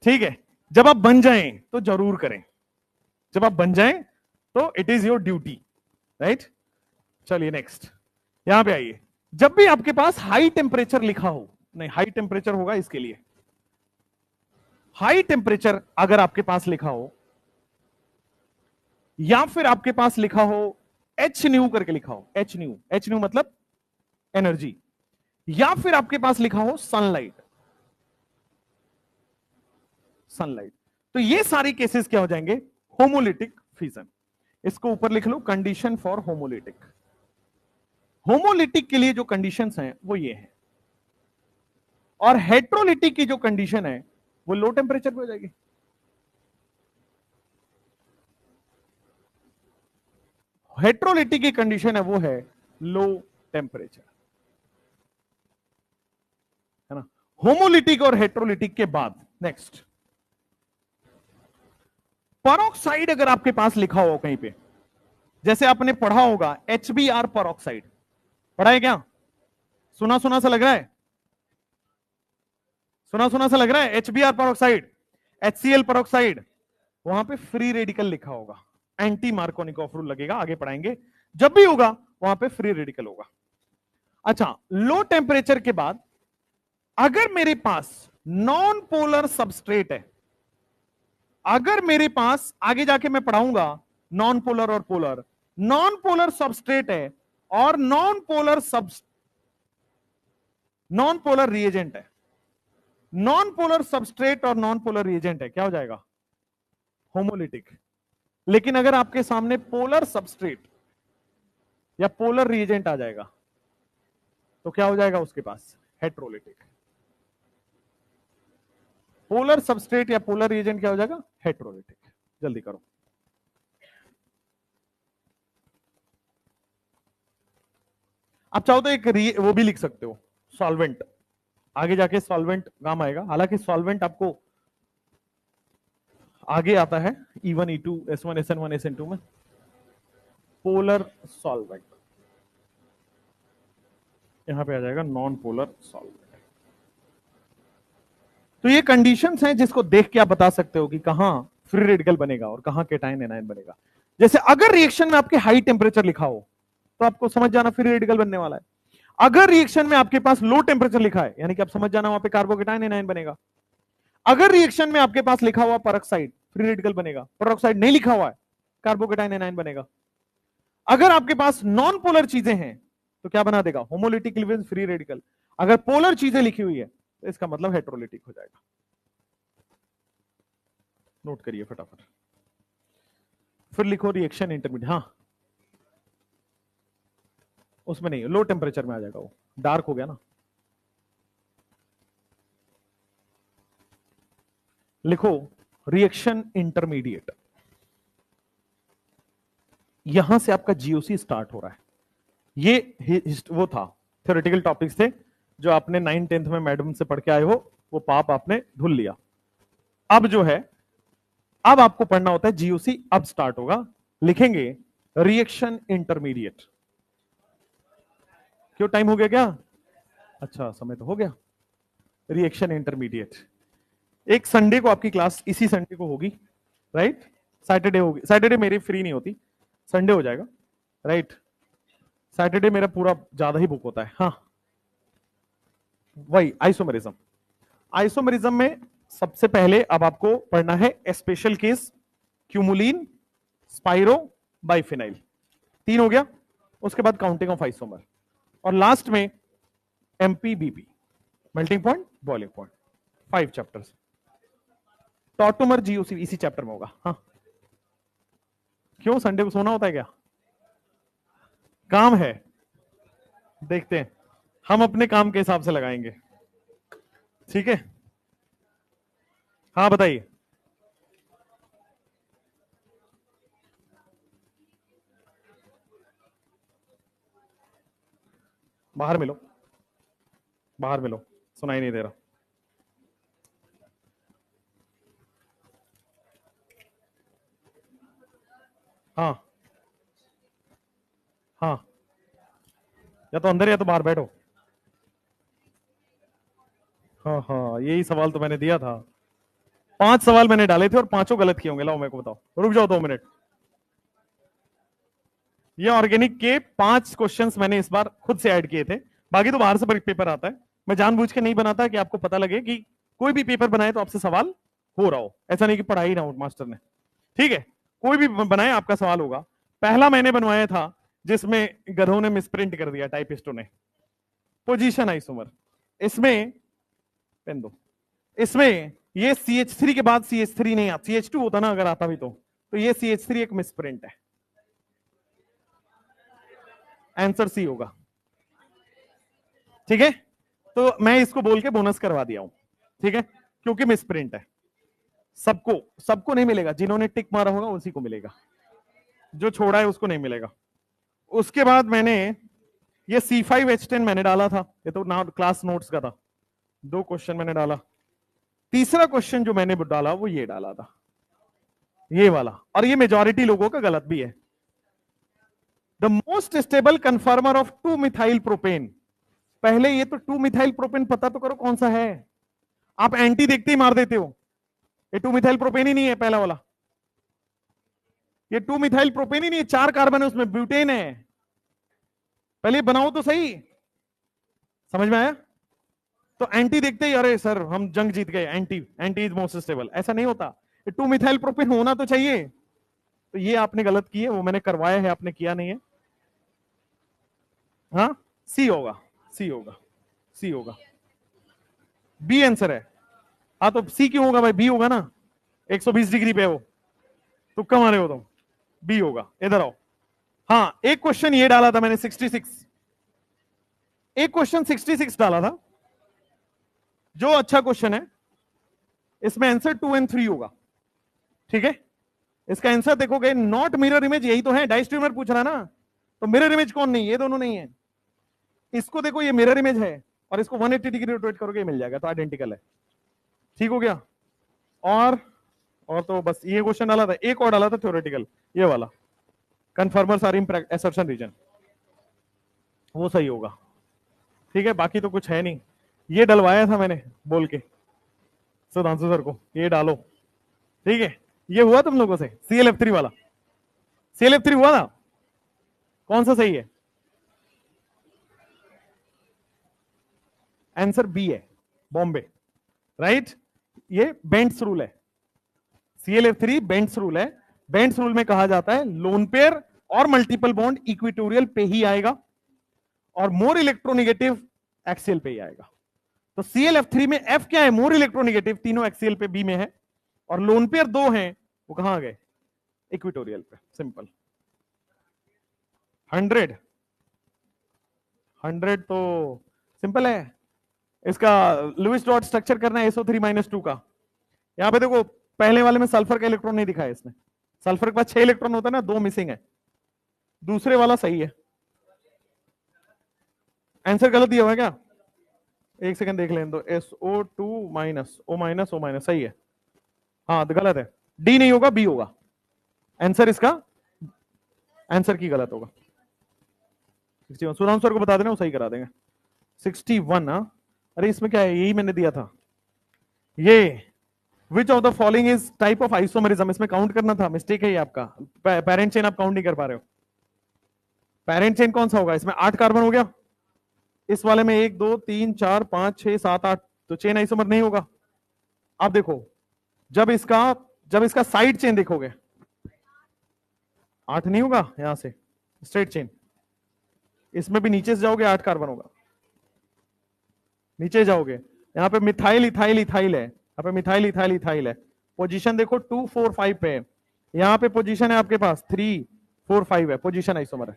ठीक है। जब आप बन जाएं तो जरूर करें, जब आप बन जाएं तो it is your duty, right. चलिए नेक्स्ट, यहां पे आइए। जब भी आपके पास हाई टेम्परेचर लिखा हो, नहीं हाई टेम्परेचर होगा इसके लिए, हाई टेम्परेचर अगर आपके पास लिखा हो, या फिर आपके पास लिखा हो एच न्यू करके लिखा हो, एच न्यू, एच न्यू मतलब एनर्जी, या फिर आपके पास लिखा हो सनलाइट, सनलाइट, तो ये सारे केसेस क्या हो जाएंगे, होमोलिटिक फिजन। इसको ऊपर लिख लो, कंडीशन फॉर होमोलिटिक। होमोलिटिक के लिए जो कंडीशंस हैं वो ये हैं, और हेट्रोलिटिक की जो कंडीशन है वो लो टेम्परेचर पे हो जाएगी। हेट्रोलिटिक की कंडीशन है वो है लो टेम्परेचर, है ना। होमोलिटिक और हेट्रोलिटिक के बाद नेक्स्ट, परऑक्साइड अगर आपके पास लिखा हो कहीं पे, जैसे आपने पढ़ा होगा HBr परऑक्साइड, पढ़ा है क्या, सुना सुना सा लग रहा है, सुना सुना सा लग रहा है, HBr परऑक्साइड, HCl परऑक्साइड, वहां पे फ्री रेडिकल लिखा होगा, एंटी मार्कोनिकॉफ रूल लगेगा, आगे पढ़ाएंगे। जब भी होगा वहां पे फ्री रेडिकल होगा। अच्छा, लो टेम्परेचर के बाद अगर मेरे पास नॉन पोलर सबस्ट्रेट है, अगर मेरे पास आगे जाके मैं पढ़ाऊंगा नॉन पोलर और पोलर, नॉन पोलर सबस्ट्रेट है और नॉन पोलर रिएजेंट है, नॉन पोलर सबस्ट्रेट और नॉन पोलर रिएजेंट है, क्या हो जाएगा, होमोलिटिक। लेकिन अगर आपके सामने पोलर सबस्ट्रेट या पोलर रिएजेंट आ जाएगा तो क्या हो जाएगा उसके पास, हेट्रोलिटिक। पोलर सबस्ट्रेट या पोलर रिएजेंट क्या हो जाएगा, हेट्रोलिटिक। जल्दी करो, आप चाहो तो एक वो भी लिख सकते हो, सॉल्वेंट, आगे जाके सॉल्वेंट काम आएगा, हालांकि सॉल्वेंट आपको आगे आता है E1 E2 S1 SN1 SN2 में, पोलर सॉल्वेंट, यहां पे आ जाएगा नॉन पोलर सॉल्वेंट। तो ये कंडीशंस हैं जिसको देख के आप बता सकते हो कि कहां फ्री रेडिकल बनेगा और कहां केटाइन एनायन बनेगा। जैसे अगर रिएक्शन में आपके हाई टेम्परेचर लिखा हो तो आपको समझ जाना फ्री रेडिकल बनने वाला है। अगर रिएक्शन में आपके पास लो टेम्परेचर लिखा है यानी कि आप समझ जाना वहां पे कार्बोकेटाइन एनायन बनेगा। अगर रिएक्शन में आपके पास लिखा हुआ परऑक्साइड, फ्री रेडिकल बनेगा। परऑक्साइड नहीं लिखा हुआ है, कार्बोकेटाइन एनायन बनेगा। अगर आपके पास नॉन पोलर चीजें हैं तो क्या बना देगा, होमोलिटिक इलेवेंस फ्री रेडिकल। अगर पोलर चीजें लिखी हुई है तो इसका मतलब हेट्रोलिटिक हो जाएगा। नोट करिए फटाफट, फिर लिखो रिएक्शन इंटरमीडिएट, हाँ उसमें नहीं, लो टेम्परेचर में आ जाएगा, वो डार्क हो गया ना। लिखो रिएक्शन इंटरमीडिएट, यहां से आपका जीओसी स्टार्ट हो रहा है। ये वो था, थ्योरेटिकल टॉपिक्स थे जो आपने 9th-10th में मैडम से पढ़ के आए हो, वो पाप आपने धुल लिया। अब जो है, अब आपको पढ़ना होता है जीओसी, अब स्टार्ट होगा। लिखेंगे रिएक्शन इंटरमीडिएट। क्यों, टाइम हो गया क्या, अच्छा समय तो हो गया। रिएक्शन इंटरमीडिएट, एक संडे को आपकी क्लास इसी संडे को होगी, राइट। सैटरडे होगी, सैटरडे मेरी फ्री नहीं होती, संडे हो जाएगा, राइट। सैटरडे मेरा पूरा ज्यादा ही बुक होता है, हाँ। वही आइसोमेरिज्म, आइसोमेरिज्म में सबसे पहले अब आपको पढ़ना है special case, cumulene, spiro, biphenyl, 3 हो गया। उसके बाद काउंटिंग ऑफ आइसोमर, और लास्ट में MPBP, melting point, boiling point, 5 chapters. Tautomer GOC इसी चैप्टर में होगा, हाँ। क्यों, संडे को सोना होता है क्या, काम है, देखते हैं, हम अपने काम के हिसाब से लगाएंगे, ठीक है। हाँ बताइए, बाहर मिलो, बाहर मिलो, सुनाई नहीं दे रहा। हाँ हाँ, या तो अंदर या तो बाहर बैठो। हाँ हाँ, यही सवाल तो मैंने दिया था। 5 सवाल मैंने डाले थे और पांचों गलत किए होंगे। लाओ मेरे को बताओ, रुक जाओ 2 मिनट। ये ऑर्गेनिक के 5 क्वेश्चंस मैंने इस बार खुद से ऐड किए थे। बाकी तो बाहर से पेपर आता है। मैं जानबूझ के नहीं बनाता कि आपको पता लगे कि कोई भी पेपर बनाए तो आपसे सवाल हो रहा हो, ऐसा नहीं कि पढ़ाई ना हो मास्टर ने। ठीक है, कोई भी बनाए आपका सवाल होगा। पहला मैंने बनवाया था जिसमें गधों ने मिसप्रिंट कर दिया, टाइपिस्टों ने। पोजीशन आइसोमर, इसमें पेन दो, इसमें ये CH3 के बाद CH3 नहीं आता, CH2 होता ना अगर आता भी तो ये CH3 एक मिसप्रिंट है। आंसर सी होगा। ठीक है, तो मैं इसको बोल के बोनस करवा दिया हूं। ठीक है, क्योंकि मिसप्रिंट है। सबको सबको नहीं मिलेगा, जिन्होंने टिक मारा होगा उसी को मिलेगा, जो छोड़ा है उसको नहीं मिलेगा। उसके बाद मैंने ये C5H10 मैंने डाला था, ये तो ना क्लास नोट्स का था। 2 क्वेश्चन मैंने डाला। तीसरा क्वेश्चन जो मैंने डाला वो ये डाला था, ये वाला, और ये मेजॉरिटी लोगों का गलत भी है। The most stable कन्फर्मर of 2 methyl propane. पहले ये तो 2 मिथाइल प्रोपेन पता तो करो कौन सा है। आप एंटी देखते ही मार देते हो। ये 2 मिथाइल प्रोपेन ही नहीं है पहला वाला। ये 2 मिथाइल प्रोपेन ही नहीं है, 4 कार्बन है उसमें, ब्यूटेन है। पहले बनाओ तो सही, समझ में आया? तो एंटी देखते ही अरे सर हम जंग जीत गए, anti anti is most stable, ऐसा नहीं होता। 2 मिथाइल प्रोपेन होना तो चाहिए। तो ये आपने गलत किए, वो मैंने करवाया है, आपने किया नहीं है। हाँ, सी होगा, सी होगा, सी होगा। बी आंसर है। हाँ तो सी क्यों होगा भाई, बी होगा ना, 120 डिग्री पे वो, तुक्का मारे हो तुम। बी होगा, इधर आओ। हाँ, एक क्वेश्चन ये डाला था मैंने 66, एक क्वेश्चन 66 डाला था, जो अच्छा क्वेश्चन है। इसमें आंसर 2 और 3 होगा। ठीक है, इसका आंसर देखोगे, नॉट मिरर इमेज, यही तो है, डाइस्ट्रीमर पूछ रहा ना, तो मिरर इमेज कौन नहीं, ये दोनों नहीं है। इसको देखो, ये मिरर इमेज है, और इसको 180 डिग्री रोटेट करोगे मिल जाएगा, तो आइडेंटिकल है। ठीक हो गया। और तो बस ये क्वेश्चन डाला था, एक और डाला था थ्योरेटिकल, ये वाला, conformers are in assertion reason, वो सही होगा। ठीक है, बाकी तो कुछ है नहीं। ये डलवाया था मैंने बोल के सुधांशु सर को, ये डालो। ठीक है, ये हुआ तुम लोगों से ClF3 वाला, ClF3 हुआ ना? कौन सा सही है? आंसर बी है, बॉम्बे, राइट। ये बेंट्स रूल है, ClF3 बेंट्स रूल है। बेंट्स रूल में कहा जाता है लोन पेयर और मल्टीपल बॉन्ड इक्विटोरियल पे ही आएगा, और मोर इलेक्ट्रोनिगेटिव एक्सियल पे ही आएगा। तो ClF3 में F क्या है, मोर इलेक्ट्रोनिगेटिव, तीनों एक्सियल पे बी में है, और लोन पेयर 2 हैं, वो कहां गए, इक्विटोरियल पे। सिंपल। 100 तो सिंपल है। इसका लुईस डॉट स्ट्रक्चर करना है SO3-2 का। यहां पे देखो, पहले वाले में सल्फर का इलेक्ट्रॉन नहीं दिखाया इसने, सल्फर के पास 6 इलेक्ट्रॉन होता है ना, 2 मिसिंग है। दूसरे वाला सही है। आंसर गलत दिया हुआ है क्या? एक सेकंड देख लें, तो SO2-O-O- सही है। हाँ तो गलत है, डी नहीं होगा, बी होगा आंसर। इसका आंसर की गलत होगा। 61 सुधांशु सर को बता देना, वो सही करा देंगे। 61, हाँ, अरे इसमें क्या है, यही मैंने दिया था। ये which of the following is type of isomerism, इसमें काउंट करना था, मिस्टेक है ये आपका। पेरेंट चेन आप काउंट नहीं कर पा रहे हो। पेरेंट चेन कौन सा होगा, इसमें 8 कार्बन हो गया, इस वाले में 1 2 3 4 5 6 7 8, तो चेन आइसोमर नहीं होगा। आप देखो, जब इसका साइड चेन देखोगे, 8 नहीं होगा, यहां से स्ट्रेट चेन, इसमें भी नीचे से जाओगे 8 कार्बन होगा। नीचे जाओगे, यहाँ पे मिथाइल इथाइल इथाइल है, यहाँ पे मिथाइल इथाइल इथाइल है। पोजीशन देखो 2 4 5 पे है, यहाँ पे पोजीशन है आपके पास 3 4 5 है, पोजीशन आइसोमर है।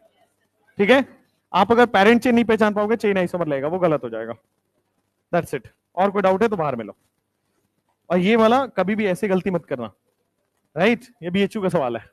ठीक है, आप अगर पेरेंट चेन नहीं पहचान पाओगे, चेन आइसोमर लगेगा, वो गलत हो जाएगा। That's it. और कोई डाउट है तो बाहर मिलो। और ये वाला कभी भी ऐसे गलती मत करना, राइट, ये BHU का सवाल है।